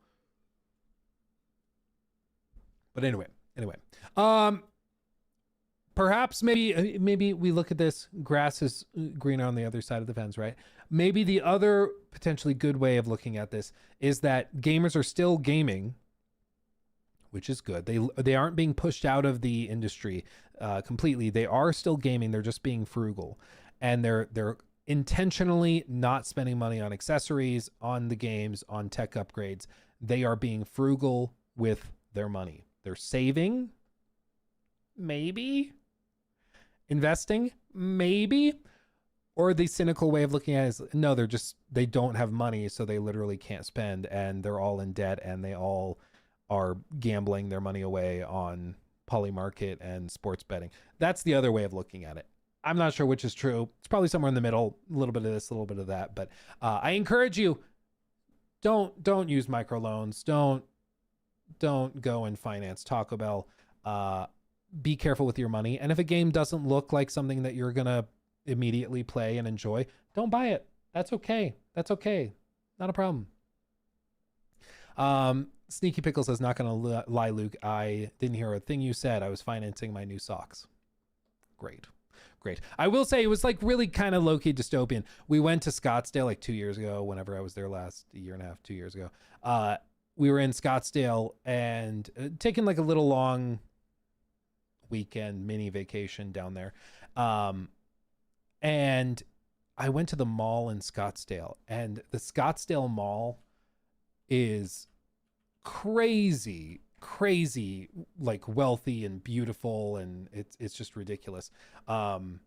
But anyway. Perhaps maybe we look at this, grass is greener on the other side of the fence, right? Maybe the other potentially good way of looking at this is that gamers are still gaming, which is good. They aren't being pushed out of the industry completely. They are still gaming. They're just being frugal, and they're intentionally not spending money on accessories, on the games, on tech upgrades. They are being frugal with their money. They're saving, maybe investing, maybe, or the cynical way of looking at it is no, they don't have money, so they literally can't spend, and they're all in debt, and they all are gambling their money away on Polymarket and sports betting. That's the other way of looking at it. I'm not sure which is true. It's probably somewhere in the middle, a little bit of this, a little bit of that. But I encourage you, don't use microloans. Don't go and finance Taco Bell. Be careful with your money. And if a game doesn't look like something that you're going to immediately play and enjoy, don't buy it. That's okay. That's okay. Not a problem. Sneaky Pickle says, not going to lie, Luke. I didn't hear a thing you said. I was financing my new socks. Great. I will say it was like really kind of low-key dystopian. We went to Scottsdale like 2 years ago, whenever I was there last, a year and a half, 2 years ago. We were in Scottsdale and taking like a little long weekend mini vacation down there. And I went to the mall in Scottsdale, and the Scottsdale Mall is crazy like wealthy and beautiful, and it's just ridiculous. It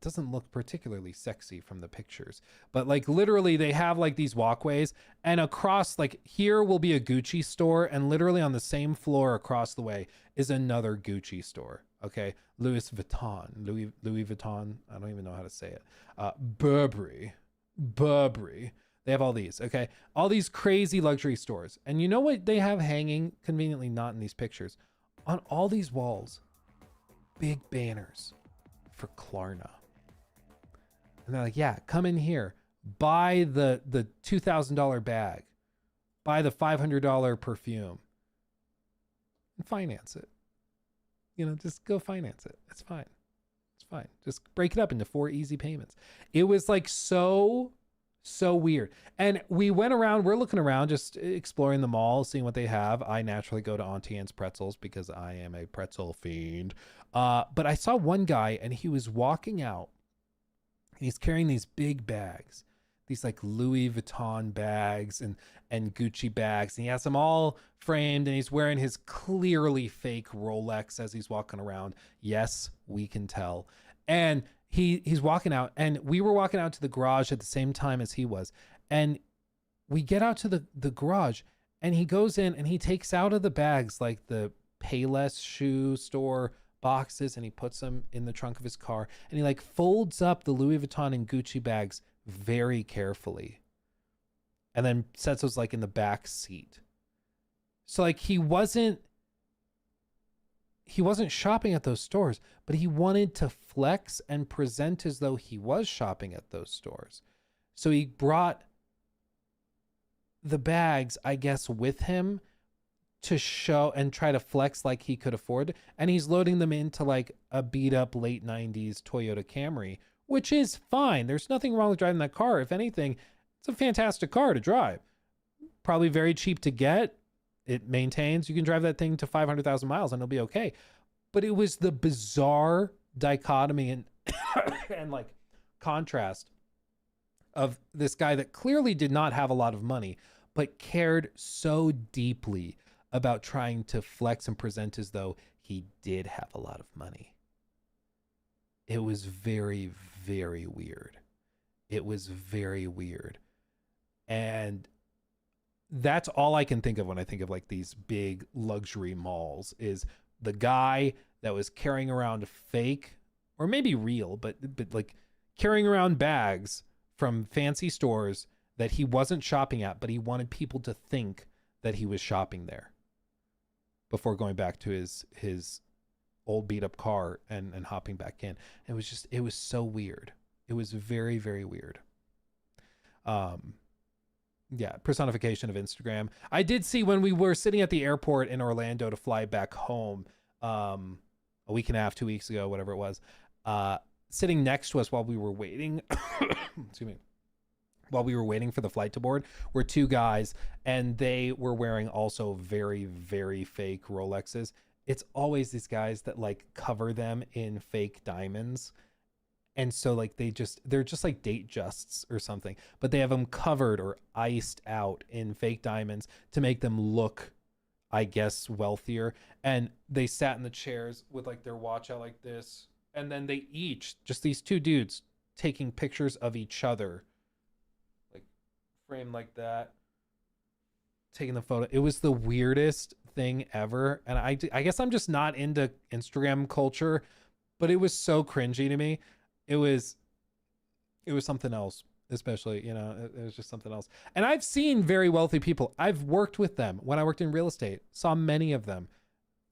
doesn't look particularly sexy from the pictures, but like literally they have like these walkways, and across, like, here will be a Gucci store, and literally on the same floor across the way is another Gucci store. Okay, Louis Vuitton, I don't even know how to say it. Burberry. They have all these, okay? All these crazy luxury stores. And you know what they have hanging, conveniently not in these pictures? On all these walls, big banners for Klarna. And they're like, yeah, come in here, buy the $2,000 bag, buy the $500 perfume, and finance it. Just go finance it. It's fine. It's fine. Just break it up into 4 easy payments. It was like so weird. And we went around, we're looking around, just exploring the mall, seeing what they have. I naturally go to Auntie Anne's Pretzels because I am a pretzel fiend. But I saw one guy and he was walking out and he's carrying these big bags, these like Louis Vuitton bags and Gucci bags. And he has them all framed and he's wearing his clearly fake Rolex as he's walking around. Yes, we can tell. And he's walking out, and we were walking out to the garage at the same time as he was. And we get out to the garage, and he goes in and he takes out of the bags like the Payless shoe store boxes, and he puts them in the trunk of his car, and he like folds up the Louis Vuitton and Gucci bags very carefully, and then sets those like in the back seat. So like he wasn't shopping at those stores, but he wanted to flex and present as though he was shopping at those stores. So he brought the bags, I guess, with him to show and try to flex like he could afford. And he's loading them into like a beat up late 90s Toyota Camry, which is fine. There's nothing wrong with driving that car. If anything, it's a fantastic car to drive. Probably very cheap to get. It maintains. You can drive that thing to 500,000 miles and it'll be okay. But it was the bizarre dichotomy and like contrast of this guy that clearly did not have a lot of money, but cared so deeply about trying to flex and present as though he did have a lot of money. It was very, very weird. It was very weird. And that's all I can think of when I think of like these big luxury malls, is the guy that was carrying around fake or maybe real, but like carrying around bags from fancy stores that he wasn't shopping at, but he wanted people to think that he was shopping there before going back to his old beat up car and hopping back in. It was so weird. It was very, very weird. Yeah, personification of Instagram. I did see when we were sitting at the airport in Orlando to fly back home a week and a half, 2 weeks ago, whatever it was, sitting next to us while we were waiting, excuse me, while we were waiting for the flight to board, were 2 guys, and they were wearing also very, very fake Rolexes. It's always these guys that like cover them in fake diamonds. And so like they're just like date justs or something, but they have them covered or iced out in fake diamonds to make them look, I guess, wealthier. And they sat in the chairs with like their watch out like this. And then they each, just these 2 dudes, taking pictures of each other, like framed like that, taking the photo. It was the weirdest thing ever. And I guess I'm just not into Instagram culture, but it was so cringy to me. It was something else, especially, it was just something else. And I've seen very wealthy people. I've worked with them when I worked in real estate, saw many of them.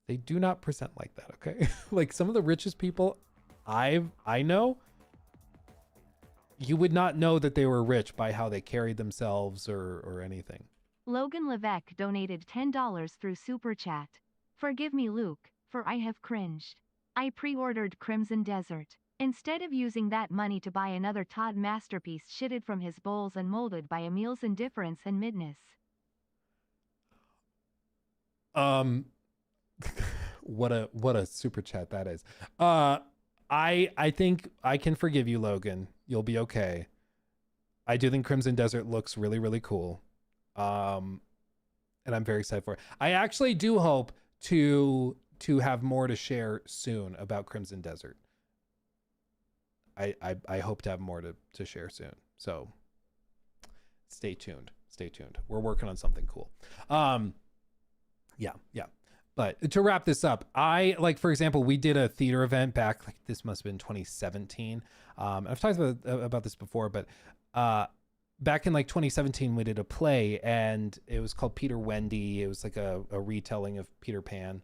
They do not present like that. Okay. Like some of the richest people I know, you would not know that they were rich by how they carried themselves or anything. Logan Levesque donated $10 through Super Chat. Forgive me, Luke, for I have cringed. I pre-ordered Crimson Desert. Instead of using that money to buy another Todd masterpiece shitted from his bowls and molded by Emil's indifference and midness. What a super chat that is. I think I can forgive you, Logan. You'll be okay. I do think Crimson Desert looks really, really cool. And I'm very excited for it. I actually do hope to have more to share soon about Crimson Desert. I hope to have more to share soon. So stay tuned. We're working on something cool. Yeah. But to wrap this up, for example, we did a theater event back, like this must have been 2017. I've talked about this before, but back in like 2017, we did a play and it was called Peter Wendy. It was like a retelling of Peter Pan.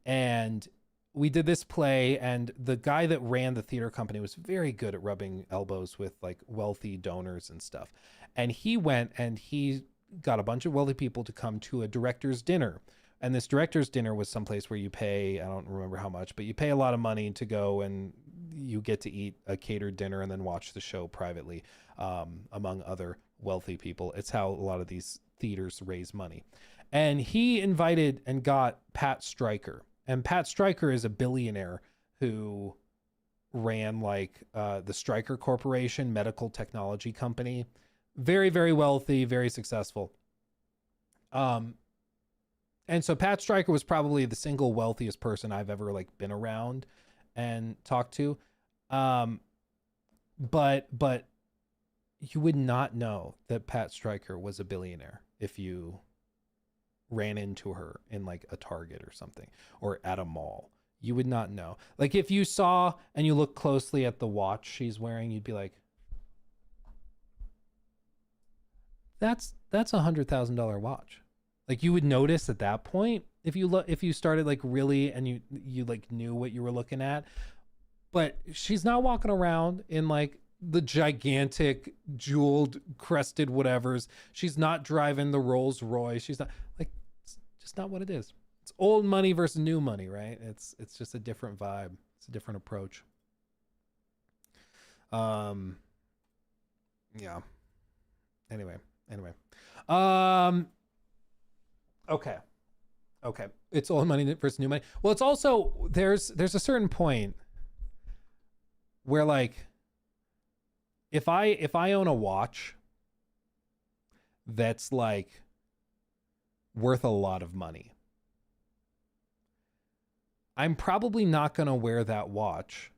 And we did this play, and the guy that ran the theater company was very good at rubbing elbows with like wealthy donors and stuff. And he went and he got a bunch of wealthy people to come to a director's dinner. And this director's dinner was someplace where you pay, I don't remember how much, but you pay a lot of money to go and you get to eat a catered dinner and then watch the show privately, among other wealthy people. It's how a lot of these theaters raise money. And he invited and got Pat Stryker. And Pat Stryker is a billionaire who ran like the Stryker Corporation medical technology company. Very, very wealthy, very successful. And so Pat Stryker was probably the single wealthiest person I've ever like been around and talked to. But you would not know that Pat Stryker was a billionaire if you ran into her in like a Target or something, or at a mall. You would not know. Like if you saw and you look closely at the watch she's wearing, you'd be like, that's $100,000 watch. Like you would notice at that point if you started like really and you like knew what you were looking at. But she's not walking around in like the gigantic jeweled crested whatevers. She's not driving the Rolls Royce. She's not like, it's just not what it is. It's old money versus new money, right? It's just a different vibe. It's a different approach. Yeah. Anyway. Okay. It's old money versus new money. Well, it's also there's a certain point where like if I own a watch that's like worth a lot of money, I'm probably not going to wear that watch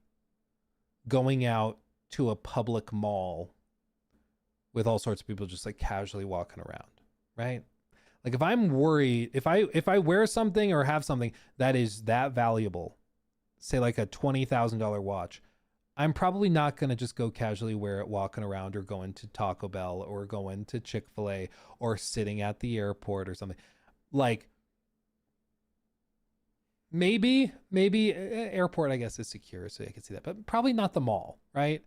going out to a public mall with all sorts of people just like casually walking around, right? Like if I'm worried, if I wear something or have something that is that valuable, say like a $20,000 watch, I'm probably not going to just go casually wear it walking around or going to Taco Bell or going to Chick-fil-A or sitting at the airport or something. Like maybe airport, I guess, is secure, so I can see that, but probably not the mall, right?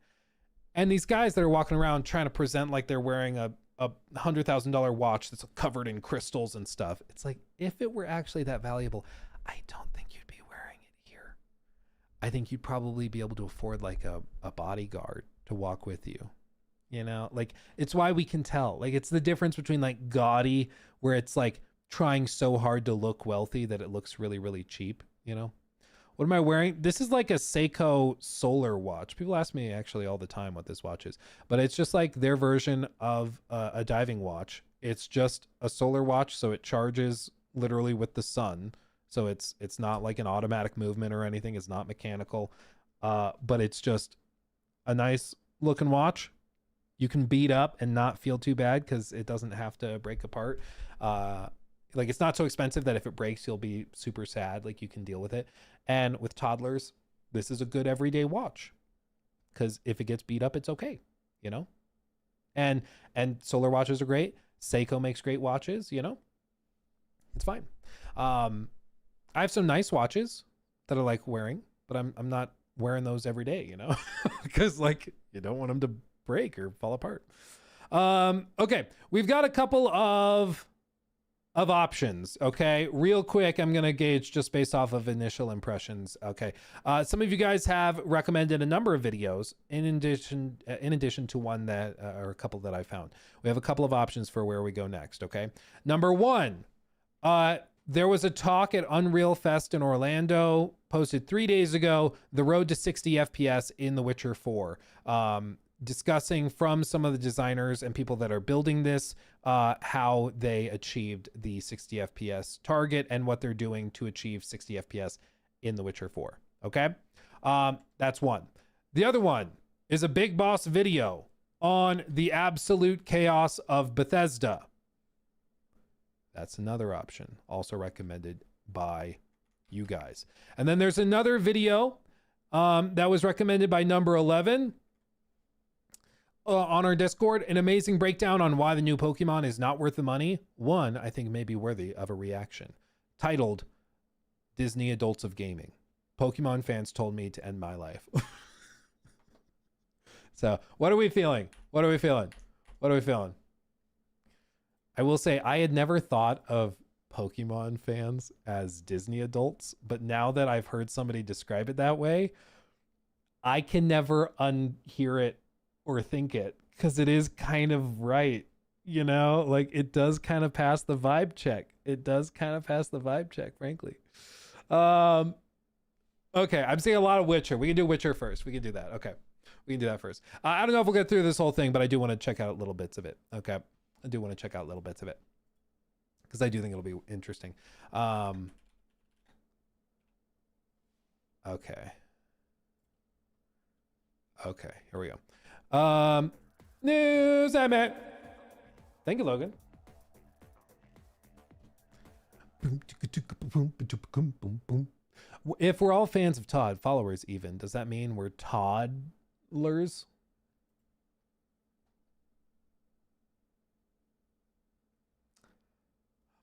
And these guys that are walking around trying to present like they're wearing a $100,000 watch that's covered in crystals and stuff. It's like, if it were actually that valuable, I don't think you'd be wearing it here. I think you'd probably be able to afford like a bodyguard to walk with you. You know, like it's why we can tell. Like it's the difference between like gaudy, where it's like trying so hard to look wealthy that it looks really, really cheap, you know? What am I wearing? This is like a Seiko solar watch. People ask me actually all the time what this watch is, but it's just like their version of a diving watch. It's just a solar watch, so it charges literally with the sun. So it's not like an automatic movement or anything. It's not mechanical, but it's just a nice looking watch. You can beat up and not feel too bad because it doesn't have to break apart. Like it's not so expensive that if it breaks, you'll be super sad. Like you can deal with it. And with toddlers, this is a good everyday watch because if it gets beat up, it's okay, you know? And solar watches are great. Seiko makes great watches, you know? It's fine. I have some nice watches that I like wearing, but I'm not wearing those every day, you know? Because like you don't want them to break or fall apart. Okay, we've got a couple of options. Okay, real quick, I'm gonna gauge just based off of initial impressions. Okay, some of you guys have recommended a number of videos in addition to one that or a couple that I found. We have a couple of options for where we go next. Okay, number one, there was a talk at Unreal Fest in Orlando posted 3 days ago, the road to 60 FPS in The Witcher 4. Discussing from some of the designers and people that are building this, how they achieved the 60 FPS target and what they're doing to achieve 60 FPS in The Witcher 4. Okay. That's one. The other one is a Big Boss video on the absolute chaos of Bethesda. That's another option, also recommended by you guys. And then there's another video that was recommended by number 11 on our Discord, an amazing breakdown on why the new Pokemon is not worth the money. One, I think may be worthy of a reaction, titled Disney Adults of Gaming. Pokemon fans told me to end my life. So what are we feeling? What are we feeling? What are we feeling? I will say I had never thought of Pokemon fans as Disney adults, but now that I've heard somebody describe it that way, I can never unhear it or think it, because it is kind of right. You know, like it does kind of pass the vibe check. It does kind of pass the vibe check, frankly. Okay, I'm seeing a lot of Witcher. We can do Witcher first. We can do that. Okay, we can do that first. I don't know if we'll get through this whole thing, but I do want to check out little bits of it. Okay, I do want to check out little bits of it because I do think it'll be interesting. Okay. Okay, here we go. News, Emmett. Thank you, Logan. If we're all fans of Todd, followers even, does that mean we're toddlers?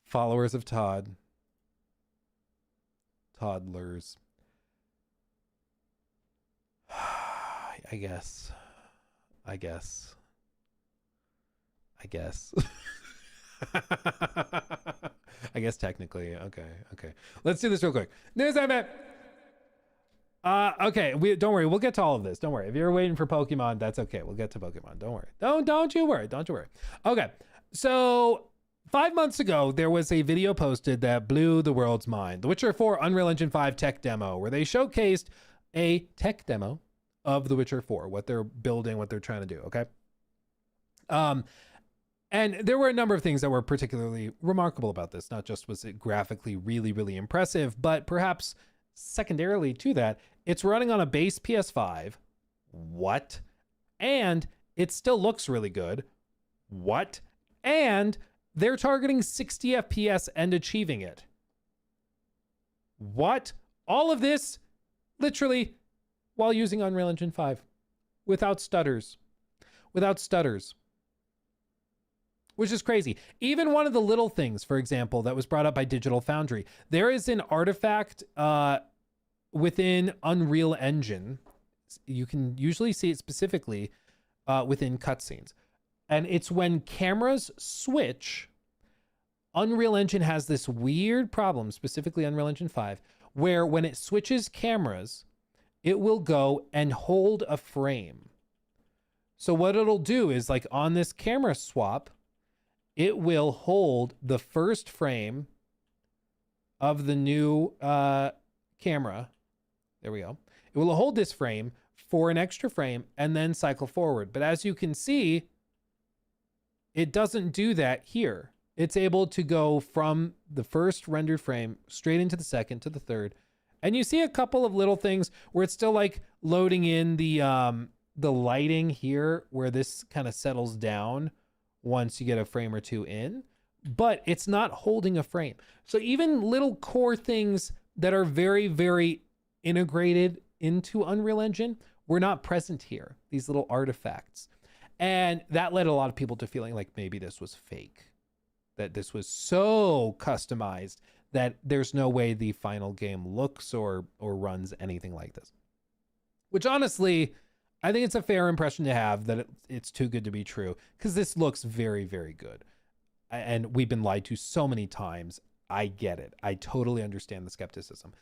Followers of Todd. Toddlers. I guess. I guess. I guess technically. Okay. Let's do this real quick. News event. Okay. Don't worry. We'll get to all of this. Don't worry. If you're waiting for Pokemon, that's okay. We'll get to Pokemon. Don't worry. Don't you worry. Don't you worry. Okay. So 5 months ago, there was a video posted that blew the world's mind. The Witcher 4 Unreal Engine 5 tech demo, where they showcased a tech demo of The Witcher 4, what they're building, what they're trying to do. Okay. And there were a number of things that were particularly remarkable about this. Not just was it graphically really, really impressive, but perhaps secondarily to that, it's running on a base PS5. What? And it still looks really good. What? And they're targeting 60 FPS and achieving it. What? All of this, literally, while using Unreal Engine 5. Without stutters. Without stutters. Which is crazy. Even one of the little things, for example, that was brought up by Digital Foundry, there is an artifact within Unreal Engine. You can usually see it specifically within cutscenes. And it's when cameras switch, Unreal Engine has this weird problem, specifically Unreal Engine 5, where when it switches cameras, it will go and hold a frame. So what it'll do is, like on this camera swap, it will hold the first frame of the new camera. There we go. It will hold this frame for an extra frame and then cycle forward. But as you can see, it doesn't do that here. It's able to go from the first rendered frame straight into the second to the third. And you see a couple of little things where it's still like loading in the lighting here where this kind of settles down once you get a frame or two in, but it's not holding a frame. So even little core things that are very, very integrated into Unreal Engine were not present here, these little artifacts. And that led a lot of people to feeling like maybe this was fake, that this was so customized that there's no way the final game looks or runs anything like this. Which honestly, I think it's a fair impression to have, that it's too good to be true, because this looks very, very good. And we've been lied to so many times. I get it. I totally understand the skepticism.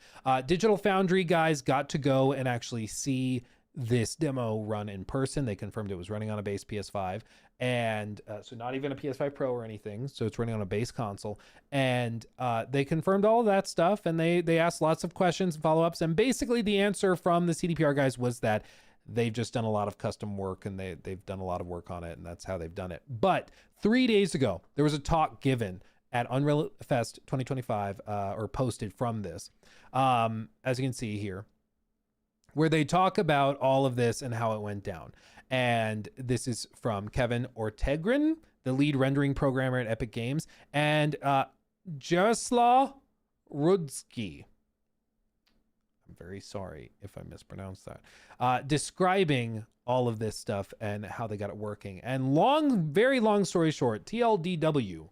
Digital Foundry guys got to go and actually see this demo run in person. They confirmed it was running on a base PS5. And so not even a PS5 Pro or anything. So it's running on a base console. And they confirmed all of that stuff. And they asked lots of questions and follow-ups. And basically the answer from the CDPR guys was that they've just done a lot of custom work and they've done a lot of work on it, and that's how they've done it. But 3 days ago, there was a talk given at Unreal Fest 2025, or posted from this, as you can see here, where they talk about all of this and how it went down. And this is from Kevin Ortegren, the lead rendering programmer at Epic Games, and Jaroslaw Rudzki. I'm very sorry if I mispronounced that. Describing all of this stuff and how they got it working. And very long story short, TLDW,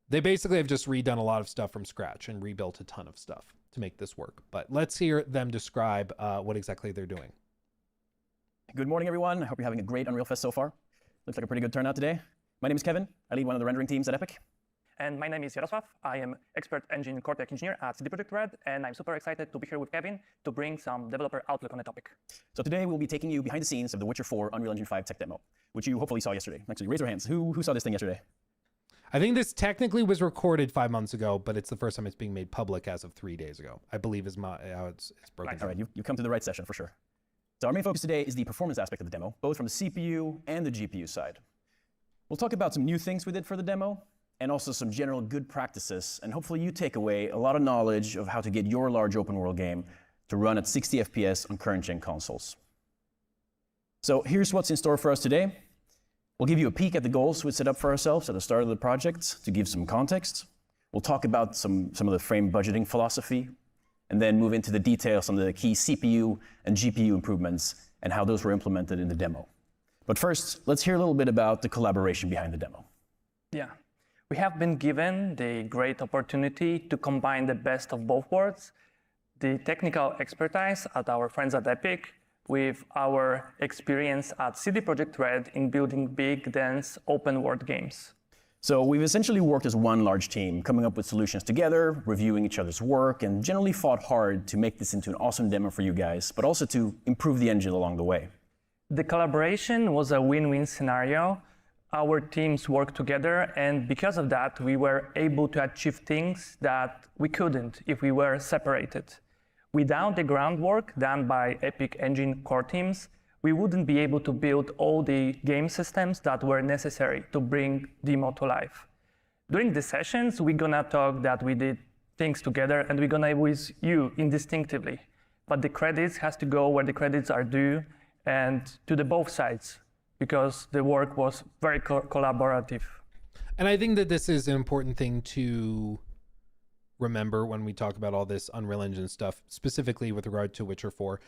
they basically have just redone a lot of stuff from scratch and rebuilt a ton of stuff to make this work. But let's hear them describe what exactly they're doing. Good morning, everyone. I hope you're having a great Unreal Fest so far. Looks like a pretty good turnout today. My name is Kevin. I lead one of the rendering teams at Epic. And my name is Yaroslav. I am expert engine core tech engineer at CD Projekt Red, and I'm super excited to be here with Kevin to bring some developer outlook on the topic. So today we'll be taking you behind the scenes of the Witcher 4 Unreal Engine 5 tech demo, which you hopefully saw yesterday. Actually, raise your hands. Who saw this thing yesterday? I think this technically was recorded 5 months ago, but it's the first time it's being made public as of 3 days ago, I believe is how it's broken All down. right, you've come to the right session for sure. So our main focus today is the performance aspect of the demo, both from the CPU and the GPU side. We'll talk about some new things we did for the demo, and also some general good practices, and hopefully you take away a lot of knowledge of how to get your large open world game to run at 60 FPS on current gen consoles. So here's what's in store for us today. We'll give you a peek at the goals we set up for ourselves at the start of the project to give some context. We'll talk about some of the frame budgeting philosophy, and then move into the details on the key CPU and GPU improvements and how those were implemented in the demo. But first, let's hear a little bit about the collaboration behind the demo. Yeah, we have been given the great opportunity to combine the best of both worlds, the technical expertise at our friends at Epic with our experience at CD Projekt Red in building big, dense, open world games. So we've essentially worked as one large team, coming up with solutions together, reviewing each other's work, and generally fought hard to make this into an awesome demo for you guys, but also to improve the engine along the way. The collaboration was a win-win scenario. Our teams worked together, and because of that, we were able to achieve things that we couldn't if we were separated. Without the groundwork done by Epic Engine core teams, we wouldn't be able to build all the game systems that were necessary to bring demo to life. During the sessions, we're gonna talk that we did things together, and we're gonna with you indistinctively. But the credits has to go where the credits are due, and to the both sides, because the work was very collaborative. And I think that this is an important thing to remember when we talk about all this Unreal Engine stuff, specifically with regard to Witcher 4.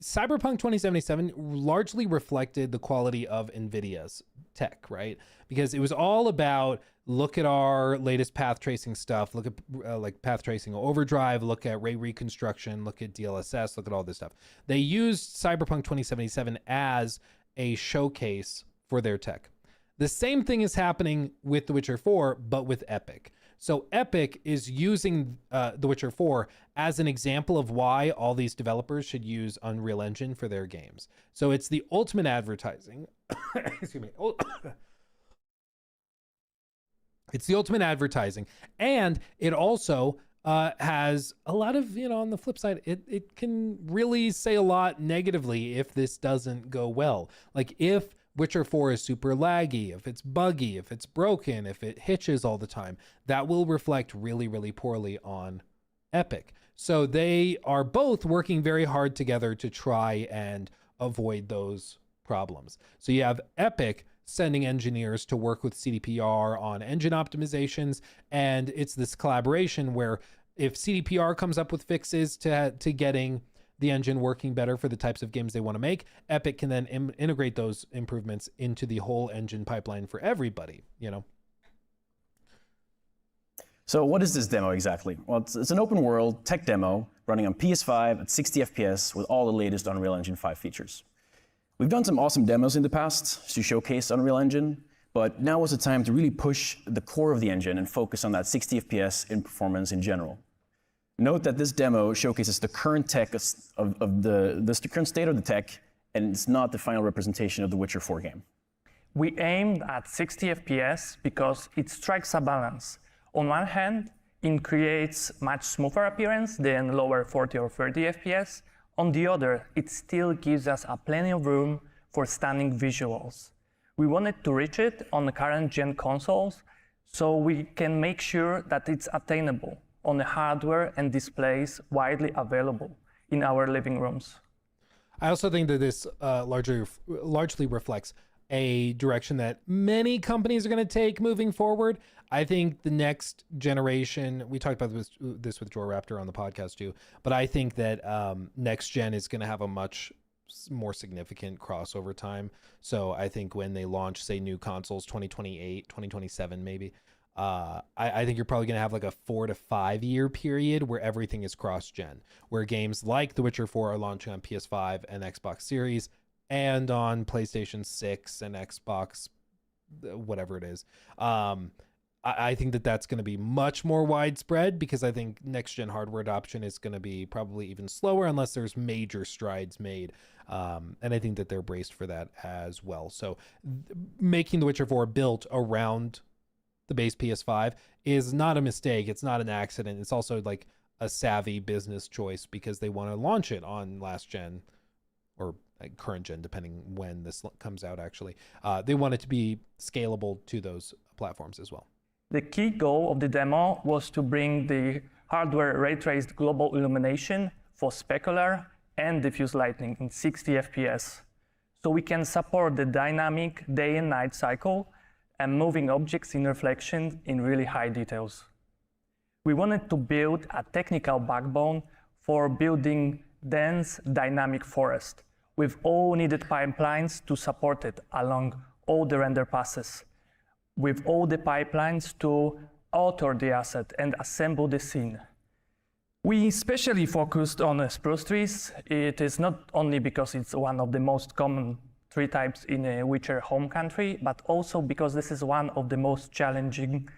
Cyberpunk 2077 largely reflected the quality of NVIDIA's tech, right? Because it was all about, look at our latest path tracing stuff, look at like path tracing overdrive, look at ray reconstruction, look at DLSS, look at all this stuff. They used Cyberpunk 2077 as a showcase for their tech. The same thing is happening with The Witcher 4, but with Epic. So Epic is using The Witcher 4 as an example of why all these developers should use Unreal Engine for their games. So it's the ultimate advertising. Excuse me. It's the ultimate advertising. And it also has a lot of, on the flip side, it can really say a lot negatively if this doesn't go well. Like if Witcher 4 is super laggy, if it's buggy, if it's broken, if it hitches all the time, that will reflect really, really poorly on Epic. So they are both working very hard together to try and avoid those problems. So you have Epic sending engineers to work with CDPR on engine optimizations, and it's this collaboration where if CDPR comes up with fixes to getting the engine working better for the types of games they want to make, Epic can then integrate those improvements into the whole engine pipeline for everybody, So what is this demo exactly? Well, it's an open world tech demo running on PS5 at 60 FPS with all the latest Unreal Engine 5 features. We've done some awesome demos in the past to showcase Unreal Engine, but now was the time to really push the core of the engine and focus on that 60 FPS in performance in general. Note that this demo showcases the current tech of the current state of the tech, and it's not the final representation of the Witcher 4 game. We aimed at 60 FPS because it strikes a balance. On one hand, it creates much smoother appearance than lower 40 or 30 FPS. On the other, it still gives us plenty of room for stunning visuals. We wanted to reach it on the current gen consoles so we can make sure that it's attainable on the hardware and displays widely available in our living rooms. I also think that this largely reflects a direction that many companies are going to take moving forward. I think the next generation, we talked about this with Draw Raptor on the podcast too, but I think that next gen is going to have a much more significant crossover time. So I think when they launch, say, new consoles, 2028, 2027 maybe, I think you're probably going to have like a 4 to 5 year period where everything is cross-gen, where games like The Witcher 4 are launching on PS5 and Xbox Series and on PlayStation 6 and Xbox, whatever it is. I think that that's going to be much more widespread because I think next-gen hardware adoption is going to be probably even slower unless there's major strides made. And I think that they're braced for that as well. So making The Witcher 4 built around the base PS5 is not a mistake. It's not an accident. It's also like a savvy business choice because they want to launch it on last gen or current gen, depending when this comes out, actually. They want it to be scalable to those platforms as well. The key goal of the demo was to bring the hardware ray-traced global illumination for specular and diffuse lighting in 60 FPS. So we can support the dynamic day and night cycle and moving objects in reflection in really high details. We wanted to build a technical backbone for building dense dynamic forest with all needed pipelines to support it along all the render passes, with all the pipelines to alter the asset and assemble the scene. We especially focused on spruce trees. It is not only because it's one of the most common tree types in a Witcher home country, but also because this is one of the most challenging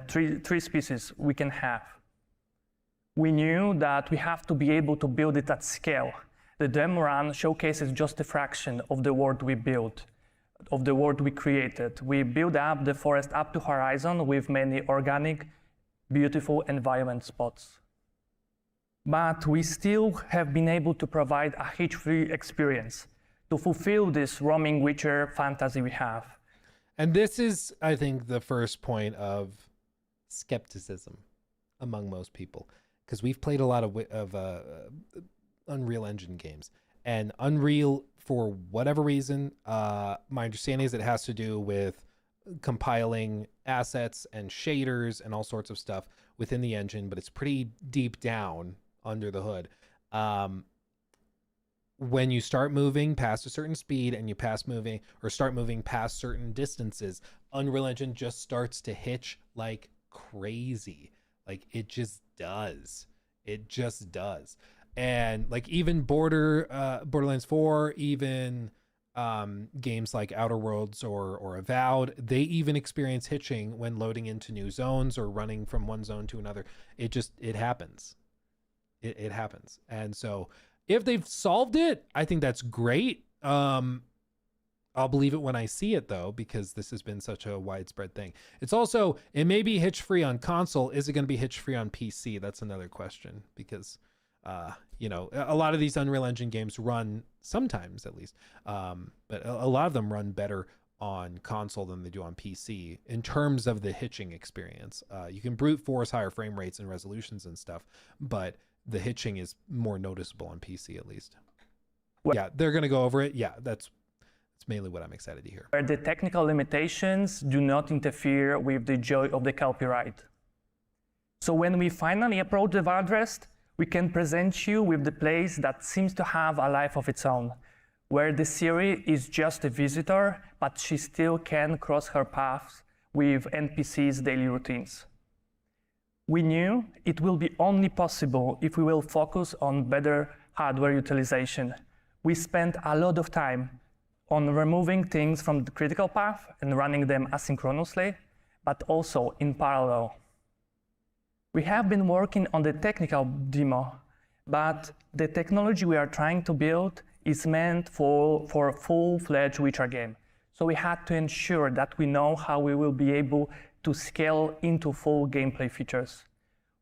tree species we can have. We knew that we have to be able to build it at scale. The demo run showcases just a fraction of the world we built, of the world we created. We built up the forest up to horizon with many organic, beautiful environment spots. But we still have been able to provide a hitch-free experience to fulfill this roaming Witcher fantasy we have. And this is, I think, the first point of skepticism among most people, because we've played a lot of Unreal Engine games, and Unreal, for whatever reason, my understanding is it has to do with compiling assets and shaders and all sorts of stuff within the engine, but it's pretty deep down under the hood. When you start moving past a certain speed and you start moving past certain distances, Unreal Engine just starts to hitch like crazy. Like it just does. It just does. And like even Borderlands 4, even games like Outer Worlds or Avowed, they even experience hitching when loading into new zones or running from one zone to another. It happens. It happens. And so if they've solved it, I think that's great. I'll believe it when I see it, though, because this has been such a widespread thing. It's also, it may be hitch-free on console. Is it going to be hitch-free on PC? That's another question, because, you know, a lot of these Unreal Engine games run, sometimes at least, but a lot of them run better on console than they do on PC in terms of the hitching experience. You can brute force higher frame rates and resolutions and stuff, but the hitching is more noticeable on PC at least. Yeah, they're going to go over it. Yeah, that's mainly what I'm excited to hear. Where the technical limitations do not interfere with the joy of the copyright. So when we finally approach the Vardrest, we can present you with the place that seems to have a life of its own, where the Ciri is just a visitor, but she still can cross her paths with NPC's daily routines. We knew it will be only possible if we will focus on better hardware utilization. We spent a lot of time on removing things from the critical path and running them asynchronously, but also in parallel. We have been working on the technical demo, but the technology we are trying to build is meant for a full-fledged Witcher game. So we had to ensure that we know how we will be able to scale into full gameplay features.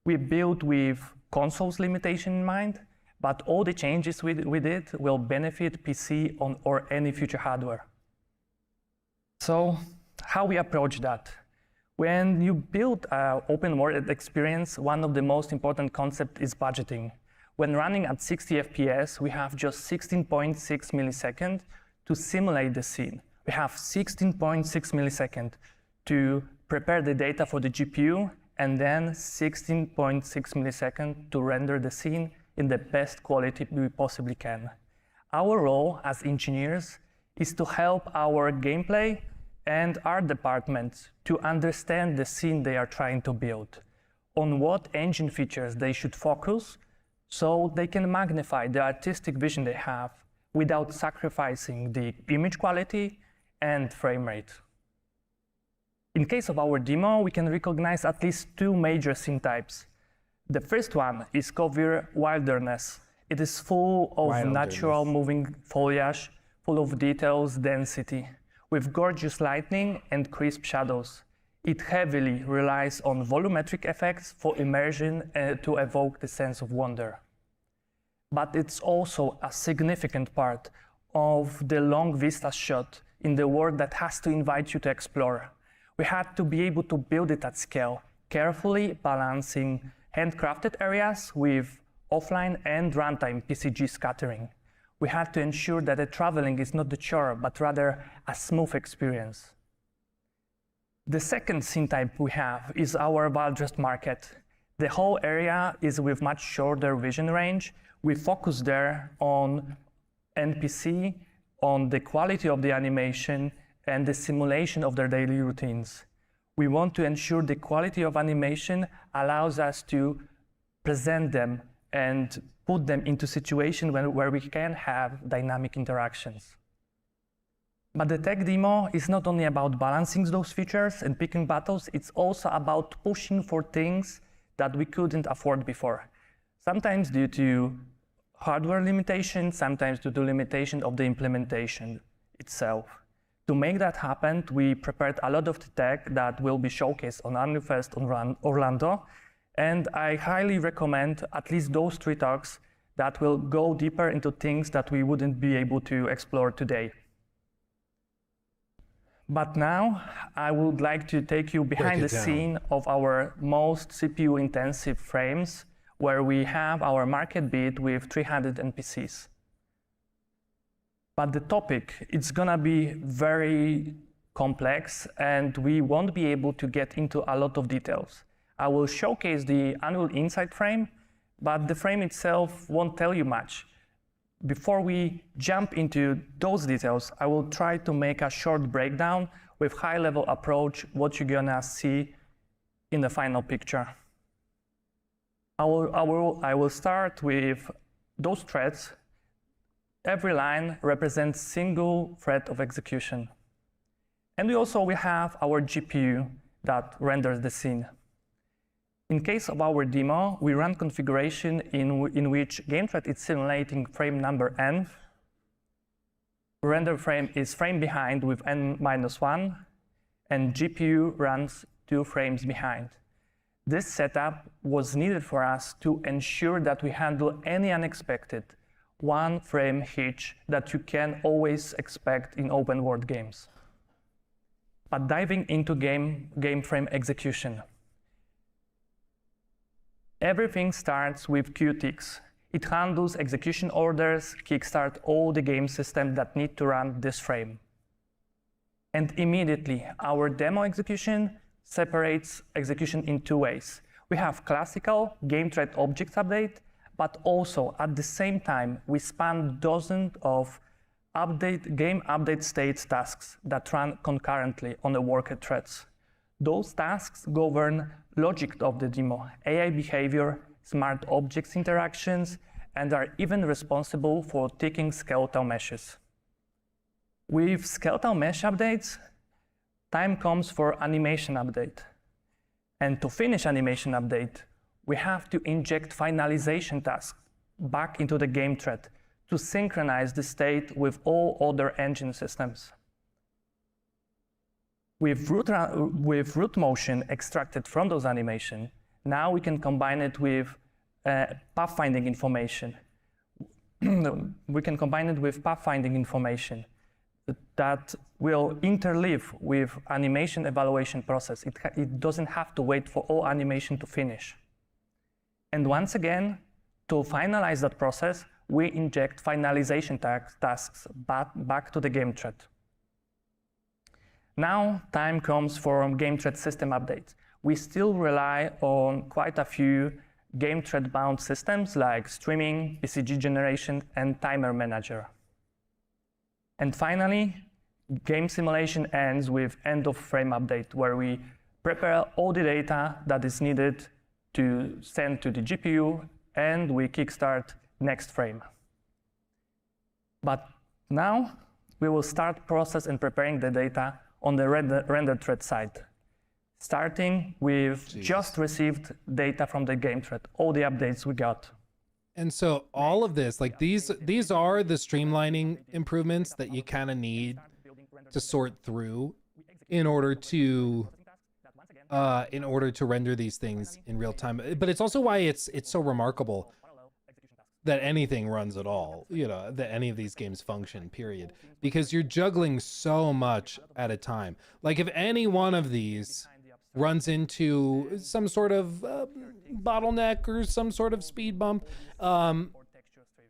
We built with console's limitation in mind, but all the changes we did will benefit PC or any future hardware. So how we approach that? When you build an open world experience, one of the most important concepts is budgeting. When running at 60 FPS, we have just 16.6 milliseconds to simulate the scene. We have 16.6 milliseconds to prepare the data for the GPU, and then 16.6 milliseconds to render the scene in the best quality we possibly can. Our role as engineers is to help our gameplay and art departments to understand the scene they are trying to build, on what engine features they should focus so they can magnify the artistic vision they have without sacrificing the image quality and frame rate. In case of our demo, we can recognize at least two major scene types. The first one is Kovir Wilderness. It is full of natural moving foliage, full of details, density, with gorgeous lighting and crisp shadows. It heavily relies on volumetric effects for immersion to evoke the sense of wonder. But it's also a significant part of the long vista shot in the world that has to invite you to explore. We had to be able to build it at scale, carefully balancing handcrafted areas with offline and runtime PCG scattering. We had to ensure that the traveling is not the chore, but rather a smooth experience. The second scene type we have is our Valdrest Market. The whole area is with much shorter vision range. We focus there on NPC, on the quality of the animation, and the simulation of their daily routines. We want to ensure the quality of animation allows us to present them and put them into situations where we can have dynamic interactions. But the tech demo is not only about balancing those features and picking battles, it's also about pushing for things that we couldn't afford before. Sometimes due to hardware limitations, sometimes due to limitation of the implementation itself. To make that happen, we prepared a lot of the tech that will be showcased on AnnuFest on Orlando, and I highly recommend at least those 3 talks that will go deeper into things that we wouldn't be able to explore today. But now, I would like to take you behind the scene of our most CPU-intensive frames, where we have our market bid with 300 NPCs. But the topic, it's gonna be very complex, and we won't be able to get into a lot of details. I will showcase the Unreal Insight frame, but the frame itself won't tell you much. Before we jump into those details, I will try to make a short breakdown with high-level approach, what you're gonna see in the final picture. I will start with those threads. Every line represents single thread of execution. And we have our GPU that renders the scene. In case of our demo, we run configuration in which GameThread is simulating frame number n. Render frame is frame behind with n-1, and GPU runs 2 frames behind. This setup was needed for us to ensure that we handle any unexpected 1-frame hitch that you can always expect in open world games. But diving into game frame execution. Everything starts with QTix. It handles execution orders, kickstart all the game systems that need to run this frame. And immediately, our demo execution separates execution in 2 ways. We have classical GameThread objects update, but also at the same time, we span dozens of game update state tasks that run concurrently on the worker threads. Those tasks govern logic of the demo, AI behavior, smart objects interactions, and are even responsible for ticking skeletal meshes. With skeletal mesh updates, time comes for animation update. And to finish animation update, we have to inject finalization tasks back into the game thread to synchronize the state with all other engine systems. With root motion extracted from those animations, now we can combine it with pathfinding information. We can combine it with pathfinding information that will interleave with animation evaluation process. It doesn't have to wait for all animation to finish. And once again, to finalize that process, we inject finalization tasks back to the game thread. Now, time comes for game thread system updates. We still rely on quite a few game thread bound systems like streaming, PCG generation, and timer manager. And finally, game simulation ends with end of frame update, where we prepare all the data that is needed to send to the GPU, and we kickstart next frame. But now we will start process and preparing the data on the render thread side, starting with just received data from the game thread, all the updates we got. And so all of this, like these are the streamlining improvements that you kind of need to sort through in order to render these things in real time. But it's also why it's so remarkable that anything runs at all, you know, that any of these games function, period, because you're juggling so much at a time. Like if any one of these runs into some sort of bottleneck or some sort of speed bump,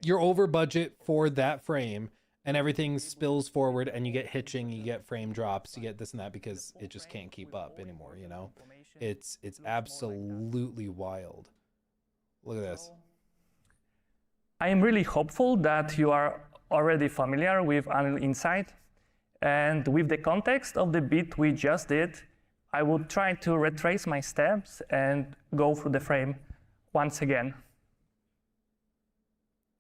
you're over budget for that frame, and everything spills forward, and you get hitching, you get frame drops, you get this and that, because it just can't keep up anymore, you know? It's absolutely wild. Look at this. I am really hopeful that you are already familiar with Unreal Insight, and with the context of the bit we just did, I will try to retrace my steps and go through the frame once again.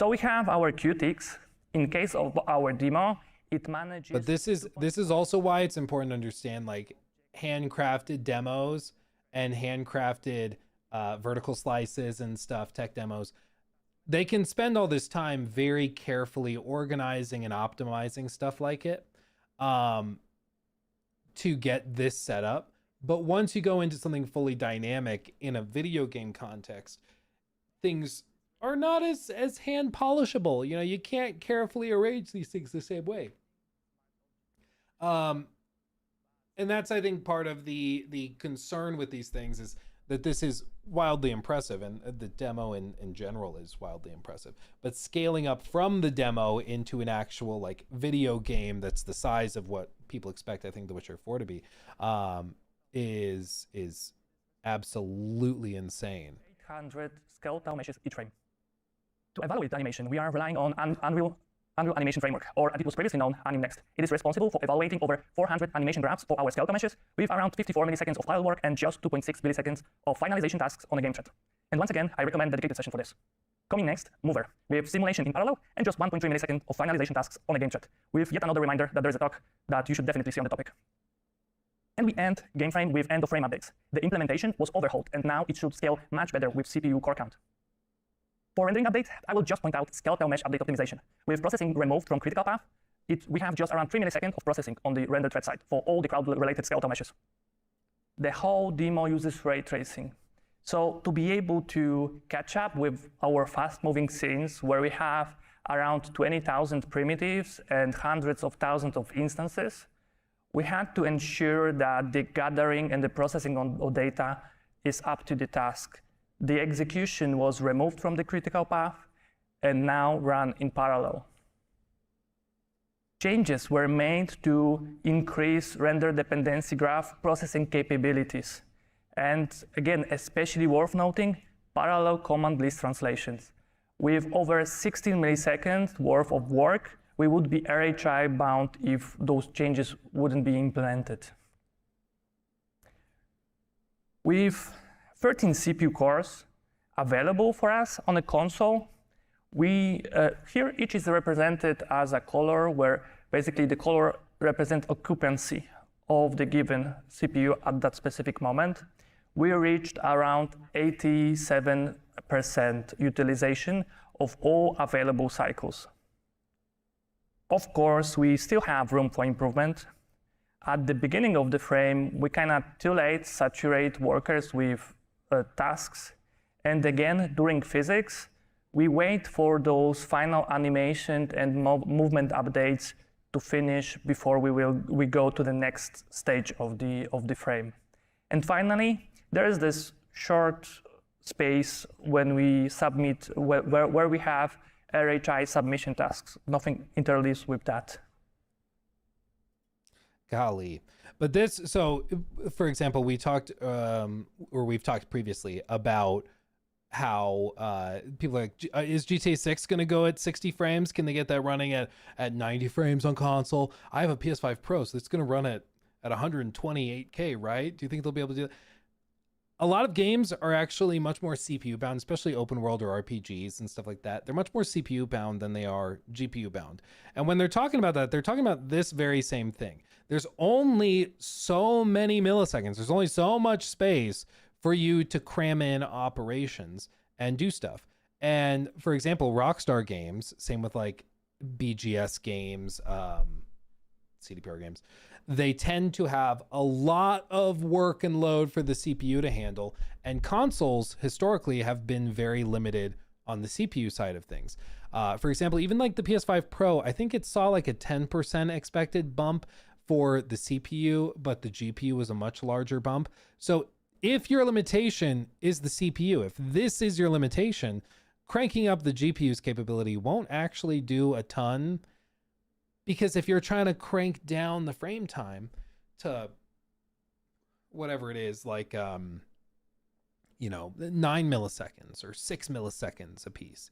So we have our QTix. In case of our demo, it manages... But this is also why it's important to understand, like, handcrafted demos and handcrafted vertical slices and stuff, tech demos. They can spend all this time very carefully organizing and optimizing stuff like it to get this set up. But once you go into something fully dynamic in a video game context, things are not as hand polishable. You know, you can't carefully arrange these things the same way. And that's, I think, part of the concern with these things is that this is wildly impressive, and the demo in general is wildly impressive. But scaling up from the demo into an actual like video game that's the size of what people expect, I think, The Witcher 4 to be, is absolutely insane. 800 skeletal meshes each frame. To evaluate the animation, we are relying on Unreal Animation Framework, or as it was previously known, AnimNext. It is responsible for evaluating over 400 animation graphs for our skeletal meshes, with around 54 milliseconds of tile work and just 2.6 milliseconds of finalization tasks on a game thread. And once again, I recommend a dedicated session for this. Coming next, Mover, with simulation in parallel and just 1.3 milliseconds of finalization tasks on a game thread, with yet another reminder that there is a talk that you should definitely see on the topic. And we end GameFrame with end-of-frame updates. The implementation was overhauled, and now it should scale much better with CPU core count. For rendering update, I will just point out skeletal mesh update optimization. With processing removed from critical path, we have just around 3 milliseconds of processing on the render thread side for all the crowd-related skeletal meshes. The whole demo uses ray tracing. So to be able to catch up with our fast-moving scenes, where we have around 20,000 primitives and hundreds of thousands of instances, we had to ensure that the gathering and the processing of data is up to the task. The execution was removed from the critical path and now run in parallel. Changes were made to increase render dependency graph processing capabilities. And again, especially worth noting, parallel command list translations. With over 16 milliseconds worth of work, we would be RHI bound if those changes wouldn't be implemented. With 13 CPU cores available for us on a console, here each is represented as a color, where basically the color represents occupancy of the given CPU at that specific moment. We reached around 87% utilization of all available cycles. Of course, we still have room for improvement. At the beginning of the frame, we cannot too late saturate workers with tasks. And again, during physics, we wait for those final animation and movement updates to finish before we go to the next stage of the frame. And finally, there is this short space when we submit, where we have RHI submission tasks. Nothing interleaves with that. Golly. But this, so for example, we've talked previously about how people are like, is GTA 6 going to go at 60 frames? Can they get that running at 90 frames on console? I have a PS5 Pro, so it's going to run at 128K, right? Do you think they'll be able to do that? A lot of games are actually much more CPU bound, especially open world or RPGs and stuff like that. They're much more CPU bound than they are GPU bound. And when they're talking about that, they're talking about this very same thing. There's only so many milliseconds. There's only so much space for you to cram in operations and do stuff. And for example, Rockstar games, same with like BGS games, CDPR games, they tend to have a lot of work and load for the CPU to handle, and consoles historically have been very limited on the CPU side of things. For example, even like the PS5 Pro, I think it saw like a 10% expected bump for the CPU, but the GPU was a much larger bump. So if your limitation is the CPU, if this is your limitation, cranking up the GPU's capability won't actually do a ton. Because if you're trying to crank down the frame time to whatever it is, like, 9 milliseconds or 6 milliseconds a piece,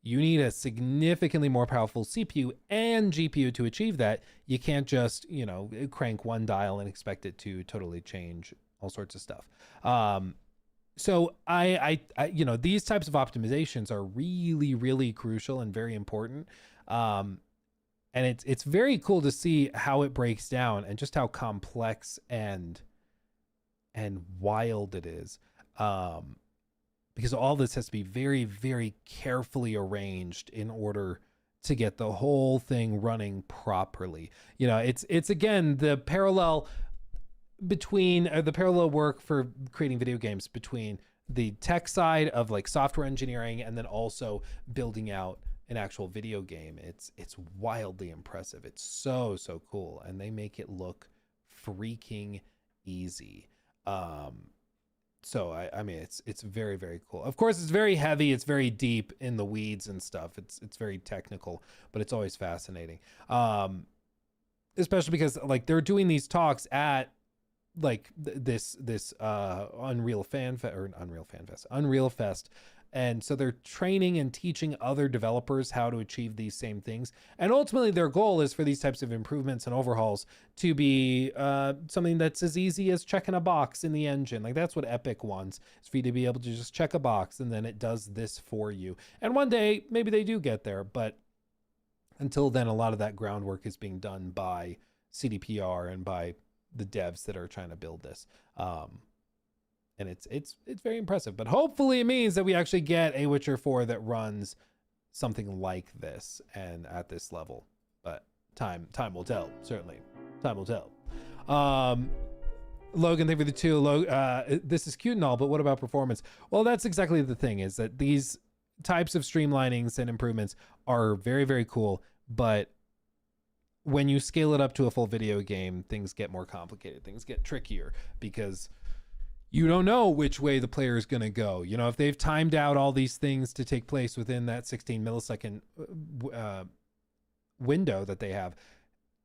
you need a significantly more powerful CPU and GPU to achieve that. You can't just, crank one dial and expect it to totally change all sorts of stuff. So I these types of optimizations are really, really crucial and very important. And it's very cool to see how it breaks down and just how complex and wild it is. Because all this has to be very, very carefully arranged in order to get the whole thing running properly. It's again, the parallel work for creating video games between the tech side of like software engineering and then also building out an actual video game. It's wildly impressive. It's so cool, and they make it look freaking easy. So I mean it's very, very cool. Of course, it's very heavy, it's very deep in the weeds and stuff. It's very technical, but it's always fascinating. Especially because like they're doing these talks at like this Unreal Fest. And so they're training and teaching other developers how to achieve these same things. And ultimately their goal is for these types of improvements and overhauls to be something that's as easy as checking a box in the engine. Like that's what Epic wants, is for you to be able to just check a box and then it does this for you. And one day maybe they do get there, but until then, a lot of that groundwork is being done by CDPR and by the devs that are trying to build this. And it's very impressive, but hopefully it means that we actually get a Witcher 4 that runs something like this and at this level. But time will tell. Certainly, time will tell. Logan, thank you for the 2. This is cute and all, but what about performance? Well, that's exactly the thing, is that these types of streamlinings and improvements are very, very cool, but when you scale it up to a full video game, things get more complicated. Things get trickier because you don't know which way the player is going to go. If they've timed out all these things to take place within that 16 millisecond window that they have,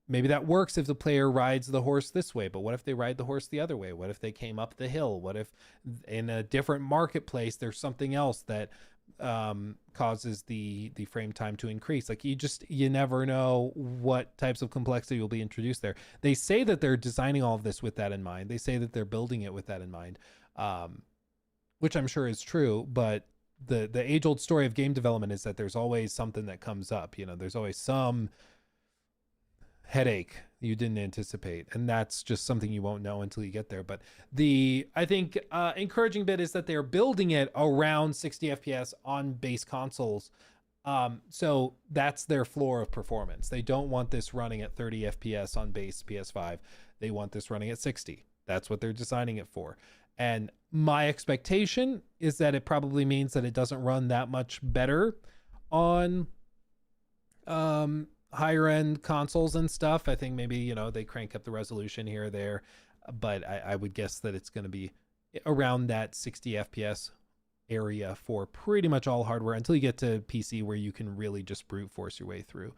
maybe that works if the player rides the horse this way, but what if they ride the horse the other way? What if they came up the hill? What if in a different marketplace there's something else that causes the frame time to increase? Like you never know what types of complexity will be introduced there. They say that they're designing all of this with that in mind. They say that they're building it with that in mind, which I'm sure is true, but the age-old story of game development is that there's always something that comes up. There's always some headache you didn't anticipate, and that's just something you won't know until you get there. But I think encouraging bit is that they're building it around 60 FPS on base consoles, so that's their floor of performance. They don't want this running at 30 FPS on base PS5. They want this running at 60. That's what they're designing it for. And my expectation is that it probably means that it doesn't run that much better on higher end consoles and stuff. I think maybe, they crank up the resolution here or there, but I would guess that it's going to be around that 60 FPS area for pretty much all hardware until you get to PC, where you can really just brute force your way through.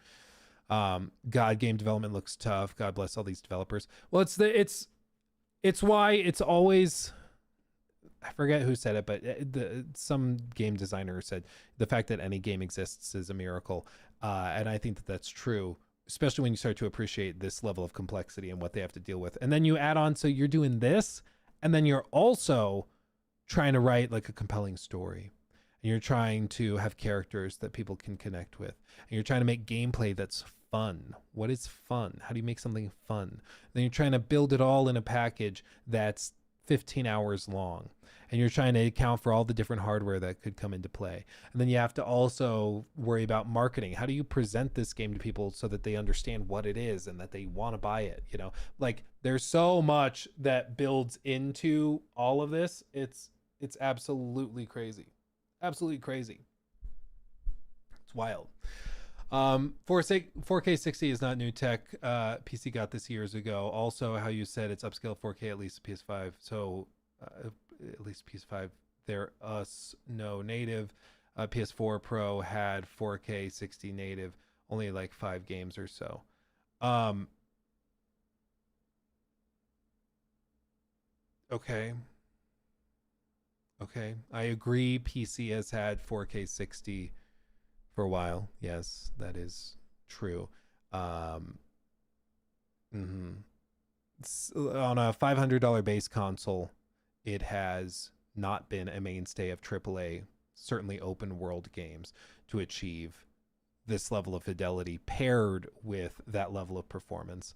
God, game development looks tough. God bless all these developers. Well, it's why it's always I forget who said it, but some game designer said the fact that any game exists is a miracle. And I think that that's true, especially when you start to appreciate this level of complexity and what they have to deal with. And then you add on, so you're doing this, and then you're also trying to write like a compelling story. And you're trying to have characters that people can connect with. And you're trying to make gameplay that's fun. What is fun? How do you make something fun? Then you're trying to build it all in a package that's 15 hours long. And you're trying to account for all the different hardware that could come into play. And then you have to also worry about marketing. How do you present this game to people so that they understand what it is and that they want to buy it? You know, like there's so much that builds into all of this. It's absolutely crazy. Absolutely crazy. It's wild. 4K 60 is not new tech. PC got this years ago. Also, how you said it's upscale 4K, at least PS5. So at least PS5, they're no native. PS4 Pro had 4K 60 native, only like 5 games or so. Okay. Okay, I agree. PC has had 4K 60 for a while. Yes, that is true. On a $500 base console, it has not been a mainstay of AAA, certainly open world games, to achieve this level of fidelity paired with that level of performance.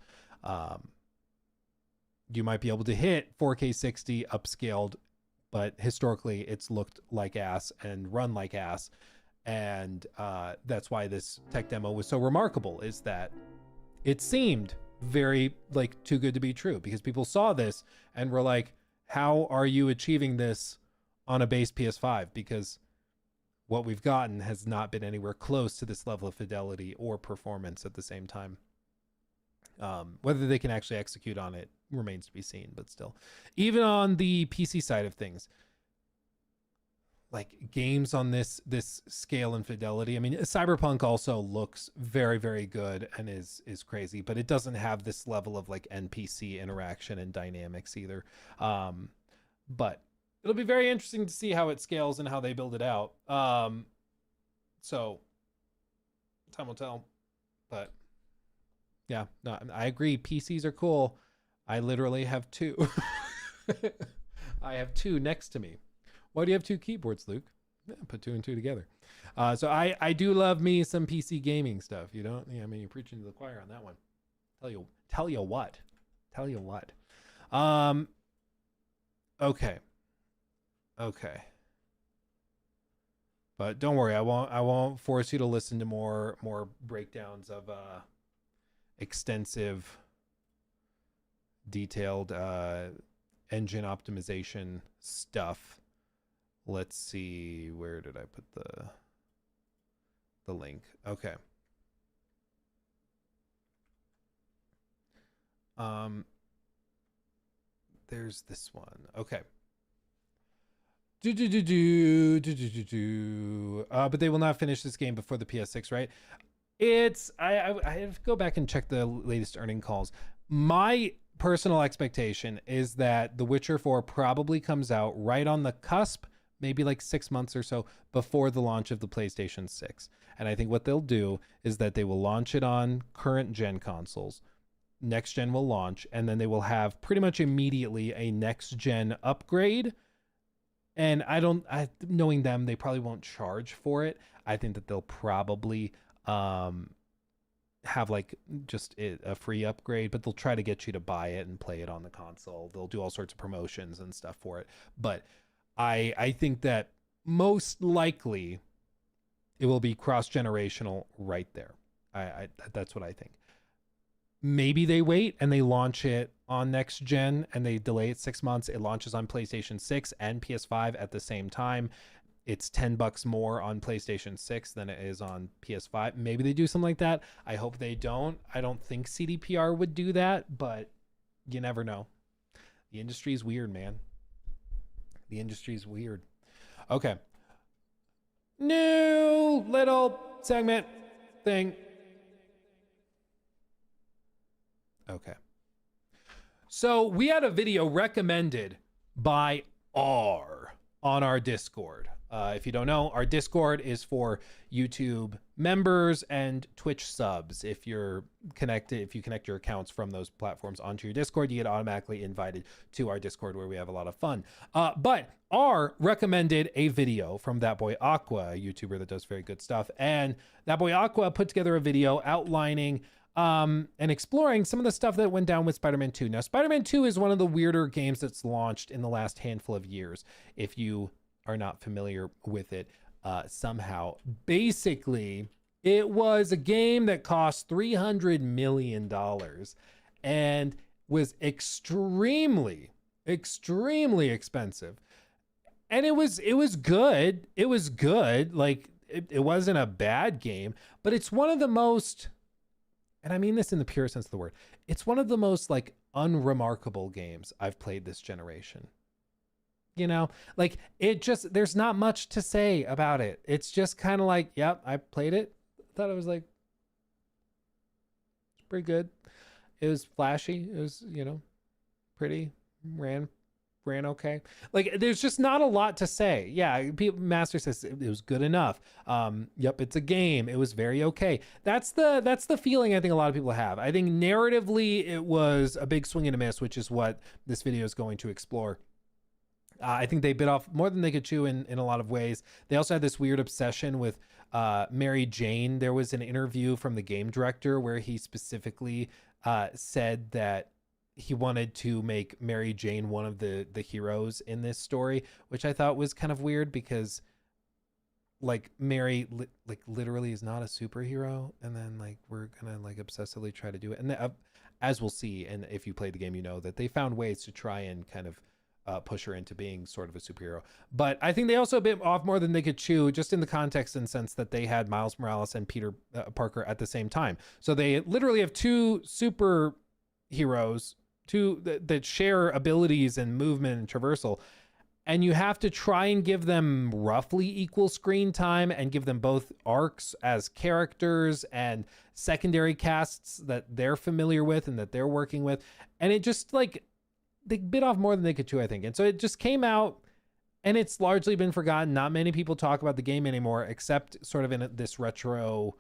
You might be able to hit 4K 60 upscaled, but historically it's looked like ass and run like ass. And that's why this tech demo was so remarkable, is that it seemed very like too good to be true, because people saw this and were like, how are you achieving this on a base PS5? Because what we've gotten has not been anywhere close to this level of fidelity or performance at the same time. Whether they can actually execute on it remains to be seen, but still, even on the PC side of things, like games on this scale and fidelity, I mean, Cyberpunk also looks very, very good and is crazy, but it doesn't have this level of like NPC interaction and dynamics either. But it'll be very interesting to see how it scales and how they build it out. So time will tell. But yeah, no, I agree. PCs are cool. I literally have 2. I have 2 next to me. Why do you have 2 keyboards, Luke? Yeah, put 2 and 2 together. So I do love me some PC gaming stuff. You don't? Yeah, I mean, you're preaching to the choir on that one. Tell you what. Okay. But don't worry, I won't force you to listen to more breakdowns of extensive, detailed engine optimization stuff. Let's see, where did I put the link? Okay. There's this one. Okay. But they will not finish this game before the PS6, right? I have to go back and check the latest earning calls. My personal expectation is that The Witcher 4 probably comes out right on the cusp, maybe like 6 months or so before the launch of the PlayStation 6. And I think what they'll do is that they will launch it on current gen consoles. Next gen will launch, and then they will have pretty much immediately a next gen upgrade. And knowing them, they probably won't charge for it. I think that they'll probably have like just a free upgrade, but they'll try to get you to buy it and play it on the console. They'll do all sorts of promotions and stuff for it. But I think that most likely it will be cross-generational right there. That's what I think. Maybe they wait and they launch it on next gen and they delay it 6 months. It launches on PlayStation 6 and PS5 at the same time. It's $10 more on PlayStation 6 than it is on PS5. Maybe they do something like that. I hope they don't. I don't think CDPR would do that, but you never know. The industry is weird, man. The industry is weird. Okay. New little segment thing. Okay. So we had a video recommended by R on our Discord. If you don't know, our Discord is for YouTube members and Twitch subs. If you connect your accounts from those platforms onto your Discord, you get automatically invited to our Discord where we have a lot of fun. But R recommended a video from That Boy Aqua, a YouTuber that does very good stuff. And That Boy Aqua put together a video outlining and exploring some of the stuff that went down with Spider-Man 2. Now, Spider-Man 2 is one of the weirder games that's launched in the last handful of years. If you are not familiar with it somehow, basically, it was a game that cost $300 million and was extremely expensive. And it was good. It was good. Like, it wasn't a bad game, but it's one of the most, and I mean this in the pure sense of the word, it's one of the most like unremarkable games I've played this generation. You know, like there's not much to say about it. It's just kind of like, yep, I played it. Thought it was like, it's pretty good. It was flashy. It was, pretty, ran okay. Like, there's just not a lot to say. Yeah, Master says it was good enough. Yep, it's a game. It was very okay. That's the feeling I think a lot of people have. I think narratively it was a big swing and a miss, which is what this video is going to explore. I think they bit off more than they could chew in a lot of ways. They also had this weird obsession with Mary Jane. There was an interview from the game director where he specifically said that he wanted to make Mary Jane one of the heroes in this story, which I thought was kind of weird because like Mary literally is not a superhero, and then like we're gonna like obsessively try to do it. And as we'll see, and if you played the game, you know that they found ways to try and kind of push her into being sort of a superhero. But I think they also bit off more than they could chew, just in the context and sense that they had Miles Morales and Peter Parker at the same time. So they literally have two superheroes, that share abilities and movement and traversal, and you have to try and give them roughly equal screen time and give them both arcs as characters and secondary casts that they're familiar with and that they're working with. And it just like, they bit off more than they could chew, I think. And so it just came out and it's largely been forgotten. Not many people talk about the game anymore, except sort of in this retro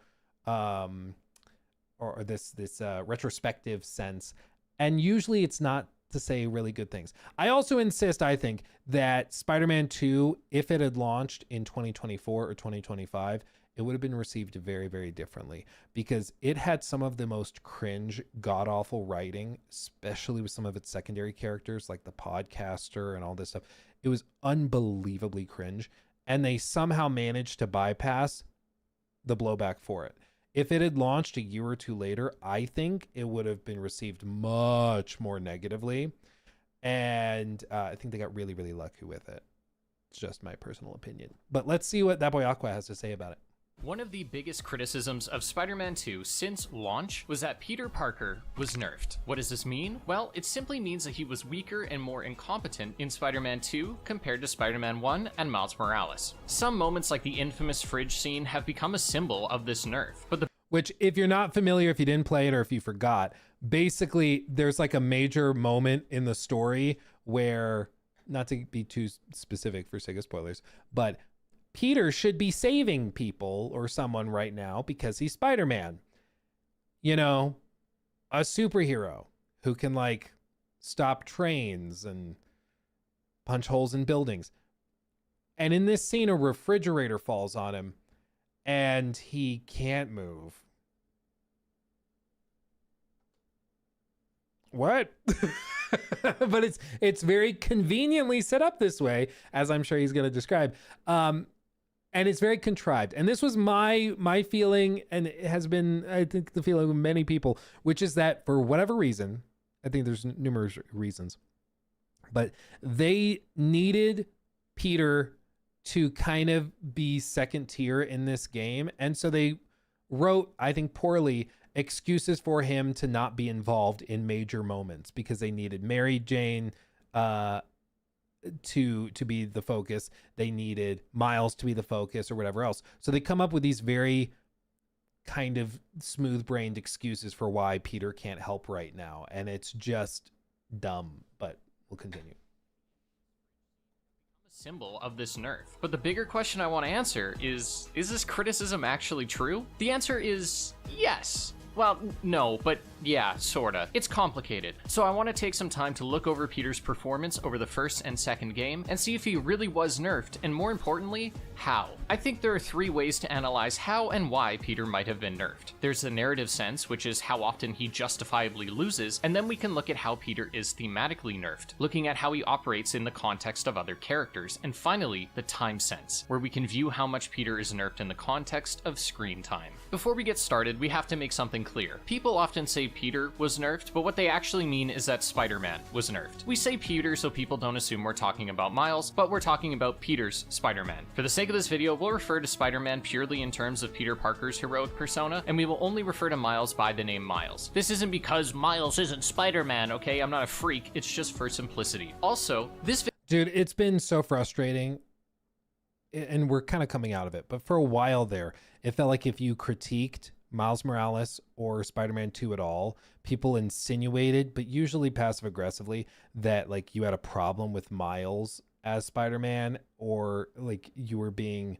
or this retrospective sense. And usually it's not to say really good things. I also insist, I think, that Spider-Man 2, if it had launched in 2024 or 2025, it would have been received very, very differently, because it had some of the most cringe, god-awful writing, especially with some of its secondary characters like the podcaster and all this stuff. It was unbelievably cringe, and they somehow managed to bypass the blowback for it. If it had launched a year or two later, I think it would have been received much more negatively, and I think they got really, really lucky with it. It's just my personal opinion. But let's see what That Boy Aqua has to say about it. One of the biggest criticisms of Spider-Man 2 since launch was that Peter Parker was nerfed. What does this mean? Well, it simply means that he was weaker and more incompetent in Spider-Man 2 compared to Spider-Man 1 and Miles Morales. Some moments like the infamous fridge scene have become a symbol of this nerf, but which, if you're not familiar, if you didn't play it or if you forgot, basically there's like a major moment in the story where, not to be too specific for sake of spoilers, but Peter should be saving people or someone right now because he's Spider-Man. You know, a superhero who can like stop trains and punch holes in buildings. And in this scene, a refrigerator falls on him and he can't move. What? But it's very conveniently set up this way, as I'm sure he's going to describe. And it's very contrived. And this was my feeling, and it has been, I think, the feeling of many people, which is that for whatever reason, I think there's numerous reasons, but they needed Peter to kind of be second tier in this game. And so they wrote, I think poorly, excuses for him to not be involved in major moments because they needed Mary Jane to be the focus. They needed Miles to be the focus or whatever else. So they come up with these very kind of smooth-brained excuses for why Peter can't help right now. And it's just dumb, but we'll continue. symbol of this nerf. But the bigger question I want to answer is this criticism actually true? The answer is yes. Well, no, but yeah, sorta. It's complicated. So I want to take some time to look over Peter's performance over the first and second game and see if he really was nerfed, and more importantly, how. I think there are 3 ways to analyze how and why Peter might have been nerfed. There's the narrative sense, which is how often he justifiably loses, and then we can look at how Peter is thematically nerfed, looking at how he operates in the context of other characters, and finally, the time sense, where we can view how much Peter is nerfed in the context of screen time. Before we get started, we have to make something clear. People often say Peter was nerfed, but what they actually mean is that Spider-Man was nerfed. We say Peter so people don't assume we're talking about Miles, but we're talking about Peter's Spider-Man. For the sake of this video, we'll refer to Spider-Man purely in terms of Peter Parker's heroic persona, and we will only refer to Miles by the name Miles. This isn't because Miles isn't Spider-Man, okay? I'm not a freak, it's just for simplicity. Also, this Dude, it's been so frustrating, and we're kind of coming out of it, but for a while there, it felt like if you critiqued Miles Morales or Spider-Man 2 at all, people insinuated, but usually passive aggressively, that like you had a problem with Miles as Spider-Man, or like you were being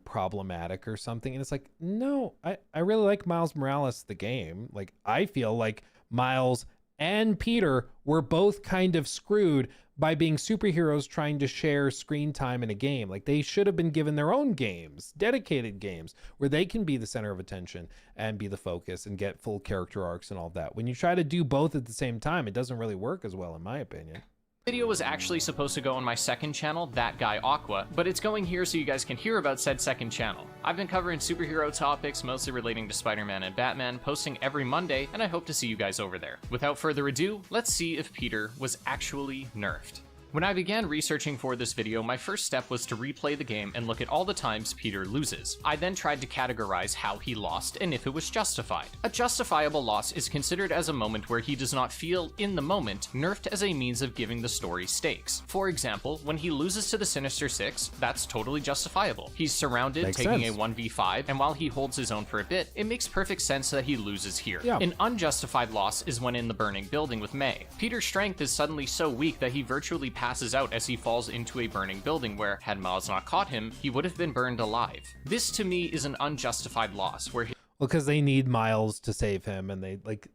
problematic or something. And it's like, no, I really like Miles Morales the game. Like, I feel like Miles and Peter were both kind of screwed by being superheroes trying to share screen time in a game. Like, they should have been given their own games, dedicated games, where they can be the center of attention and be the focus and get full character arcs and all that. When you try to do both at the same time, it doesn't really work as well, in my opinion. video was actually supposed to go on my second channel, That Guy Aqua, but it's going here so you guys can hear about said second channel. I've been covering superhero topics, mostly relating to Spider-Man and Batman, posting every Monday, and I hope to see you guys over there. Without further ado, let's see if Peter was actually nerfed. When I began researching for this video, my first step was to replay the game and look at all the times Peter loses. I then tried to categorize how he lost and if it was justified. A justifiable loss is considered as a moment where he does not feel, in the moment, nerfed as a means of giving the story stakes. For example, when he loses to the Sinister Six, that's totally justifiable. He's surrounded, taking a 1v5, and while he holds his own for a bit, it makes perfect sense that he loses here. Yeah. An unjustified loss is when in the burning building with May. Peter's strength is suddenly so weak that he virtually passes out as he falls into a burning building where, had Miles not caught him, he would have been burned alive. This to me is an unjustified loss where Well, because they need Miles to save him, and they like,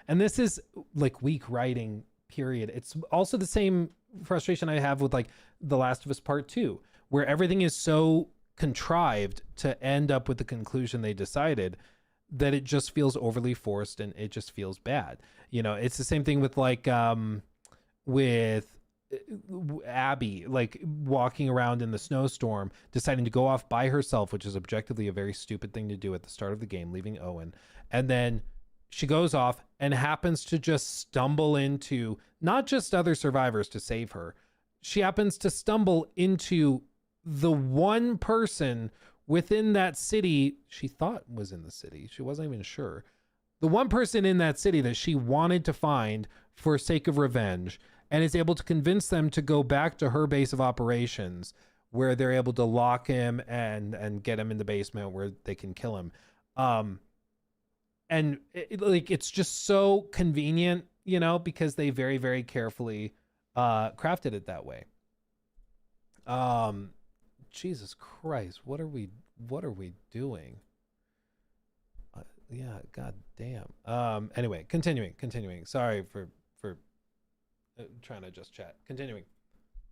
and this is like weak writing, period. It's also the same frustration I have with like The Last of Us Part 2, where everything is so contrived to end up with the conclusion they decided that it just feels overly forced and it just feels bad. You know, it's the same thing with like with Abby, like walking around in the snowstorm, deciding to go off by herself, which is objectively a very stupid thing to do at the start of the game, leaving Owen. And then she goes off and happens to just stumble into not just other survivors to save her. She happens to stumble into the one person within that city she thought was in the city. She wasn't even sure. The one person in that city that she wanted to find for sake of revenge, and is able to convince them to go back to her base of operations, where they're able to lock him and get him in the basement where they can kill him. And like, it's just so convenient, you know, because they very, very carefully crafted it that way. Jesus Christ, what are we doing? Yeah, god damn. Anyway, continuing. Sorry for trying to just chat. Continuing.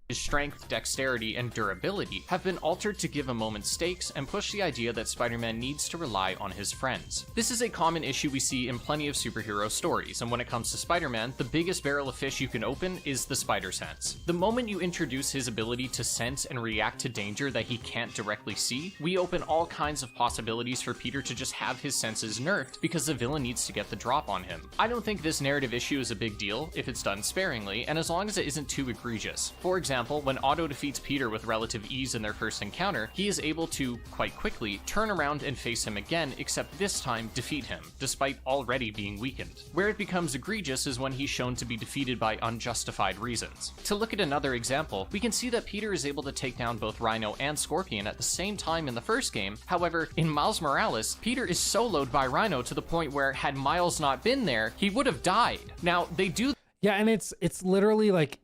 His strength, dexterity, and durability have been altered to give a moment stakes and push the idea that Spider-Man needs to rely on his friends. This is a common issue we see in plenty of superhero stories, and when it comes to Spider-Man, the biggest barrel of fish you can open is the spider sense. The moment you introduce his ability to sense and react to danger that he can't directly see, we open all kinds of possibilities for Peter to just have his senses nerfed because the villain needs to get the drop on him. I don't think this narrative issue is a big deal if it's done sparingly, and as long as it isn't too egregious. For example, when Otto defeats Peter with relative ease in their first encounter, he is able to, quite quickly, turn around and face him again, except this time defeat him, despite already being weakened. Where it becomes egregious is when he's shown to be defeated by unjustified reasons. To look at another example, we can see that Peter is able to take down both Rhino and Scorpion at the same time in the first game. However, in Miles Morales, Peter is soloed by Rhino to the point where, had Miles not been there, he would have died. Now, they do... Yeah, and it's literally like...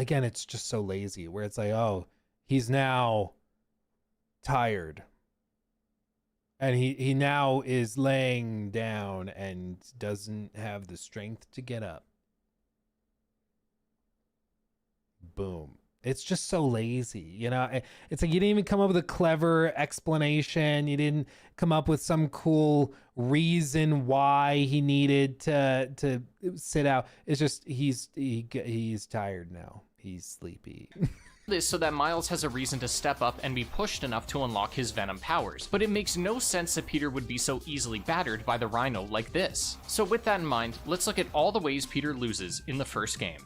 again, it's just so lazy where it's like, oh, he's now tired. And he now is laying down and doesn't have the strength to get up. Boom. It's just so lazy, you know? It's like you didn't even come up with a clever explanation. You didn't come up with some cool reason why he needed to sit out. It's just he's tired now. He's sleepy. This so that Miles has a reason to step up and be pushed enough to unlock his Venom powers, but it makes no sense that Peter would be so easily battered by the Rhino like this. So with that in mind, let's look at all the ways Peter loses in the first game.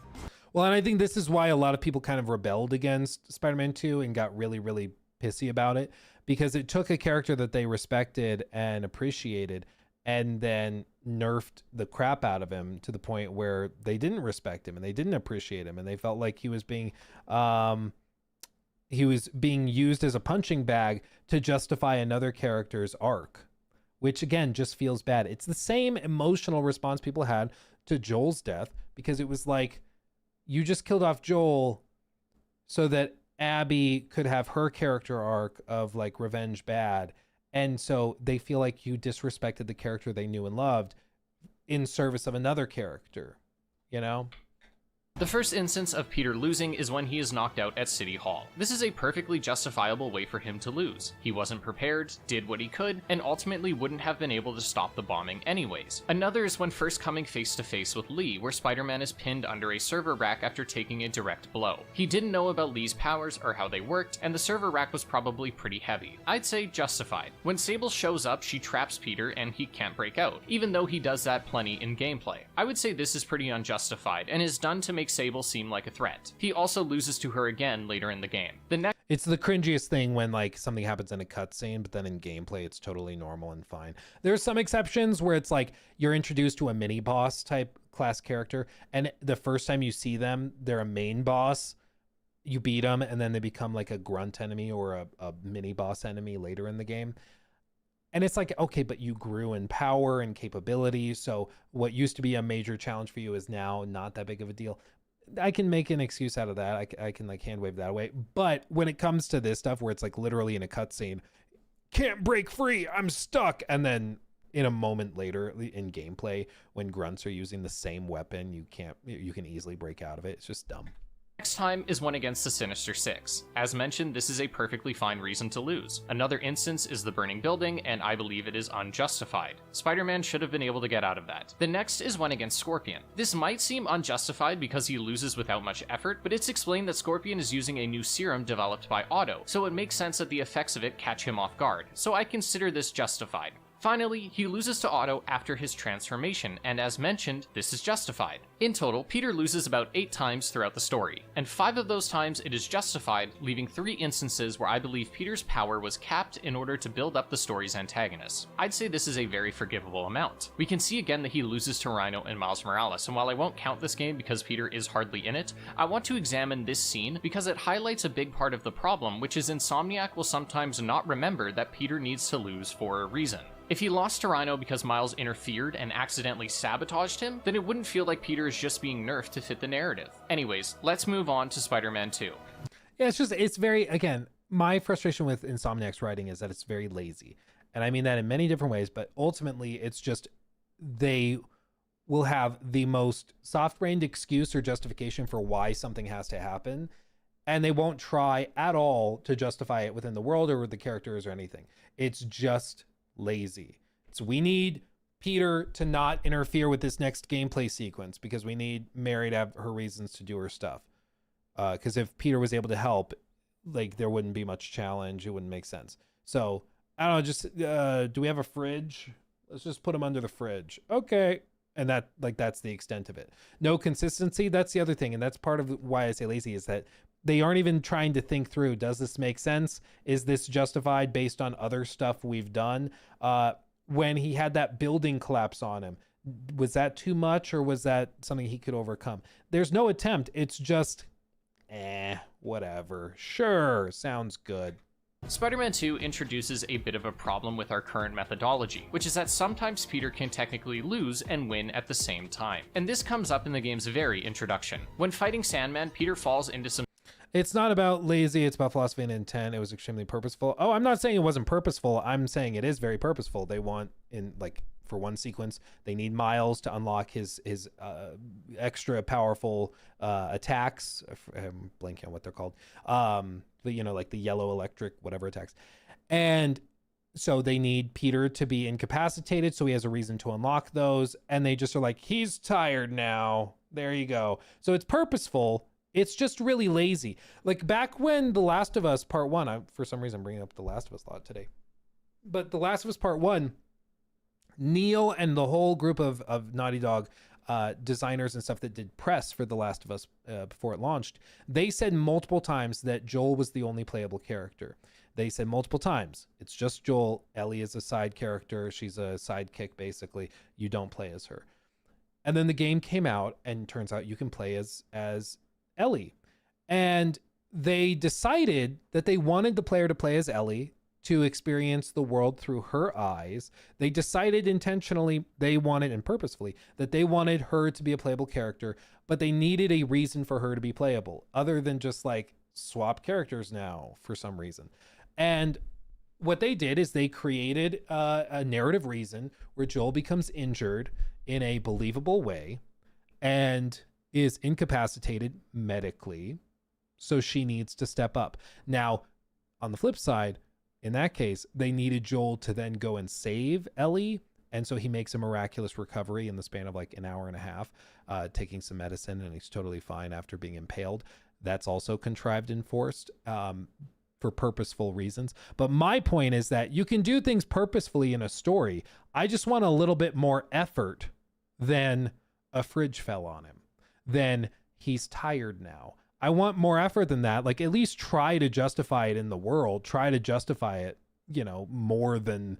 Well, and I think this is why a lot of people kind of rebelled against Spider-Man 2 and got really, really pissy about it, because it took a character that they respected and appreciated and then nerfed the crap out of him to the point where they didn't respect him and they didn't appreciate him and they felt like he was being used as a punching bag to justify another character's arc, which again just feels bad. It's the same emotional response people had to Joel's death, because it was like, you just killed off Joel so that Abby could have her character arc of like revenge bad. And so they feel like you disrespected the character they knew and loved in service of another character, you know? The first instance of Peter losing is when he is knocked out at City Hall. This is a perfectly justifiable way for him to lose. He wasn't prepared, did what he could, and ultimately wouldn't have been able to stop the bombing anyways. Another is when first coming face to face with Lee, where Spider-Man is pinned under a server rack after taking a direct blow. He didn't know about Lee's powers or how they worked, and the server rack was probably pretty heavy. I'd say justified. When Sable shows up, she traps Peter and he can't break out, even though he does that plenty in gameplay. I would say this is pretty unjustified and is done to make Sable seem like a threat. He also loses to her again later in the game. It's the cringiest thing when like something happens in a cutscene, but then in gameplay it's totally normal and fine. There's some exceptions where it's like you're introduced to a mini boss type class character, and the first time you see them, they're a main boss. You beat them, and then they become like a grunt enemy or a mini boss enemy later in the game. And it's like, okay, but you grew in power and capability, so what used to be a major challenge for you is now not that big of a deal. I can make an excuse out of that. I can like hand wave that away. But when it comes to this stuff where it's like literally in a cutscene, can't break free, I'm stuck. And then in a moment later in gameplay, when grunts are using the same weapon, you can easily break out of it. It's just dumb. Next time is one against the Sinister Six. As mentioned, this is a perfectly fine reason to lose. Another instance is the burning building, and I believe it is unjustified. Spider-Man should have been able to get out of that. The next is one against Scorpion. This might seem unjustified because he loses without much effort, but it's explained that Scorpion is using a new serum developed by Otto, so it makes sense that the effects of it catch him off guard, so I consider this justified. Finally, he loses to Otto after his transformation, and as mentioned, this is justified. In total, Peter loses about 8 times throughout the story, and 5 of those times it is justified, leaving 3 instances where I believe Peter's power was capped in order to build up the story's antagonists. I'd say this is a very forgivable amount. We can see again that he loses to Rhino and Miles Morales, and while I won't count this game because Peter is hardly in it, I want to examine this scene because it highlights a big part of the problem, which is Insomniac will sometimes not remember that Peter needs to lose for a reason. If he lost to Rhino because Miles interfered and accidentally sabotaged him, then it wouldn't feel like Peter is just being nerfed to fit the narrative. Anyways, let's move on to Spider-Man 2. Yeah, it's very, again, my frustration with Insomniac's writing is that it's very lazy. And I mean that in many different ways, but ultimately it's just they will have the most soft-brained excuse or justification for why something has to happen, and they won't try at all to justify it within the world or with the characters or anything. It's just lazy. So we need Peter to not interfere with this next gameplay sequence because we need Mary to have her reasons to do her stuff. Because if Peter was able to help, like there wouldn't be much challenge. It wouldn't make sense. So I don't know. Just do we have a fridge? Let's just put him under the fridge. Okay. And that's the extent of it. No consistency. That's the other thing. And that's part of why I say lazy is that they aren't even trying to think through, does this make sense? Is this justified based on other stuff we've done? When he had that building collapse on him, was that too much or was that something he could overcome? There's no attempt. It's just, whatever. Sure, sounds good. Spider-Man 2 introduces a bit of a problem with our current methodology, which is that sometimes Peter can technically lose and win at the same time. And this comes up in the game's very introduction. When fighting Sandman, Peter falls into some It's not about lazy, it's about philosophy and intent. It was extremely purposeful. Oh, I'm not saying it wasn't purposeful. I'm saying it is very purposeful. They want, in like, for one sequence, they need Miles to unlock his extra powerful attacks. I'm blanking on what they're called. But, you know, like the yellow electric, whatever attacks. And so they need Peter to be incapacitated so he has a reason to unlock those. And they just are like, he's tired now. There you go. So it's purposeful. It's just really lazy. Like back when The Last of Us Part 1, for some reason I'm bringing up The Last of Us a lot today. But The Last of Us Part 1, Neil and the whole group of Naughty Dog designers and stuff that did press for The Last of Us before it launched, they said multiple times that Joel was the only playable character. They said multiple times, it's just Joel. Ellie is a side character. She's a sidekick, basically. You don't play as her. And then the game came out, and turns out you can play as Ellie. And they decided that they wanted the player to play as Ellie, to experience the world through her eyes. They decided intentionally, they wanted, and purposefully, that they wanted her to be a playable character, but they needed a reason for her to be playable, other than just like swap characters now for some reason. And what they did is they created a narrative reason where Joel becomes injured in a believable way and is incapacitated medically, so she needs to step up. Now, on the flip side, in that case, they needed Joel to then go and save Ellie, and so he makes a miraculous recovery in the span of like an hour and a half, taking some medicine, and he's totally fine after being impaled. That's also contrived and forced for purposeful reasons. But my point is that you can do things purposefully in a story. I just want a little bit more effort than a fridge fell on him, than he's tired now. I want more effort than that. Like, at least try to justify it in the world. Try to justify it, you know, more than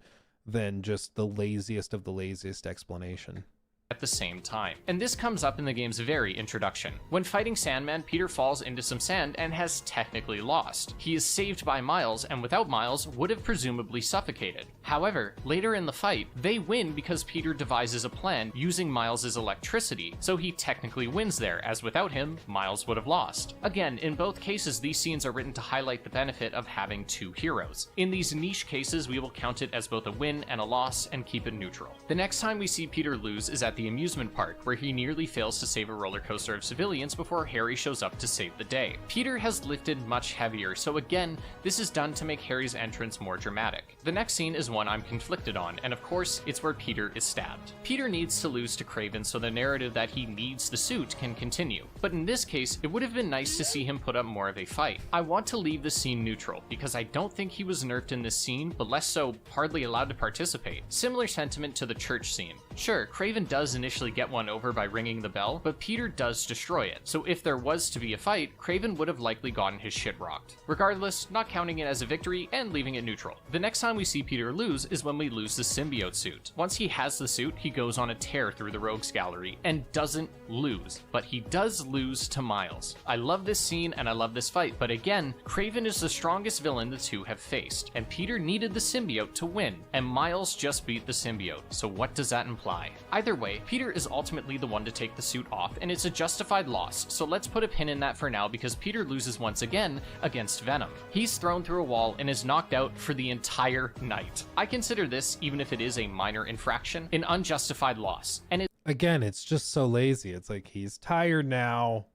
just the laziest of the laziest explanation. At the same time. And this comes up in the game's very introduction. When fighting Sandman, Peter falls into some sand and has technically lost. He is saved by Miles, and without Miles, would have presumably suffocated. However, later in the fight, they win because Peter devises a plan using Miles' electricity, so he technically wins there, as without him, Miles would have lost. Again, in both cases, these scenes are written to highlight the benefit of having two heroes. In these niche cases, we will count it as both a win and a loss and keep it neutral. The next time we see Peter lose is at the amusement park, where he nearly fails to save a roller coaster of civilians before Harry shows up to save the day. Peter has lifted much heavier, so again, this is done to make Harry's entrance more dramatic. The next scene is one I'm conflicted on, and of course, it's where Peter is stabbed. Peter needs to lose to Kraven so the narrative that he needs the suit can continue, but in this case, it would have been nice to see him put up more of a fight. I want to leave the scene neutral, because I don't think he was nerfed in this scene, but less so hardly allowed to participate. Similar sentiment to the church scene. Sure, Kraven does initially get one over by ringing the bell, but Peter does destroy it, so if there was to be a fight, Kraven would have likely gotten his shit rocked. Regardless, not counting it as a victory and leaving it neutral. The next time we see Peter lose is when we lose the symbiote suit. Once he has the suit, he goes on a tear through the rogues gallery and doesn't lose, but he does lose to Miles. I love this scene and I love this fight, but again, Kraven is the strongest villain the two have faced, and Peter needed the symbiote to win, and Miles just beat the symbiote, so what does that imply? Either way, Peter is ultimately the one to take the suit off, and it's a justified loss, so let's put a pin in that for now because Peter loses once again against Venom. He's thrown through a wall and is knocked out for the entire night. I consider this, even if it is a minor infraction, an unjustified loss, and Again, it's just so lazy. It's like, he's tired now.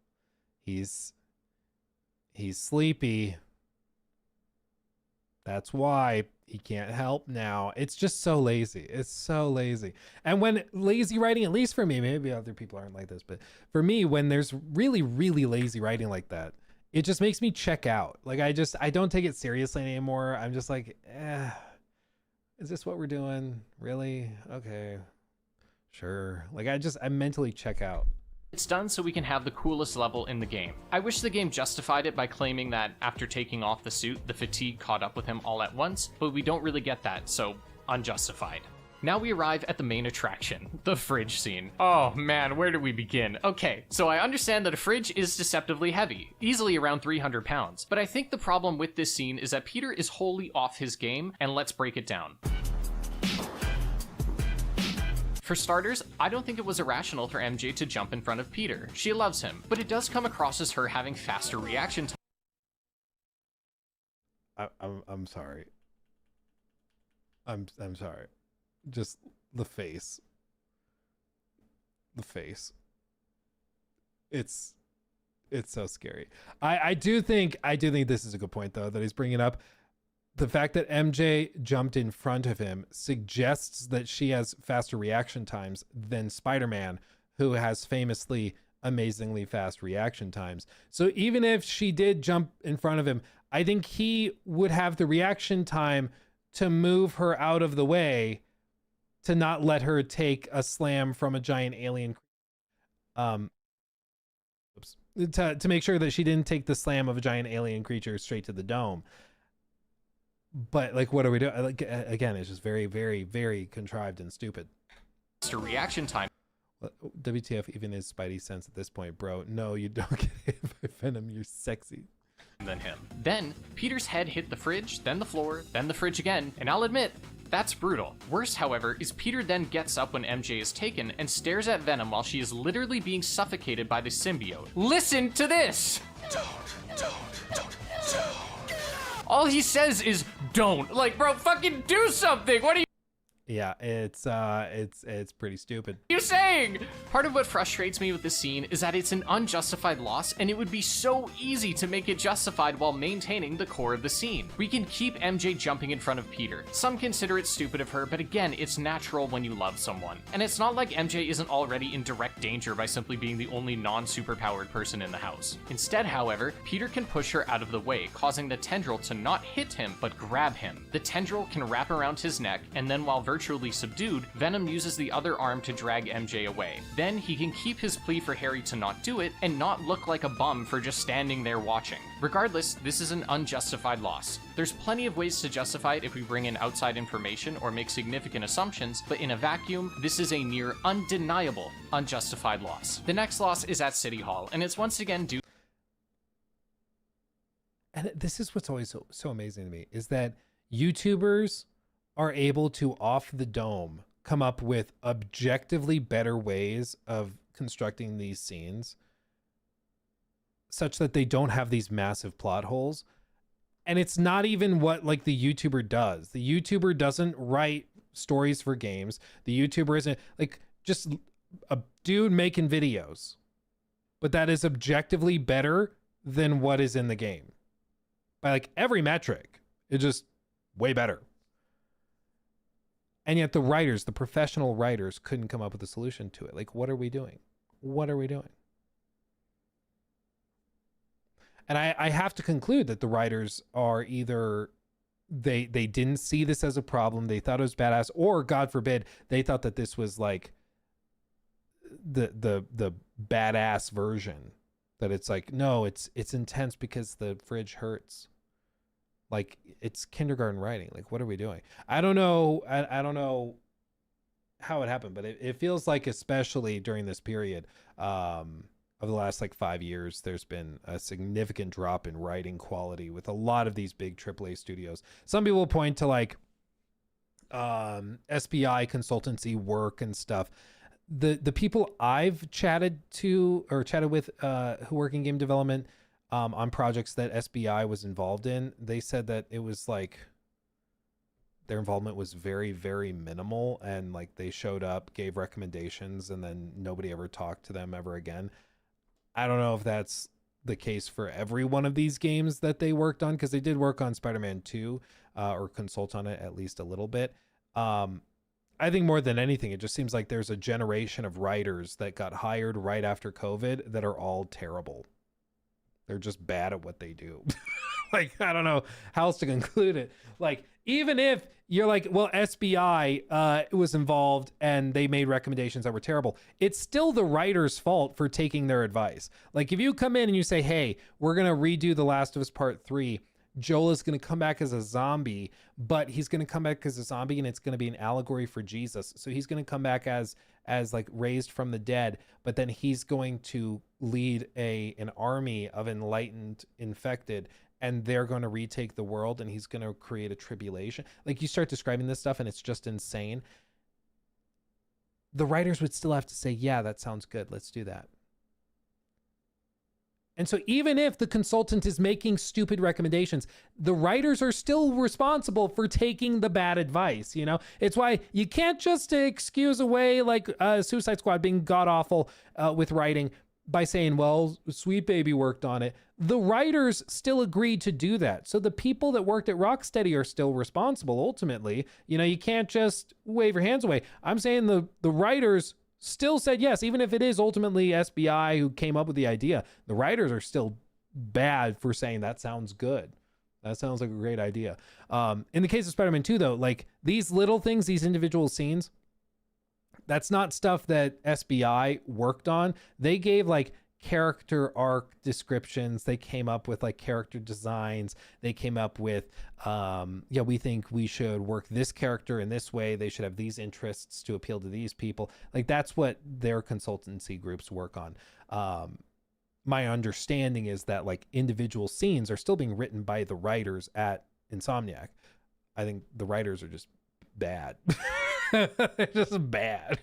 He's sleepy. That's why he can't help now. It's just so lazy. It's so lazy. And when lazy writing, at least for me, maybe other people aren't like this, but for me, when there's really, really lazy writing like that, it just makes me check out. Like, I don't take it seriously anymore. I'm just like, is this what we're doing? Really? Okay. Sure. Like, I mentally check out. It's done so we can have the coolest level in the game. I wish the game justified it by claiming that after taking off the suit, the fatigue caught up with him all at once, but we don't really get that, so unjustified. Now we arrive at the main attraction, the fridge scene. Oh man, where do we begin? Okay, so I understand that a fridge is deceptively heavy, easily around 300 pounds, but I think the problem with this scene is that Peter is wholly off his game, and let's break it down. For starters, I don't think it was irrational for MJ to jump in front of Peter. She loves him, but it does come across as her having faster reaction time. I'm sorry. I'm sorry. Just the face. The face. It's so scary. I do think this is a good point though that he's bringing up. The fact that MJ jumped in front of him suggests that she has faster reaction times than Spider-Man, who has famously amazingly fast reaction times. So even if she did jump in front of him, I think he would have the reaction time to move her out of the way to not let her take a slam from a giant alien. To make sure that she didn't take the slam of a giant alien creature straight to the dome. But like, what are we doing? Like, again, it's just very, very, very contrived and stupid. Faster reaction time. WTF even is Spidey sense at this point, bro. No, you don't get hit by Venom. You're sexy. Than him. Then, Peter's head hit the fridge, then the floor, then the fridge again, and I'll admit, that's brutal. Worse, however, is Peter then gets up when MJ is taken and stares at Venom while she is literally being suffocated by the symbiote. Listen to this! Don't. All he says is, don't. Like, bro, fucking do something! What are you— Yeah, it's pretty stupid. you saying? Part of what frustrates me with this scene is that it's an unjustified loss, and it would be so easy to make it justified while maintaining the core of the scene. We can keep MJ jumping in front of Peter. Some consider it stupid of her, but again, it's natural when you love someone. And it's not like MJ isn't already in direct danger by simply being the only non-superpowered person in the house. Instead, however, Peter can push her out of the way, causing the tendril to not hit him, but grab him. The tendril can wrap around his neck, and then while virtually subdued, Venom uses the other arm to drag MJ away. Then he can keep his plea for Harry to not do it and not look like a bum for just standing there watching. Regardless, this is an unjustified loss. There's plenty of ways to justify it if we bring in outside information or make significant assumptions, but in a vacuum, this is a near undeniable unjustified loss. The next loss is at City Hall, and it's once again due— And this is what's always so amazing to me, is that YouTubers are able to, off the dome, come up with objectively better ways of constructing these scenes such that they don't have these massive plot holes. And it's not even what like the YouTuber does. The YouTuber doesn't write stories for games. The YouTuber isn't like just a dude making videos, but that is objectively better than what is in the game by like every metric. It's just way better. And yet the writers, the professional writers, couldn't come up with a solution to it. Like, what are we doing? What are we doing? And I have to conclude that the writers are either they didn't see this as a problem, they thought it was badass, or God forbid, they thought that this was like the badass version. That it's like, no, it's intense because the fridge hurts. Like, it's kindergarten writing. Like, what are we doing? I don't know. I don't know how it happened, but it feels like, especially during this period of the last like 5 years, there's been a significant drop in writing quality with a lot of these big AAA studios. Some people point to like SPI consultancy work and stuff. The people I've chatted with who work in game development on projects that SBI was involved in, they said that it was like their involvement was very, very minimal, and like they showed up, gave recommendations, and then nobody ever talked to them ever again. I don't know if that's the case for every one of these games that they worked on, because they did work on Spider-Man 2 or consult on it at least a little bit. I think more than anything, it just seems like there's a generation of writers that got hired right after COVID that are all terrible. They're just bad at what they do. Like, I don't know how else to conclude it. Like, even if you're like, well, SBI was involved and they made recommendations that were terrible, it's still the writer's fault for taking their advice. Like, if you come in and you say, hey, we're going to redo The Last of Us Part 3, Joel is going to come back as a zombie, but he's going to come back as a zombie and it's going to be an allegory for Jesus. So he's going to come back as like raised from the dead, but then he's going to lead an army of enlightened infected, and they're going to retake the world, and he's going to create a tribulation. Like, you start describing this stuff and it's just insane. The writers would still have to say, yeah, that sounds good. Let's do that. And so even if the consultant is making stupid recommendations, the writers are still responsible for taking the bad advice. You know, it's why you can't just excuse away like Suicide Squad being god awful with writing by saying, well, Sweet Baby worked on it. The writers still agreed to do that. So the people that worked at Rocksteady are still responsible ultimately. You know, you can't just wave your hands away. I'm saying the writers still said yes, even if it is ultimately SBI who came up with the idea. The writers are still bad for saying that sounds good. That sounds like a great idea. In the case of Spider-Man 2, though, like these little things, these individual scenes, that's not stuff that SBI worked on. They gave like character arc descriptions. They came up with like character designs. They came up with, we think we should work this character in this way. They should have these interests to appeal to these people. Like that's what their consultancy groups work on. My understanding is that like individual scenes are still being written by the writers at Insomniac. I think the writers are just bad. They're just bad.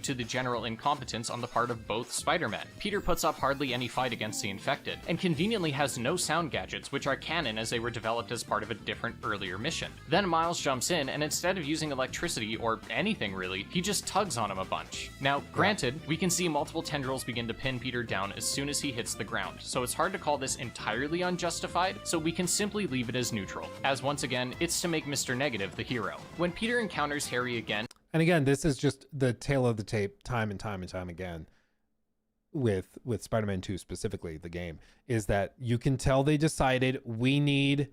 To the general incompetence on the part of both Spider-Men. Peter puts up hardly any fight against the infected, and conveniently has no sound gadgets, which are canon as they were developed as part of a different earlier mission. Then Miles jumps in, and instead of using electricity, or anything really, he just tugs on him a bunch. Now, granted, we can see multiple tendrils begin to pin Peter down as soon as he hits the ground, so it's hard to call this entirely unjustified, so we can simply leave it as neutral, as once again, it's to make Mr. Negative the hero. When Peter encounters Harry again, and again, this is just the tale of the tape time and time and time again with Spider-Man 2 specifically, the game, is that you can tell they decided we need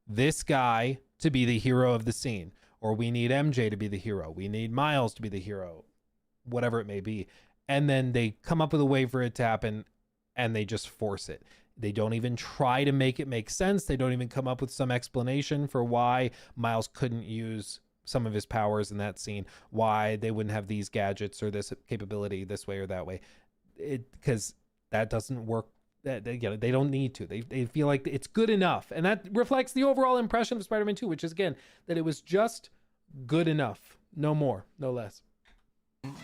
this guy to be the hero of the scene, or we need MJ to be the hero. We need Miles to be the hero, whatever it may be. And then they come up with a way for it to happen and they just force it. They don't even try to make it make sense. They don't even come up with some explanation for why Miles couldn't use some of his powers in that scene, why they wouldn't have these gadgets or this capability this way or that way. Because that doesn't work. They don't need to. They feel like it's good enough. And that reflects the overall impression of Spider-Man 2, which is, again, that it was just good enough. No more, no less.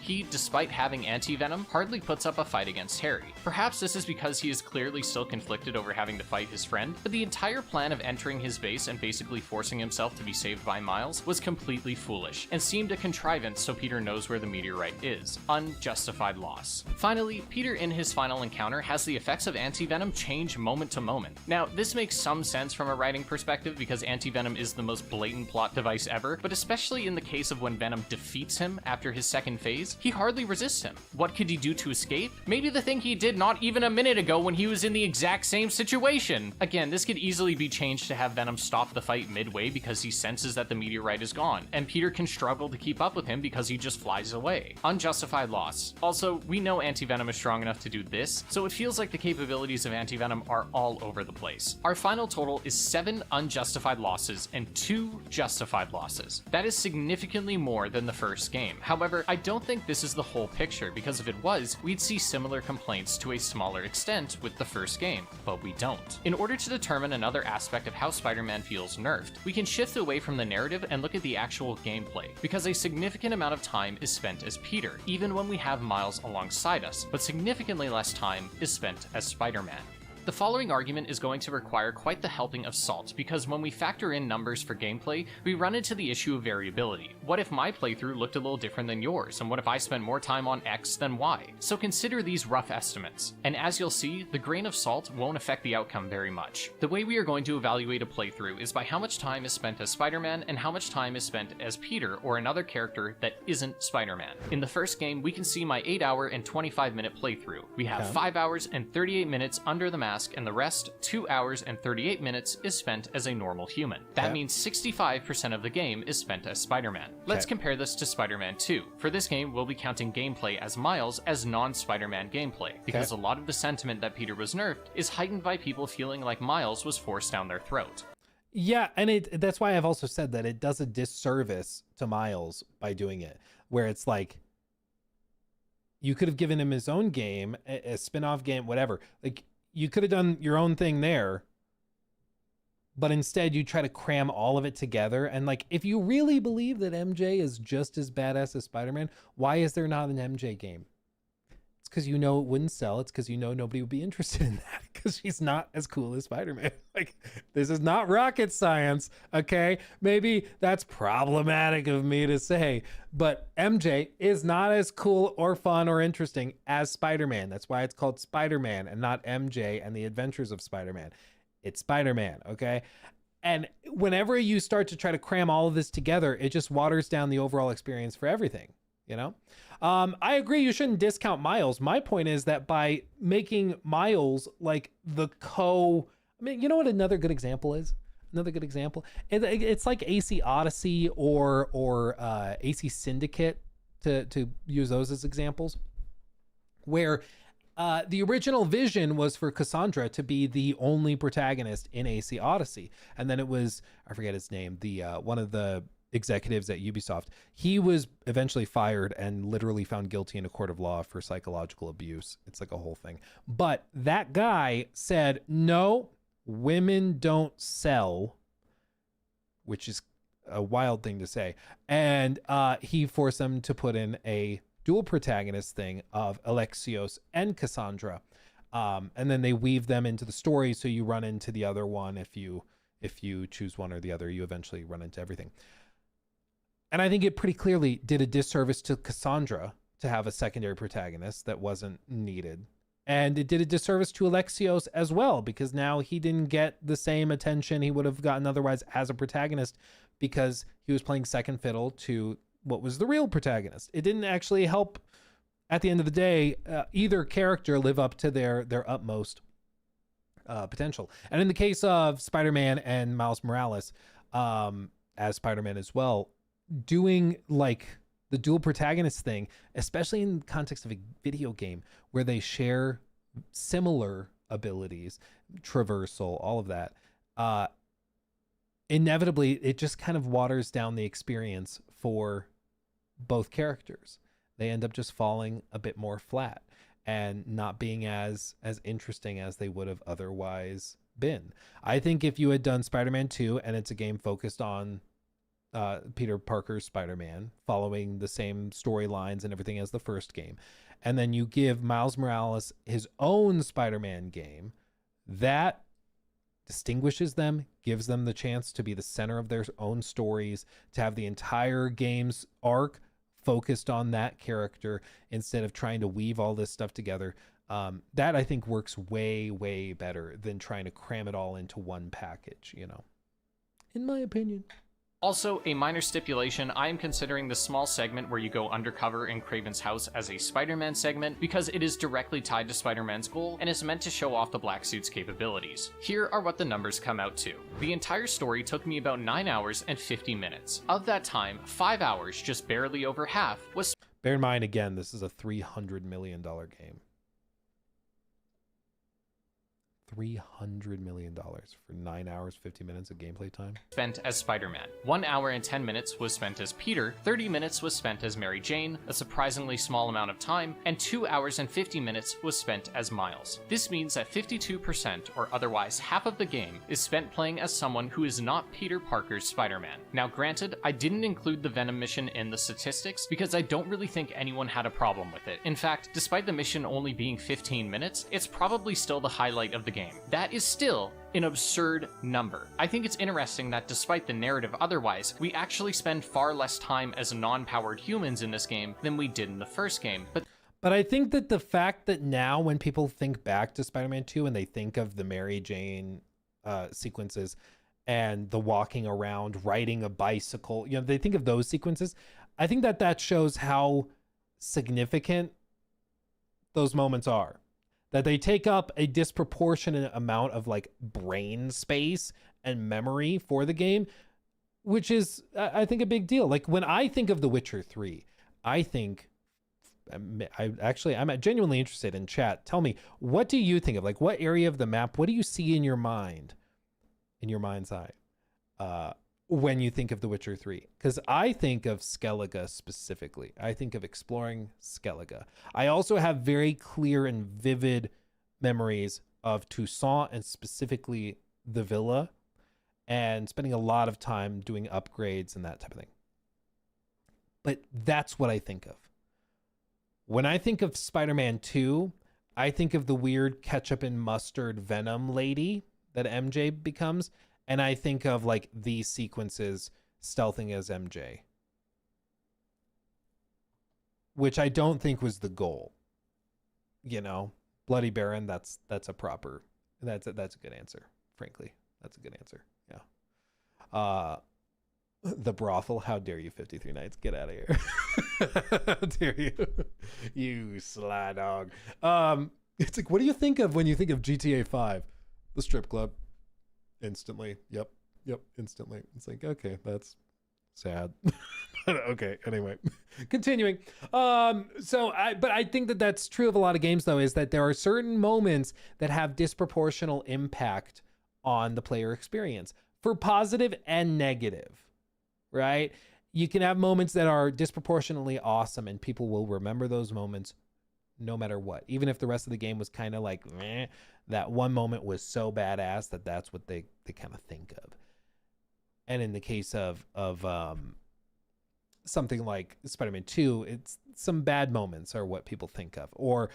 He, despite having anti-venom, hardly puts up a fight against Harry. Perhaps this is because he is clearly still conflicted over having to fight his friend, but the entire plan of entering his base and basically forcing himself to be saved by Miles was completely foolish, and seemed a contrivance so Peter knows where the meteorite is. Unjustified loss. Finally, Peter in his final encounter has the effects of anti-venom change moment to moment. Now, this makes some sense from a writing perspective because anti-venom is the most blatant plot device ever, but especially in the case of when Venom defeats him after his second phase, he hardly resists him. What could he do to escape? Maybe the thing he did not even a minute ago when he was in the exact same situation. Again, this could easily be changed to have Venom stop the fight midway because he senses that the meteorite is gone, and Peter can struggle to keep up with him because he just flies away. Unjustified loss. Also, we know anti-venom is strong enough to do this, so it feels like the capabilities of anti-venom are all over the place. Our final total is 7 unjustified losses and 2 justified losses. That is significantly more than the first game. However, I don't think this is the whole picture, because if it was, we'd see similar complaints to a smaller extent with the first game, but we don't. In order to determine another aspect of how Spider-Man feels nerfed, we can shift away from the narrative and look at the actual gameplay, because a significant amount of time is spent as Peter, even when we have Miles alongside us, but significantly less time is spent as Spider-Man. The following argument is going to require quite the helping of salt, because when we factor in numbers for gameplay, we run into the issue of variability. What if my playthrough looked a little different than yours, and what if I spent more time on X than Y? So consider these rough estimates, and as you'll see, the grain of salt won't affect the outcome very much. The way we are going to evaluate a playthrough is by how much time is spent as Spider-Man and how much time is spent as Peter or another character that isn't Spider-Man. In the first game, we can see my 8-hour and 25-minute playthrough. We have 5 hours and 38 minutes under the mask, and the rest, 2 hours and 38 minutes, is spent as a normal human. That means 65% of the game is spent as Spider-Man. Let's compare this to Spider-Man 2. For this game, we'll be counting gameplay as Miles as non-Spider-Man gameplay, because a lot of the sentiment that Peter was nerfed is heightened by people feeling like Miles was forced down their throat. Yeah, and that's why I've also said that it does a disservice to Miles by doing it, where it's like you could have given him his own game, a spin-off game, whatever. Like you could have done your own thing there, but instead you try to cram all of it together. And like, if you really believe that MJ is just as badass as Spider-Man, why is there not an MJ game? It's because you know it wouldn't sell. It's because you know nobody would be interested in that because she's not as cool as Spider-Man. Like, this is not rocket science, okay? Maybe that's problematic of me to say, but MJ is not as cool or fun or interesting as Spider-Man. That's why it's called Spider-Man and not MJ and the Adventures of Spider-Man. It's Spider-Man, okay? And whenever you start to try to cram all of this together, it just waters down the overall experience for everything, you know? I agree you shouldn't discount Miles. My point is that by making Miles like the I mean, you know what another good example is? Another good example? It's like AC Odyssey or AC Syndicate, to use those as examples, where the original vision was for Cassandra to be the only protagonist in AC Odyssey. And then it was, I forget his name, the one of the executives at Ubisoft. He was eventually fired and literally found guilty in a court of law for psychological abuse. It's like a whole thing. But that guy said, no, women don't sell, which is a wild thing to say. And he forced them to put in a dual protagonist thing of Alexios and Cassandra, and then they weave them into the story, so you run into the other one. If you choose one or the other, you eventually run into everything. And I think it pretty clearly did a disservice to Cassandra to have a secondary protagonist that wasn't needed, and it did a disservice to Alexios as well, because now he didn't get the same attention he would have gotten otherwise as a protagonist, because he was playing second fiddle to what was the real protagonist. It didn't actually help at the end of the day either character live up to their utmost potential. And in the case of Spider-Man and Miles Morales, as Spider-Man as well, doing like the dual protagonist thing, especially in the context of a video game where they share similar abilities, traversal, all of that, inevitably it just kind of waters down the experience for both characters. They end up just falling a bit more flat and not being as interesting as they would have otherwise been. I think if you had done Spider-Man 2 and it's a game focused on Peter Parker's Spider-Man, following the same storylines and everything as the first game, and then you give Miles Morales his own Spider-Man game, that distinguishes them, gives them the chance to be the center of their own stories, to have the entire game's arc focused on that character instead of trying to weave all this stuff together. That I think works way, way better than trying to cram it all into one package, you know, in my opinion. Also, a minor stipulation, I am considering the small segment where you go undercover in Kraven's house as a Spider-Man segment because it is directly tied to Spider-Man's goal and is meant to show off the Black Suit's capabilities. Here are what the numbers come out to. The entire story took me about 9 hours and 50 minutes. Of that time, 5 hours, just barely over half, was... Bear in mind, again, this is a $300 million game. $300 million for 9 hours, 50 minutes of gameplay time. Spent as Spider-Man. 1 hour and 10 minutes was spent as Peter, 30 minutes was spent as Mary Jane, a surprisingly small amount of time, and 2 hours and 50 minutes was spent as Miles. This means that 52%, or otherwise half of the game, is spent playing as someone who is not Peter Parker's Spider-Man. Now granted, I didn't include the Venom mission in the statistics because I don't really think anyone had a problem with it. In fact, despite the mission only being 15 minutes, it's probably still the highlight of the game. That is still an absurd number. I think it's interesting that despite the narrative otherwise, we actually spend far less time as non-powered humans in this game than we did in the first game. But I think that the fact that now when people think back to Spider-Man 2 and they think of the Mary Jane sequences and the walking around, riding a bicycle, you know, they think of those sequences. I think that that shows how significant those moments are. That they take up a disproportionate amount of like brain space and memory for the game, which is, I think, a big deal. Like when I think of The Witcher 3, I think, I'm genuinely interested in chat. Tell me, what do you think of? Like, what area of the map, what do you see in your mind, in your mind's eye? when you think of The Witcher 3, because I think of Skellige specifically. I think of exploring Skellige. I also have very clear and vivid memories of Toussaint and specifically the villa and spending a lot of time doing upgrades and that type of thing. But that's what I think of. When I think of Spider-Man 2, I think of the weird ketchup and mustard Venom lady that MJ becomes. And I think of like these sequences stealthing as MJ, which I don't think was the goal. You know, Bloody Baron. That's a good answer. Frankly, that's a good answer. Yeah. The brothel. How dare you, 53 Nights? Get out of here. How dare you? You sly dog. It's like, what do you think of when you think of GTA 5? The strip club. Instantly. Yep. Instantly. It's like, okay, that's sad. Okay. Anyway, continuing. But I think that that's true of a lot of games, though, is that there are certain moments that have disproportional impact on the player experience for positive and negative, right? You can have moments that are disproportionately awesome and people will remember those moments no matter what. Even if the rest of the game was kind of like, meh, that one moment was so badass that that's what they kind of think of. And in the case of something like Spider-Man 2, it's some bad moments are what people think of. Or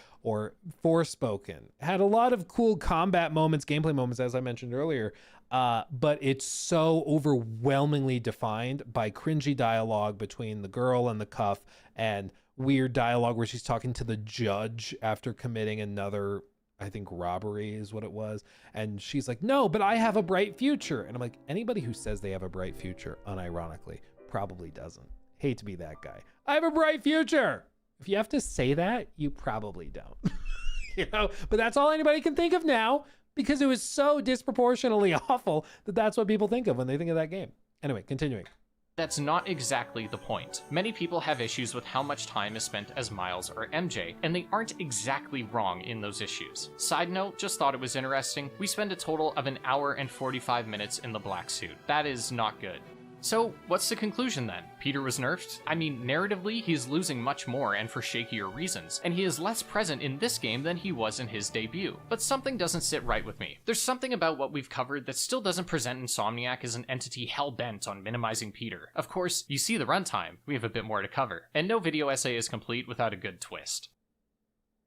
Forspoken had a lot of cool combat moments, gameplay moments, as I mentioned earlier, but it's so overwhelmingly defined by cringy dialogue between the girl and the cuff and weird dialogue where she's talking to the judge after committing another, I think, robbery is what it was. And she's like, no, but I have a bright future. And I'm like, anybody who says they have a bright future, unironically, probably doesn't. Hate to be that guy. I have a bright future. If you have to say that, you probably don't. You know, but that's all anybody can think of now because it was so disproportionately awful that that's what people think of when they think of that game. Anyway, continuing. That's not exactly the point. Many people have issues with how much time is spent as Miles or MJ, and they aren't exactly wrong in those issues. Side note, just thought it was interesting, we spend a total of 1 hour and 45 minutes in the black suit. That is not good. So, what's the conclusion then? Peter was nerfed? I mean, narratively, he is losing much more and for shakier reasons, and he is less present in this game than he was in his debut. But something doesn't sit right with me. There's something about what we've covered that still doesn't present Insomniac as an entity hell-bent on minimizing Peter. Of course, you see the runtime, we have a bit more to cover, and no video essay is complete without a good twist.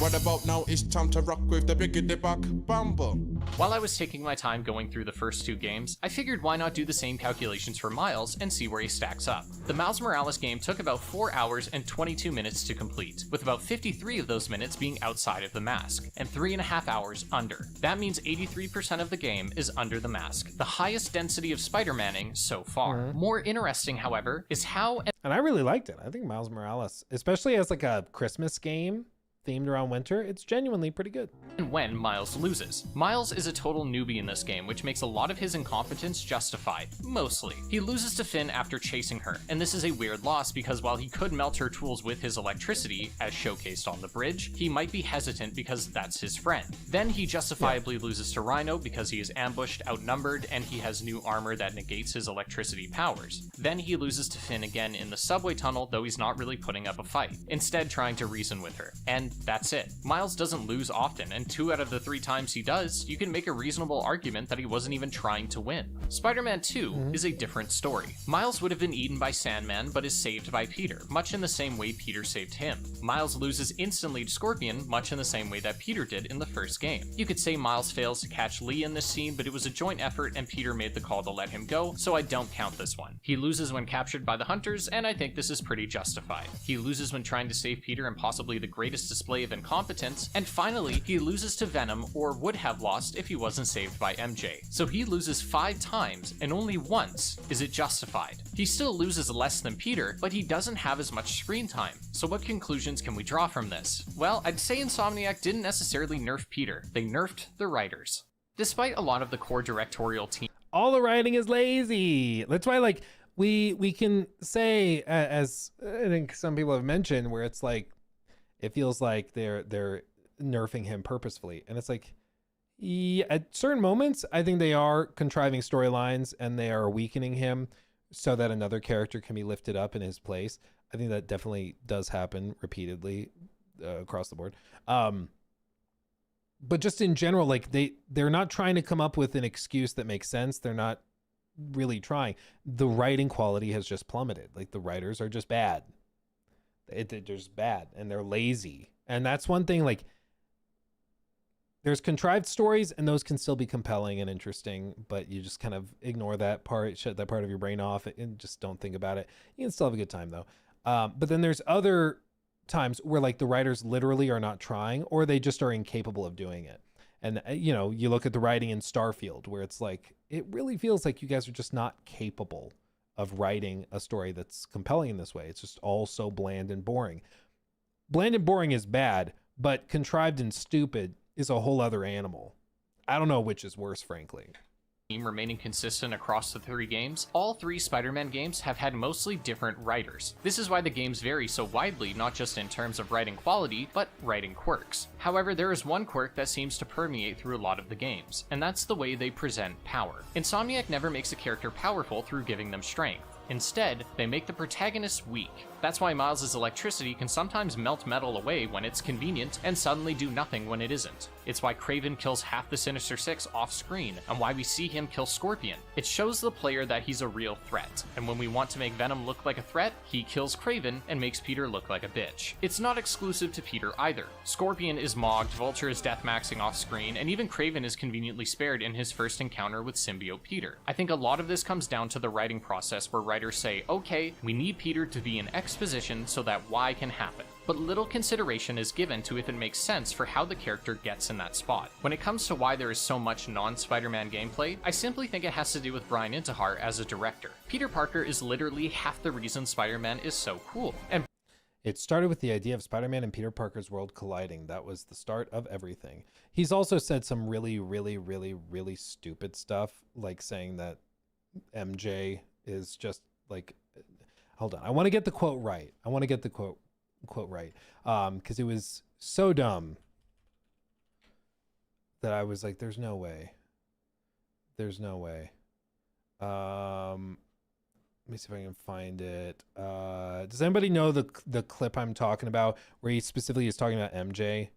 What about now? It's time to rock with the biggity buck bumble. While I was taking my time going through the first 2 games, I figured why not do the same calculations for Miles and see where he stacks up. The Miles Morales game took about 4 hours and 22 minutes to complete, with about 53 of those minutes being outside of the mask, and 3.5 hours under. That means 83% of the game is under the mask, the highest density of Spider-Manning so far. More interesting, however, is how... And I really liked it. I think Miles Morales, especially as like a Christmas game, themed around winter, it's genuinely pretty good. And when Miles loses. Miles is a total newbie in this game, which makes a lot of his incompetence justified. Mostly. He loses to Finn after chasing her, and this is a weird loss because while he could melt her tools with his electricity, as showcased on the bridge, he might be hesitant because that's his friend. Then he justifiably loses to Rhino because he is ambushed, outnumbered, and he has new armor that negates his electricity powers. Then he loses to Finn again in the subway tunnel, though he's not really putting up a fight, instead trying to reason with her. And that's it. Miles doesn't lose often, and 2 out of the 3 times he does, you can make a reasonable argument that he wasn't even trying to win. Spider-Man 2 is a different story. Miles would have been eaten by Sandman, but is saved by Peter, much in the same way Peter saved him. Miles loses instantly to Scorpion, much in the same way that Peter did in the first game. You could say Miles fails to catch Lee in this scene, but it was a joint effort and Peter made the call to let him go, so I don't count this one. He loses when captured by the Hunters, and I think this is pretty justified. He loses when trying to save Peter in possibly the greatest display of incompetence, and finally, he loses to Venom, or would have lost if he wasn't saved by MJ. So he loses 5 times, and only once is it justified. He still loses less than Peter, but he doesn't have as much screen time. So what conclusions can we draw from this? Well, I'd say Insomniac didn't necessarily nerf Peter, they nerfed the writers. Despite a lot of the core directorial team, all the writing is lazy. That's why, like, we can say, as I think some people have mentioned, where it's like, it feels like they're nerfing him purposefully. And it's like, Yeah, at certain moments, I think they are contriving storylines and they are weakening him so that another character can be lifted up in his place. I think that definitely does happen repeatedly across the board. But just in general, like they're not trying to come up with an excuse that makes sense. They're not really trying. The writing quality has just plummeted. Like the writers are just bad. They're just bad and they're lazy. And that's one thing, like there's contrived stories and those can still be compelling and interesting, but you just kind of ignore that part, shut that part of your brain off and just don't think about it. You can still have a good time though. But then there's other times where like the writers literally are not trying or they just are incapable of doing it. And you know, you look at the writing in Starfield where it's like, it really feels like you guys are just not capable of writing a story that's compelling in this way. It's just all so bland and boring. Bland and boring is bad, but contrived and stupid is a whole other animal. I don't know which is worse, frankly. Remaining consistent across the 3 games, all 3 Spider-Man games have had mostly different writers. This is why the games vary so widely, not just in terms of writing quality, but writing quirks. However, there is one quirk that seems to permeate through a lot of the games, and that's the way they present power. Insomniac never makes a character powerful through giving them strength. Instead, they make the protagonist weak. That's why Miles' electricity can sometimes melt metal away when it's convenient and suddenly do nothing when it isn't. It's why Kraven kills half the Sinister Six off screen and why we see him kill Scorpion. It shows the player that he's a real threat, and when we want to make Venom look like a threat, he kills Kraven and makes Peter look like a bitch. It's not exclusive to Peter either. Scorpion is mogged, Vulture is deathmaxing off screen, and even Kraven is conveniently spared in his first encounter with Symbiote Peter. I think a lot of this comes down to the writing process where writers say, okay, we need Peter to be in X position so that Y can happen. But little consideration is given to if it makes sense for how the character gets in that spot. When it comes to why there is so much non-Spider-Man gameplay, I simply think it has to do with Brian Intihar as a director. Peter Parker is literally half the reason Spider-Man is so cool. And it started with the idea of Spider-Man and Peter Parker's world colliding. That was the start of everything. He's also said some really, really, really, really stupid stuff, like saying that MJ is just like, hold on, I want to get the quote right. Quote right, because it was so dumb that I was like, there's no way. Let me see if I can find it. Does anybody know the clip I'm talking about where he specifically is talking about MJ?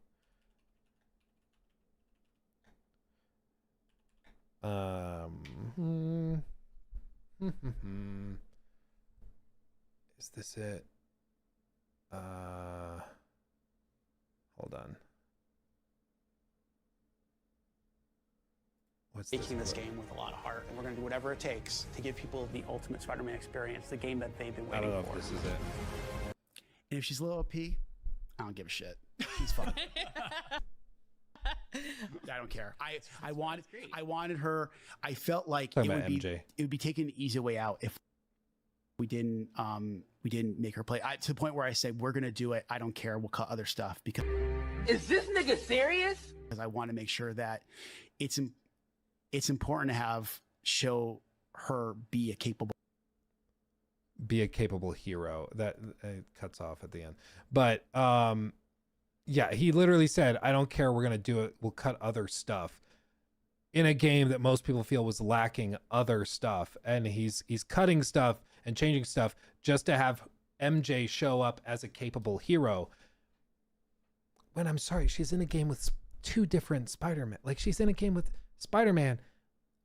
Is this it? Hold on. What's making this game with a lot of heart, and we're going to do whatever it takes to give people the ultimate Spider-Man experience, the game that they've been waiting for. I don't know if this is it. And if she's a little OP, I don't give a shit. She's fine. I don't care. I wanted her. I felt like it would be taking the easy way out if we didn't make her play. To the point where I said, we're gonna do it. I don't care. We'll cut other stuff because. Is this nigga serious? Because I want to make sure that it's important to show her be a capable hero. That cuts off at the end, but yeah, he literally said, I don't care, we're gonna do it, we'll cut other stuff in a game that most people feel was lacking other stuff, and he's cutting stuff and changing stuff just to have MJ show up as a capable hero, when I'm sorry, she's in a game with 2 different Spider-Man. Like, she's in a game with Spider-Man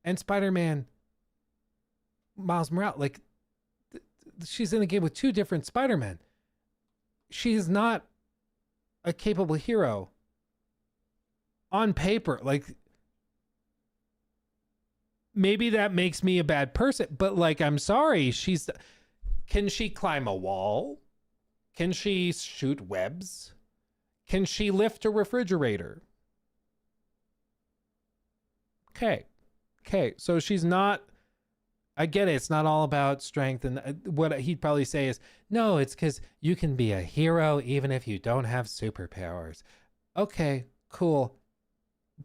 and Spider-Man Miles Morales. Like, she's in a game with 2 different Spider-Men. She is not a capable hero on paper. Like, maybe that makes me a bad person, but like, I'm sorry, can she climb a wall? Can she shoot webs? Can she lift a refrigerator? Okay, so she's not, I get it, it's not all about strength, and what he'd probably say is, no, it's because you can be a hero even if you don't have superpowers. Okay, cool,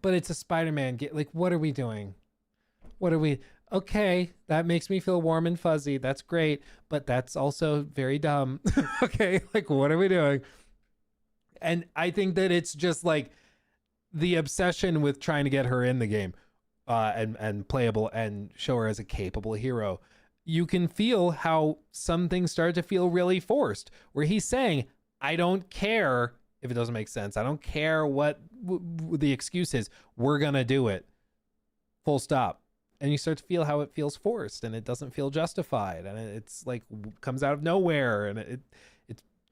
but it's a Spider-Man game. Like, what are we doing? Okay, that makes me feel warm and fuzzy, that's great, but that's also very dumb. Okay, like, what are we doing? And I think that it's just like, the obsession with trying to get her in the game and playable and show her as a capable hero, you can feel how some things start to feel really forced, where he's saying, I don't care if it doesn't make sense. I don't care what the excuse is. We're going to do it. Full stop. And you start to feel how it feels forced and it doesn't feel justified. And it's like comes out of nowhere and it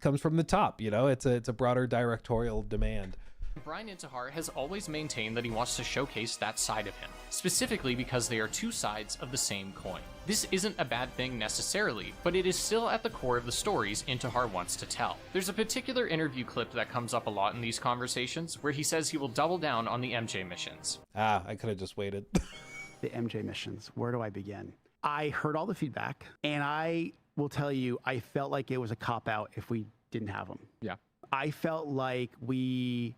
comes from the top, you know, it's a broader directorial demand. Brian Intihar has always maintained that he wants to showcase that side of him, specifically because they are two sides of the same coin. This isn't a bad thing necessarily, but it is still at the core of the stories Intihar wants to tell. There's a particular interview clip that comes up a lot in these conversations where he says he will double down on the MJ missions. I could have just waited. The MJ missions, where do I begin? I heard all the feedback, and I will tell you, I felt like it was a cop-out if we didn't have them. Yeah. I felt like we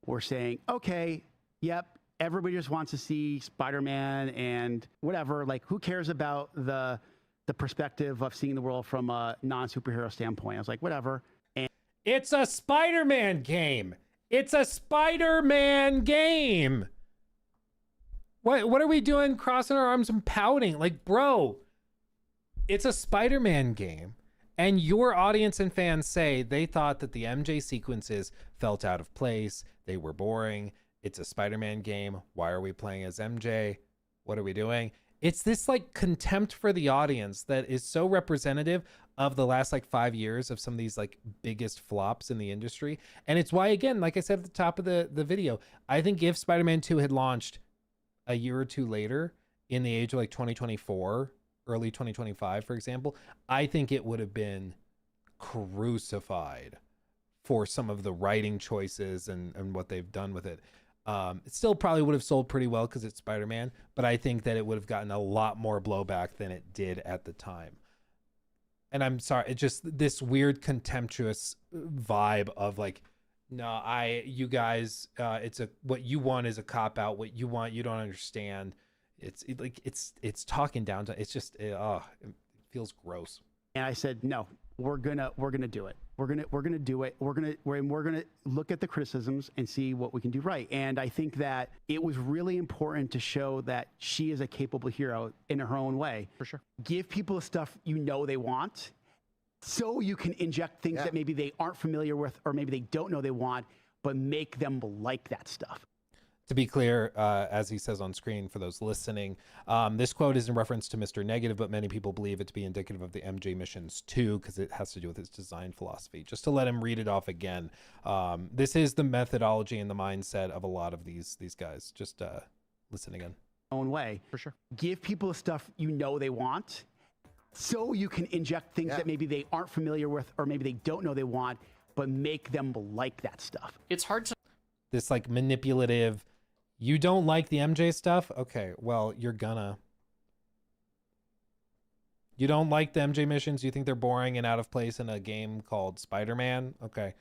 were saying, okay, yep, everybody just wants to see Spider-Man and whatever. Like, who cares about the perspective of seeing the world from a non-superhero standpoint? I was like, whatever. And it's a Spider-Man game. It's a Spider-Man game. What are we doing crossing our arms and pouting? Like, bro, it's a Spider-Man game. And your audience and fans say they thought that the MJ sequences felt out of place. They were boring. It's a Spider-Man game. Why are we playing as MJ? What are we doing? It's this like contempt for the audience that is so representative of the last like 5 years of some of these like biggest flops in the industry. And it's why, again, like I said at the top of the video, I think if Spider-Man 2 had launched a year or two later in the age of like 2024, early 2025, for example, I think it would have been crucified for some of the writing choices and what they've done with it. It still probably would have sold pretty well because it's Spider-Man, but I think that it would have gotten a lot more blowback than it did at the time. And I'm sorry, it's just this weird contemptuous vibe of like, no, you guys, what you want is a cop out. What you want, you don't understand. It's talking down to, it's just, it feels gross. And I said, no, we're gonna do it. We're gonna do it. We're gonna look at the criticisms and see what we can do right. And I think that it was really important to show that she is a capable hero in her own way. For sure. Give people the stuff you know they want, so you can inject things that maybe they aren't familiar with or maybe they don't know they want, but make them like that stuff. To be clear, as he says on screen for those listening, this quote is in reference to Mr. Negative, but many people believe it to be indicative of the MJ Missions 2 because it has to do with his design philosophy. Just to let him read it off again, this is the methodology and the mindset of a lot of these guys. Just listen again. Own way. For sure. Give people the stuff you know they want, so you can inject things that maybe they aren't familiar with or maybe they don't know they want, but make them like that stuff. It's hard to... This like manipulative... You don't like the MJ stuff? Okay, well, you're gonna. You don't like the MJ missions? You think they're boring and out of place in a game called Spider-Man? Okay,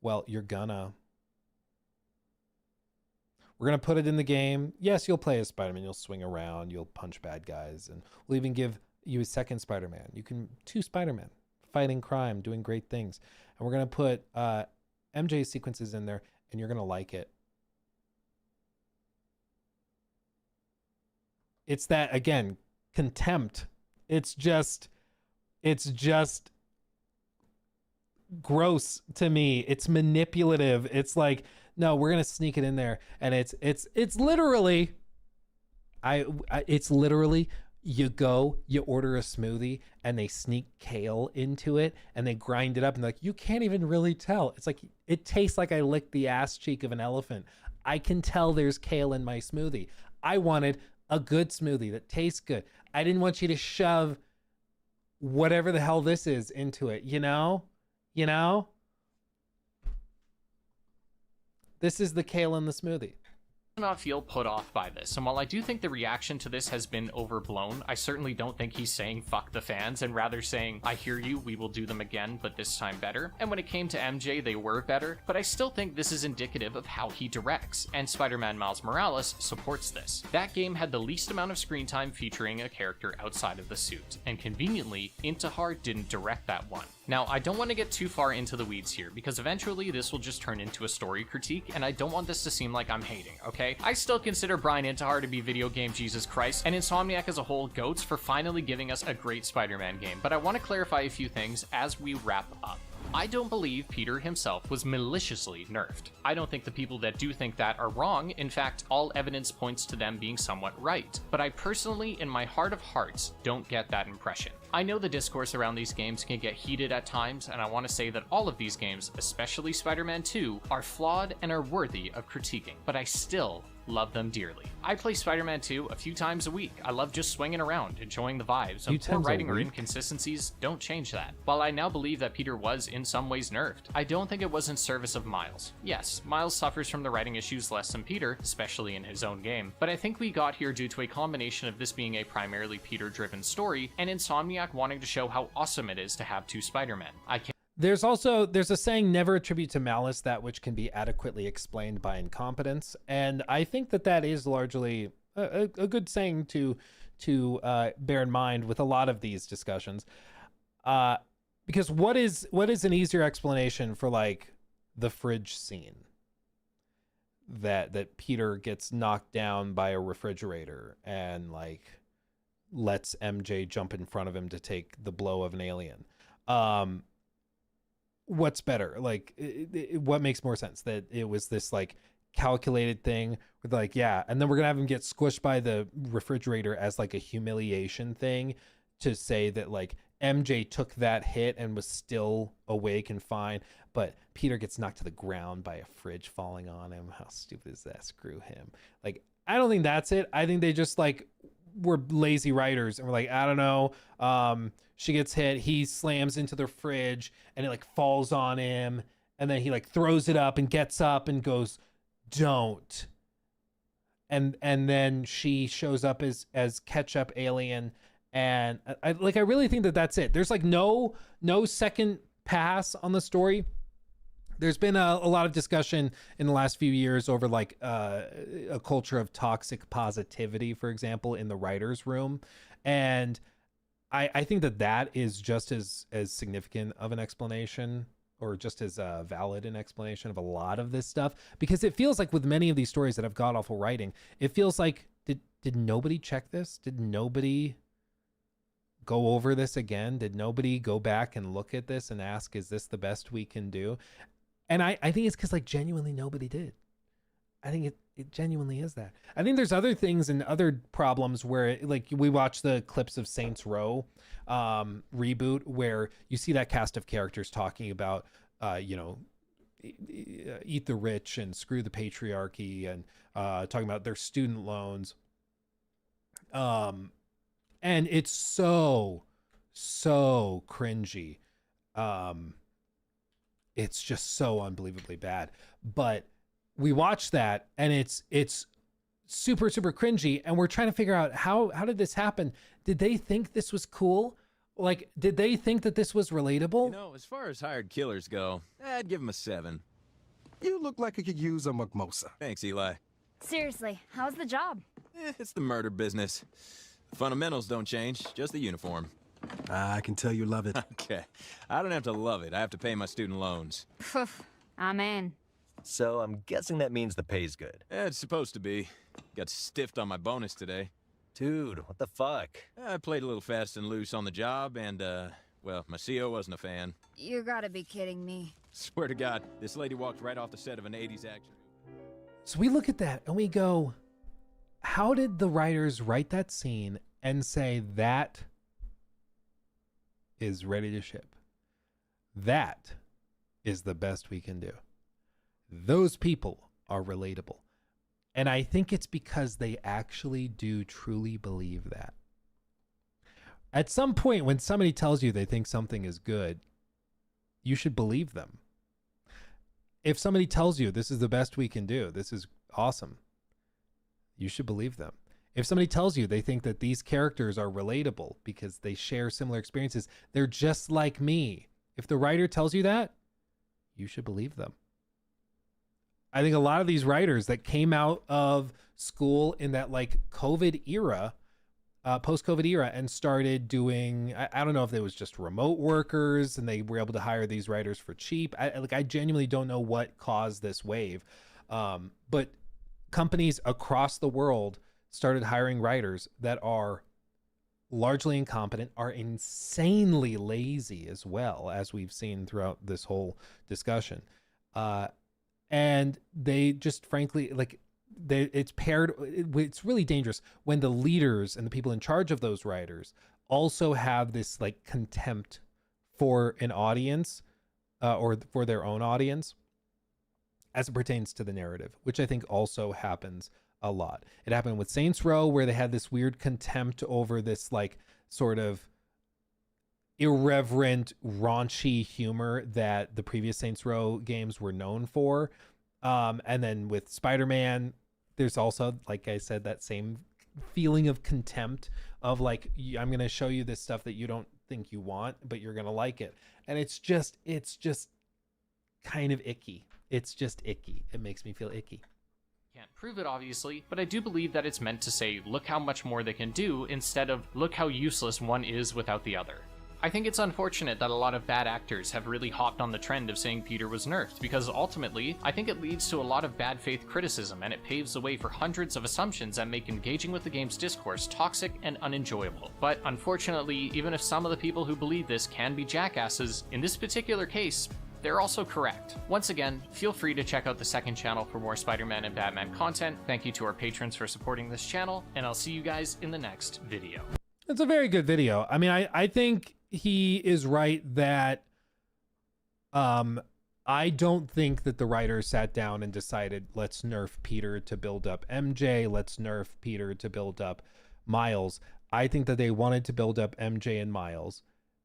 well, you're gonna. We're gonna put it in the game. Yes, you'll play as Spider-Man. You'll swing around. You'll punch bad guys. And we'll even give you a second Spider-Man. You can... 2 Spider-Man. Fighting crime, doing great things. And we're gonna put MJ sequences in there, and you're gonna like it. It's that, again, contempt. It's just gross to me. It's manipulative. It's like, no, we're going to sneak it in there. And it's literally, it's literally, you go, you order a smoothie and they sneak kale into it and they grind it up and like, you can't even really tell. It's like, it tastes like I licked the ass cheek of an elephant. I can tell there's kale in my smoothie. I wanted a good smoothie that tastes good. I didn't want you to shove whatever the hell this is into it, you know? This is the kale in the smoothie. Not feel put off by this, and while I do think the reaction to this has been overblown, I certainly don't think he's saying fuck the fans and rather saying, I hear you, we will do them again, but this time better. And when it came to MJ, they were better, but I still think this is indicative of how he directs, and Spider-Man Miles Morales supports this. That game had the least amount of screen time featuring a character outside of the suit, and conveniently, Intihar didn't direct that one. Now, I don't want to get too far into the weeds here, because eventually this will just turn into a story critique, and I don't want this to seem like I'm hating, okay? I still consider Brian Intihar to be video game Jesus Christ, and Insomniac as a whole goats for finally giving us a great Spider-Man game, but I want to clarify a few things as we wrap up. I don't believe Peter himself was maliciously nerfed. I don't think the people that do think that are wrong. In fact, all evidence points to them being somewhat right. But I personally, in my heart of hearts, don't get that impression. I know the discourse around these games can get heated at times, and I want to say that all of these games, especially Spider-Man 2, are flawed and are worthy of critiquing, but I still love them dearly. I play Spider-Man 2 a few times a week. I love just swinging around, enjoying the vibes, and poor writing or inconsistencies don't change that. While I now believe that Peter was in some ways nerfed, I don't think it was in service of Miles. Yes, Miles suffers from the writing issues less than Peter, especially in his own game, but I think we got here due to a combination of this being a primarily Peter-driven story, and Insomniac wanting to show how awesome it is to have two Spider-Men. There's a saying, never attribute to malice that which can be adequately explained by incompetence. And I think that is largely a good saying to bear in mind with a lot of these discussions. Because what is an easier explanation for like the fridge scene that Peter gets knocked down by a refrigerator and like lets MJ jump in front of him to take the blow of an alien? What's better? Like, what makes more sense? That it was this like calculated thing with like, yeah, and then we're gonna have him get squished by the refrigerator as like a humiliation thing to say that like MJ took that hit and was still awake and fine, but Peter gets knocked to the ground by a fridge falling on him. How stupid is that? Screw him. Like, I don't think that's it. I think they just like were lazy writers and were like, I don't know. She gets hit, he slams into the fridge and it like falls on him, and then he like throws it up and gets up and goes, don't. And then she shows up as Ketchup Alien, and I really think that's it. There's like no second pass on the story. There's been a lot of discussion in the last few years over like a culture of toxic positivity, for example, in the writer's room. And I think that is just as significant of an explanation, or just as valid an explanation of a lot of this stuff, because it feels like with many of these stories that have god awful writing, it feels like did nobody check this? Did nobody go over this again? Did nobody go back and look at this and ask, is this the best we can do? And I think it's because like genuinely nobody did. I think it genuinely is that. I think there's other things and other problems where like we watch the clips of Saints Row reboot where you see that cast of characters talking about, eat the rich and screw the patriarchy, and talking about their student loans. And it's so cringy. It's just so unbelievably bad. But we watch that and it's super cringy, and we're trying to figure out how did this happen? Did they think this was cool? Like, did they think that this was relatable? You know, as far as hired killers go, I'd give them a 7. You look like you could use a mimosa. Thanks, Eli. Seriously, how's the job? It's the murder business. The fundamentals don't change, just the uniform. I can tell you love it. Okay. I don't have to love it. I have to pay my student loans. I'm in. So I'm guessing that means the pay's good. It's supposed to be. Got stiffed on my bonus today. Dude, what the fuck? I played a little fast and loose on the job, and, well, my CO wasn't a fan. You gotta be kidding me. Swear to God, this lady walked right off the set of an 80s action. So we look at that and we go, how did the writers write that scene and say that is ready to ship? That is the best we can do. Those people are relatable. And I think it's because they actually do truly believe that. At some point, when somebody tells you they think something is good, you should believe them. If somebody tells you this is the best we can do, this is awesome, you should believe them. If somebody tells you they think that these characters are relatable because they share similar experiences, they're just like me. If the writer tells you that, you should believe them. I think a lot of these writers that came out of school in that like COVID era post-COVID era and started doing, I don't know if it was just remote workers and they were able to hire these writers for cheap. I genuinely don't know what caused this wave. But companies across the world started hiring writers that are largely incompetent, are insanely lazy as well, as we've seen throughout this whole discussion. And they just frankly, like, it's really dangerous when the leaders and the people in charge of those writers also have this like contempt for an audience or for their own audience as it pertains to the narrative, which I think also happens a lot. It happened with Saints Row, where they had this weird contempt over this like sort of irreverent, raunchy humor that the previous Saints Row games were known for. And then with Spider-Man, there's also, like I said, that same feeling of contempt of like, I'm going to show you this stuff that you don't think you want, but you're going to like it. And it's just kind of icky. It's just icky. It makes me feel icky. Can't prove it, obviously, but I do believe that it's meant to say, look how much more they can do, instead of, look how useless one is without the other. I think it's unfortunate that a lot of bad actors have really hopped on the trend of saying Peter was nerfed, because ultimately, I think it leads to a lot of bad faith criticism, and it paves the way for hundreds of assumptions that make engaging with the game's discourse toxic and unenjoyable. But unfortunately, even if some of the people who believe this can be jackasses, in this particular case, they're also correct. Once again, feel free to check out the second channel for more Spider-Man and Batman content. Thank you to our patrons for supporting this channel, and I'll see you guys in the next video. It's a very good video. I mean, I think he is right that I don't think that the writers sat down and decided, let's nerf Peter to build up MJ, let's nerf Peter to build up Miles. I think that they wanted to build up MJ and Miles,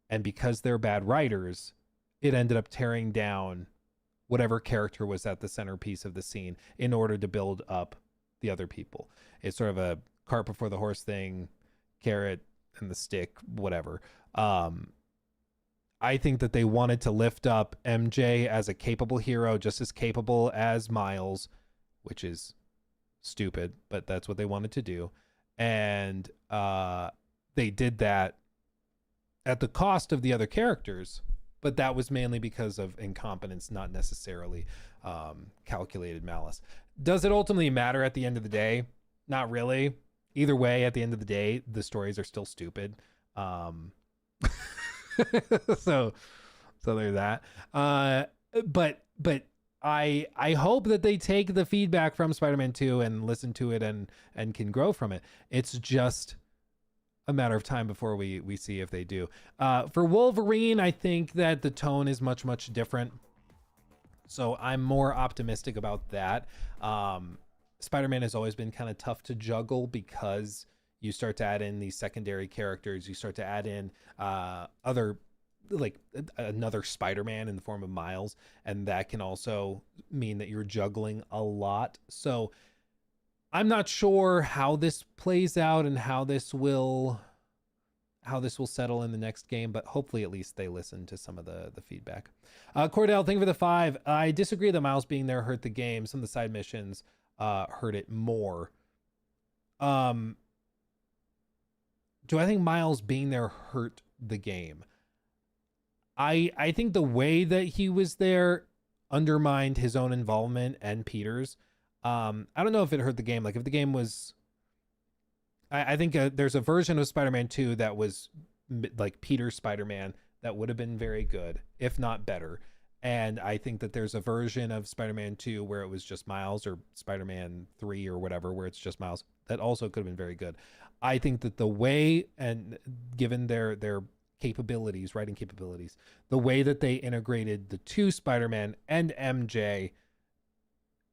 and because they're bad writers, it ended up tearing down whatever character was at the centerpiece of the scene in order to build up the other people. It's sort of a cart before the horse thing, carrot and the stick, whatever. I think that they wanted to lift up MJ as a capable hero, just as capable as Miles, which is stupid, but that's what they wanted to do. And they did that at the cost of the other characters. But that was mainly because of incompetence, not necessarily calculated malice. Does it ultimately matter at the end of the day? Not really. Either way, at the end of the day, the stories are still stupid. So there's that. But I hope that they take the feedback from Spider-Man 2 and listen to it and can grow from it. It's just a matter of time before we see if they do. For Wolverine, I think that the tone is much, much different. So I'm more optimistic about that. Spider-Man has always been kind of tough to juggle because you start to add in these secondary characters. You start to add in other, like another Spider-Man in the form of Miles. And that can also mean that you're juggling a lot. So I'm not sure how this plays out and how this will settle in the next game, but hopefully at least they listen to some of the feedback. Cordell, thank you for the 5. I disagree that Miles being there hurt the game. Some of the side missions hurt it more. Do I think Miles being there hurt the game? I think the way that he was there undermined his own involvement and Peter's. I don't know if it hurt the game. Like if the game was, I think there's a version of Spider-Man 2 that was like Peter's Spider-Man that would have been very good, if not better. And I think that there's a version of Spider-Man 2 where it was just Miles, or Spider-Man 3 or whatever, where it's just Miles, that also could have been very good. I think that the way, and given their capabilities, writing capabilities, the way that they integrated the two Spider-Man and MJ,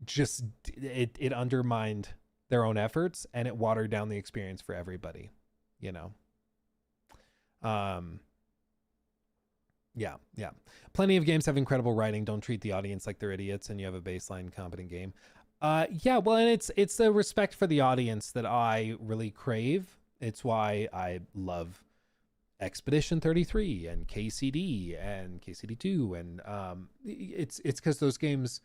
just it undermined their own efforts, and it watered down the experience for everybody, you know. Yeah. Plenty of games have incredible writing. Don't treat the audience like they're idiots, and you have a baseline competent game. Yeah, well, and it's the respect for the audience that I really crave. It's why I love Expedition 33 and KCD and KCD 2, and it's because those games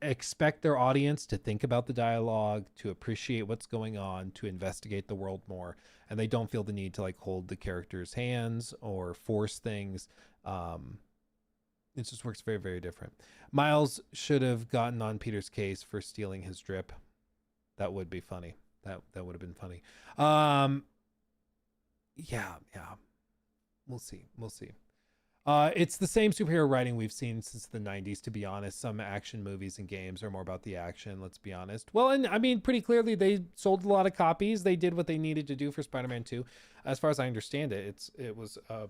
expect their audience to think about the dialogue, to appreciate what's going on, to investigate the world more, and they don't feel the need to like hold the characters' hands or force things. It just works very, very different. Miles should have gotten on Peter's case for stealing his drip. That would be funny. That would have been funny. Yeah. We'll see. It's the same superhero writing we've seen since the 90s, to be honest. Some action movies and games are more about the action, let's be honest. Well, and I mean, pretty clearly they sold a lot of copies. They did what they needed to do for Spider-Man 2. As far as I understand it, it was a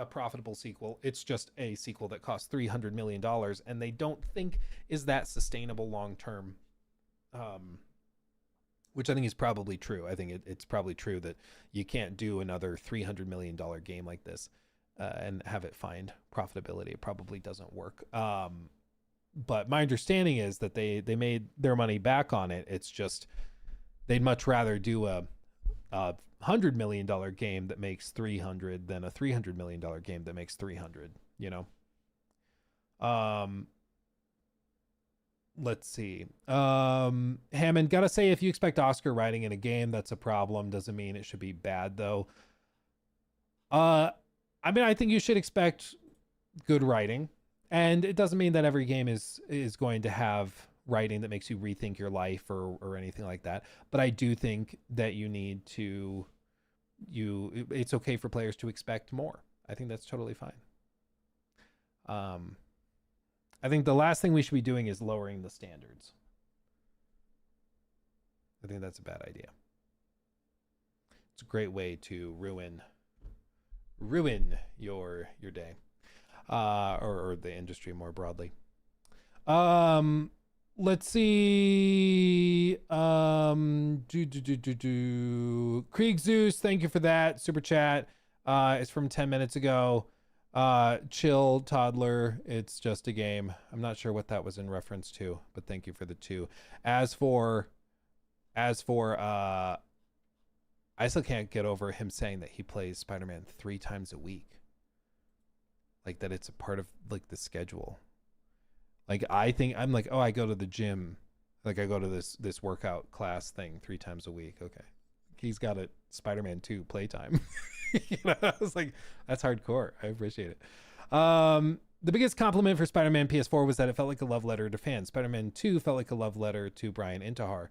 profitable sequel. It's just a sequel that cost $300 million, and they don't think is that sustainable long term. Which I think is probably true. I think it's probably true that you can't do another $300 million game like this and have it find profitability. It probably doesn't work. But my understanding is that they made their money back on it. It's just they'd much rather do a $100 million game that makes 300 than a $300 million game that makes 300, you know? Let's see. Hammond, gotta say, if you expect Oscar writing in a game, that's a problem. Doesn't mean it should be bad, though. I mean, I think you should expect good writing, and it doesn't mean that every game is going to have writing that makes you rethink your life or anything like that. But I do think that you need to, it's okay for players to expect more. I think that's totally fine. I think the last thing we should be doing is lowering the standards. I think that's a bad idea. It's a great way to ruin your day, or the industry more broadly. Let's see. Krieg Zeus, thank you for that super chat. It's from 10 minutes ago. Chill toddler, it's just a game. I'm not sure what that was in reference to, but thank you for the 2. As for I still can't get over him saying that he plays Spider-Man 3 times a week. Like that it's a part of like the schedule. Like I think I'm like, oh, I go to the gym. Like I go to this workout class thing 3 times a week. Okay. He's got a Spider-Man 2 playtime. You know, I was like, that's hardcore. I appreciate it. The biggest compliment for Spider-Man PS4 was that it felt like a love letter to fans. Spider-Man 2 felt like a love letter to Brian Intihar.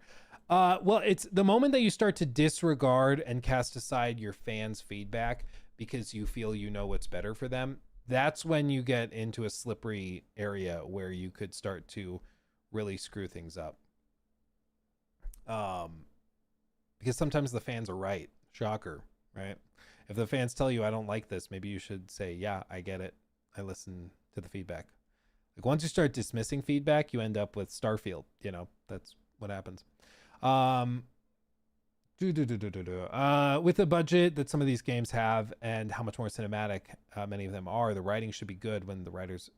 Well, it's the moment that you start to disregard and cast aside your fans' feedback because you feel you know what's better for them. That's when you get into a slippery area where you could start to really screw things up. Because sometimes the fans are right. Shocker, right? If the fans tell you I don't like this, maybe you should say, yeah, I get it. I listen to the feedback. Like once you start dismissing feedback, you end up with Starfield. You know, that's what happens. With the budget that some of these games have and how much more cinematic many of them are, the writing should be good when the writers,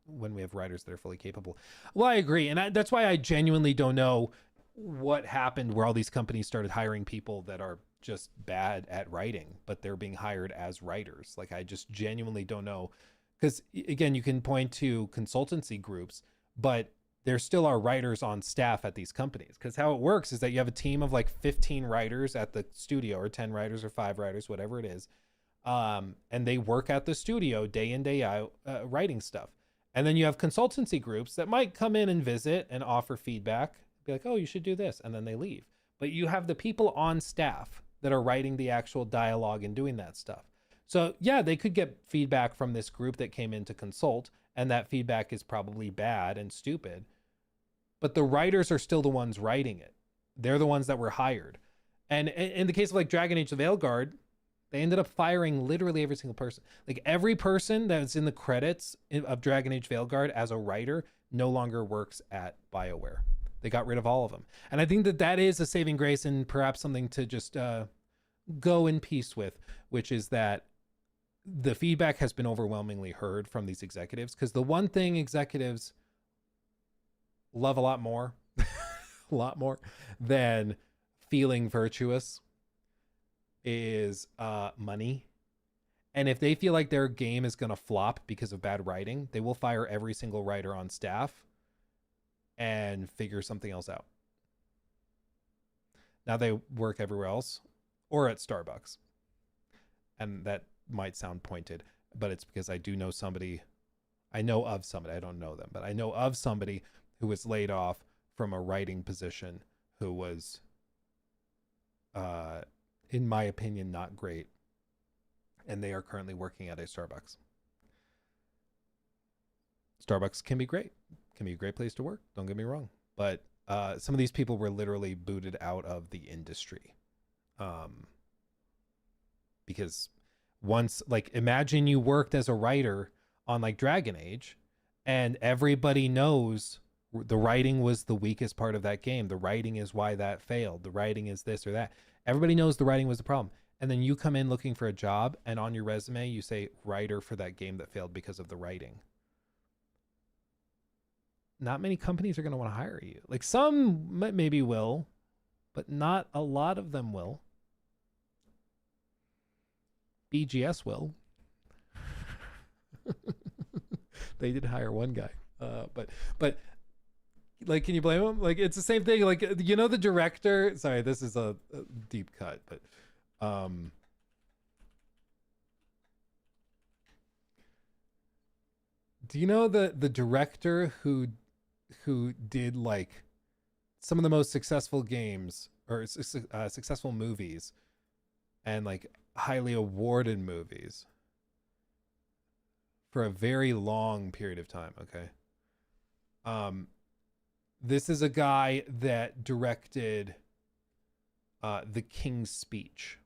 when we have writers that are fully capable. Well, I agree. And that's why I genuinely don't know what happened where all these companies started hiring people that are just bad at writing, but they're being hired as writers. Like, I just genuinely don't know. Because again, you can point to consultancy groups, but there still are writers on staff at these companies. Because how it works is that you have a team of like 15 writers at the studio, or 10 writers, or 5 writers, whatever it is. And they work at the studio day in, day out, writing stuff. And then you have consultancy groups that might come in and visit and offer feedback, be like, oh, you should do this. And then they leave. But you have the people on staff that are writing the actual dialogue and doing that stuff. So yeah, they could get feedback from this group that came in to consult, and that feedback is probably bad and stupid. But the writers are still the ones writing it. They're the ones that were hired. And in the case of like Dragon Age: The Veilguard, they ended up firing literally every single person. Like every person that's in the credits of Dragon Age: Veilguard as a writer no longer works at BioWare. They got rid of all of them. And I think that that is a saving grace and perhaps something to just go in peace with, which is that the feedback has been overwhelmingly heard from these executives. Because the one thing executives love a lot more, than feeling virtuous is money. And if they feel like their game is going to flop because of bad writing, they will fire every single writer on staff and figure something else out. Now they work everywhere else or at Starbucks. And that might sound pointed, but it's because I do know somebody. I know of somebody. I don't know them, but I know of somebody who was laid off from a writing position who was, in my opinion, not great. And they are currently working at a Starbucks. Starbucks can be great. Can be a great place to work. Don't get me wrong. But some of these people were literally booted out of the industry. Because once, like, imagine you worked as a writer on like Dragon Age and everybody knows the writing was the weakest part of that game. The writing is why that failed. The writing is this or that. Everybody knows the writing was the problem. And then you come in looking for a job and on your resume, you say writer for that game that failed because of the writing. Not many companies are going to want to hire you. Like some maybe will, but not a lot of them will. BGS will. They did hire one guy. But like, can you blame him? Like, it's the same thing. Like, you know, the director, sorry, this is a deep cut, but, do you know the director who did like some of the most successful games or successful movies and like highly awarded movies for a very long period of time? Okay. This is a guy that directed The King's Speech.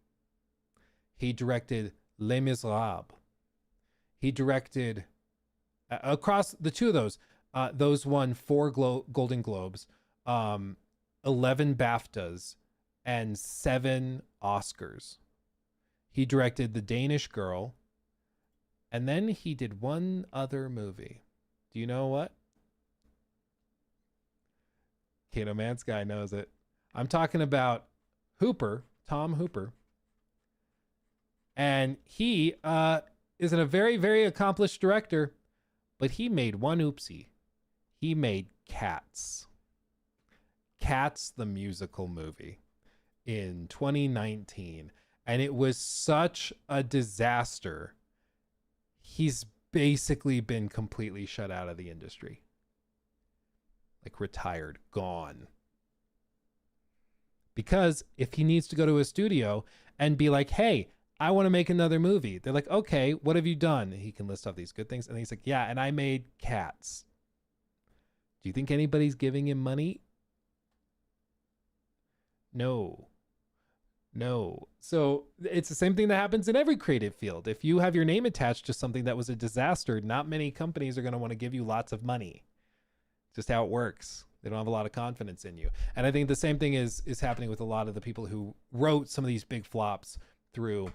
He directed Les Miserables. He directed across the two of those won 4 Golden Globes, 11 BAFTAs, and 7 Oscars. He directed The Danish Girl, and then he did one other movie. Do you know what? Kato Mance guy knows it. I'm talking about Hooper, Tom Hooper. And he is a very, very accomplished director, but he made one oopsie. He made Cats. Cats, the musical movie, in 2019. And it was such a disaster. He's basically been completely shut out of the industry. Like retired, gone. Because if he needs to go to a studio and be like, hey, I want to make another movie. They're like, okay, what have you done? He can list off these good things. And he's like, yeah, and I made Cats. Do you think anybody's giving him money? No. So it's the same thing that happens in every creative field. If you have your name attached to something that was a disaster, not many companies are going to want to give you lots of money. Just how it works. They don't have a lot of confidence in you. And I think the same thing is happening with a lot of the people who wrote some of these big flops through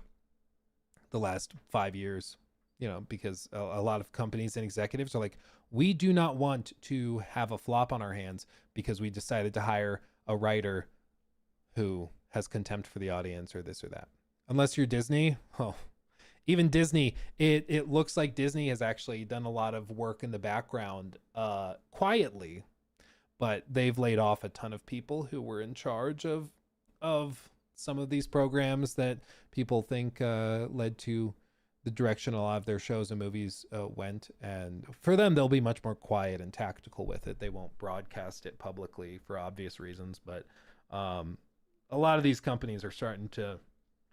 the last 5 years, you know, because a lot of companies and executives are like, we do not want to have a flop on our hands because we decided to hire a writer who has contempt for the audience or this or that. Unless you're Disney. Oh, even Disney, it looks like Disney has actually done a lot of work in the background quietly, but they've laid off a ton of people who were in charge of some of these programs that people think led to the direction a lot of their shows and movies went. And for them, they'll be much more quiet and tactical with it. They won't broadcast it publicly for obvious reasons, but a lot of these companies are starting to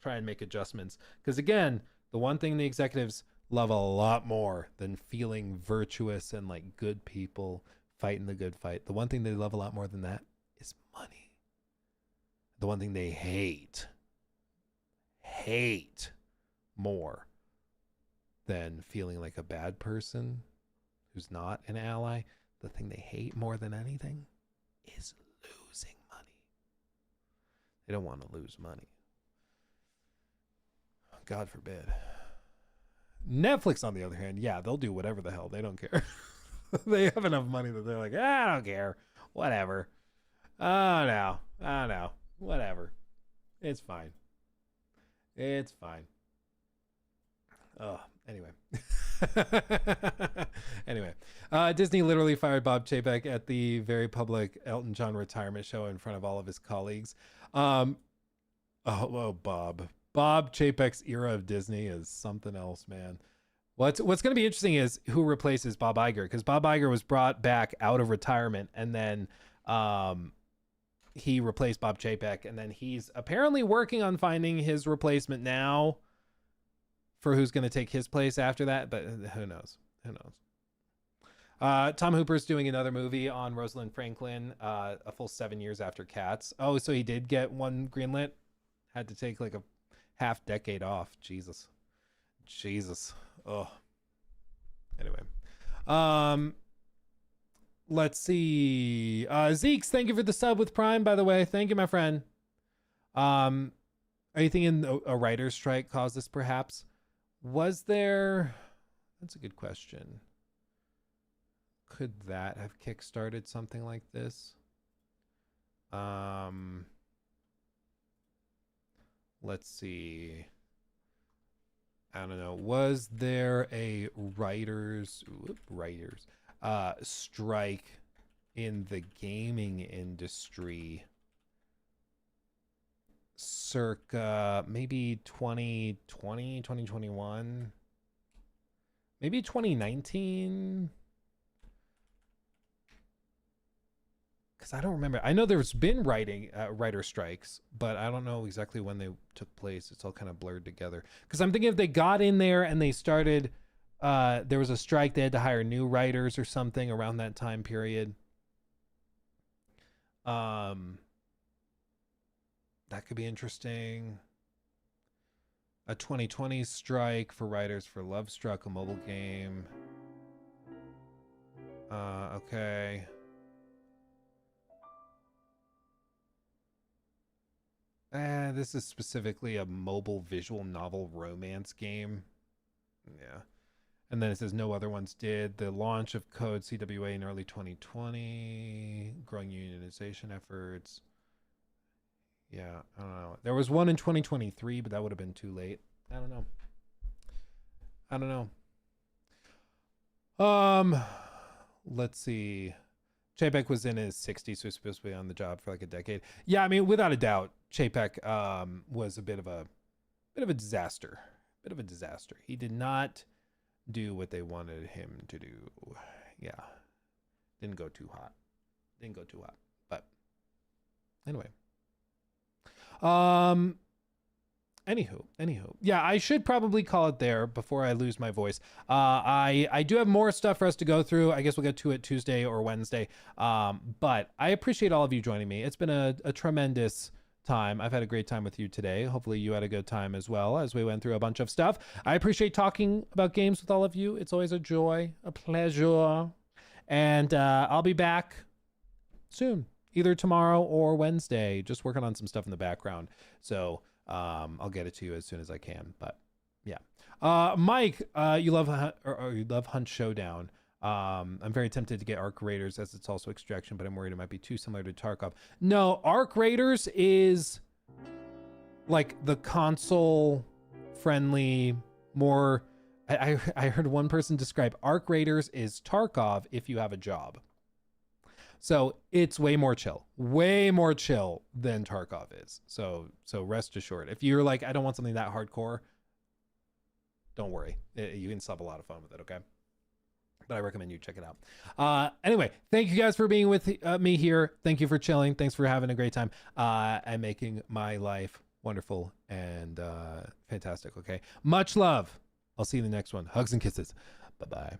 try and make adjustments. Because again, the one thing the executives love a lot more than feeling virtuous and like good people fighting the good fight, the one thing they love a lot more than that is money. The one thing they hate more than feeling like a bad person who's not an ally, the thing they hate more than anything is losing money. They don't want to lose money. God forbid. Netflix, on the other hand, yeah, they'll do whatever the hell. They don't care. They have enough money that they're like, I don't care. Whatever. Oh, no. Whatever. It's fine. It's fine. Oh, anyway. Anyway, Disney literally fired Bob Chapek at the very public Elton John retirement show in front of all of his colleagues. Bob Chapek's era of Disney is something else, man. What's going to be interesting is who replaces Bob Iger, because Bob Iger was brought back out of retirement, and then he replaced Bob Chapek, and then he's apparently working on finding his replacement now for who's going to take his place after that, but who knows? Who knows? Tom Hooper's doing another movie on Rosalind Franklin, a full 7 years after Cats. Oh, so he did get one greenlit? Had to take like a half decade off. Jesus. Oh. Anyway. Let's see. Zeeks, thank you for the sub with Prime, by the way. Thank you, my friend. Are you thinking a writer's strike caused this, perhaps? Was there... That's a good question. Could that have kickstarted something like this? Let's see. I don't know. Was there a writers strike in the gaming industry circa maybe 2020, 2021, maybe 2019? Because I don't remember. I know there's been writer strikes, but I don't know exactly when they took place. It's all kind of blurred together. Because I'm thinking if they got in there and they started, there was a strike, they had to hire new writers or something around that time period. That could be interesting. A 2020 strike for writers for Love Struck, a mobile game. Okay. This is specifically a mobile visual novel romance game. Yeah. And then it says no other ones did. The launch of Code CWA in early 2020. Growing unionization efforts. Yeah, I don't know. There was one in 2023, but that would have been too late. I don't know. Let's see. Chapek was in his 60s, so he's supposed to be on the job for like a decade. Yeah, I mean, without a doubt, Chapek was a bit of a disaster. He did not do what they wanted him to do. Yeah. Didn't go too hot. But anyway. Anywho. Yeah, I should probably call it there before I lose my voice. I do have more stuff for us to go through. I guess we'll get to it Tuesday or Wednesday. But I appreciate all of you joining me. It's been a tremendous time. I've had a great time with you today. Hopefully you had a good time as well as we went through a bunch of stuff. I appreciate talking about games with all of you. It's always a joy, a pleasure. And I'll be back soon, either tomorrow or Wednesday, just working on some stuff in the background. So I'll get it to you as soon as I can. But yeah, Mike, you love Hunt Showdown. I'm very tempted to get Arc Raiders as it's also Extraction, but I'm worried it might be too similar to Tarkov. No, Arc Raiders is like the console friendly, more. I heard one person describe Arc Raiders is Tarkov if you have a job. So it's way more chill than Tarkov is. So rest assured, if you're like, I don't want something that hardcore, don't worry. You can still have a lot of fun with it. Okay. But I recommend you check it out. Anyway, thank you guys for being with me here. Thank you for chilling. Thanks for having a great time and making my life wonderful and fantastic. Okay. Much love. I'll see you in the next one. Hugs and kisses. Bye-bye.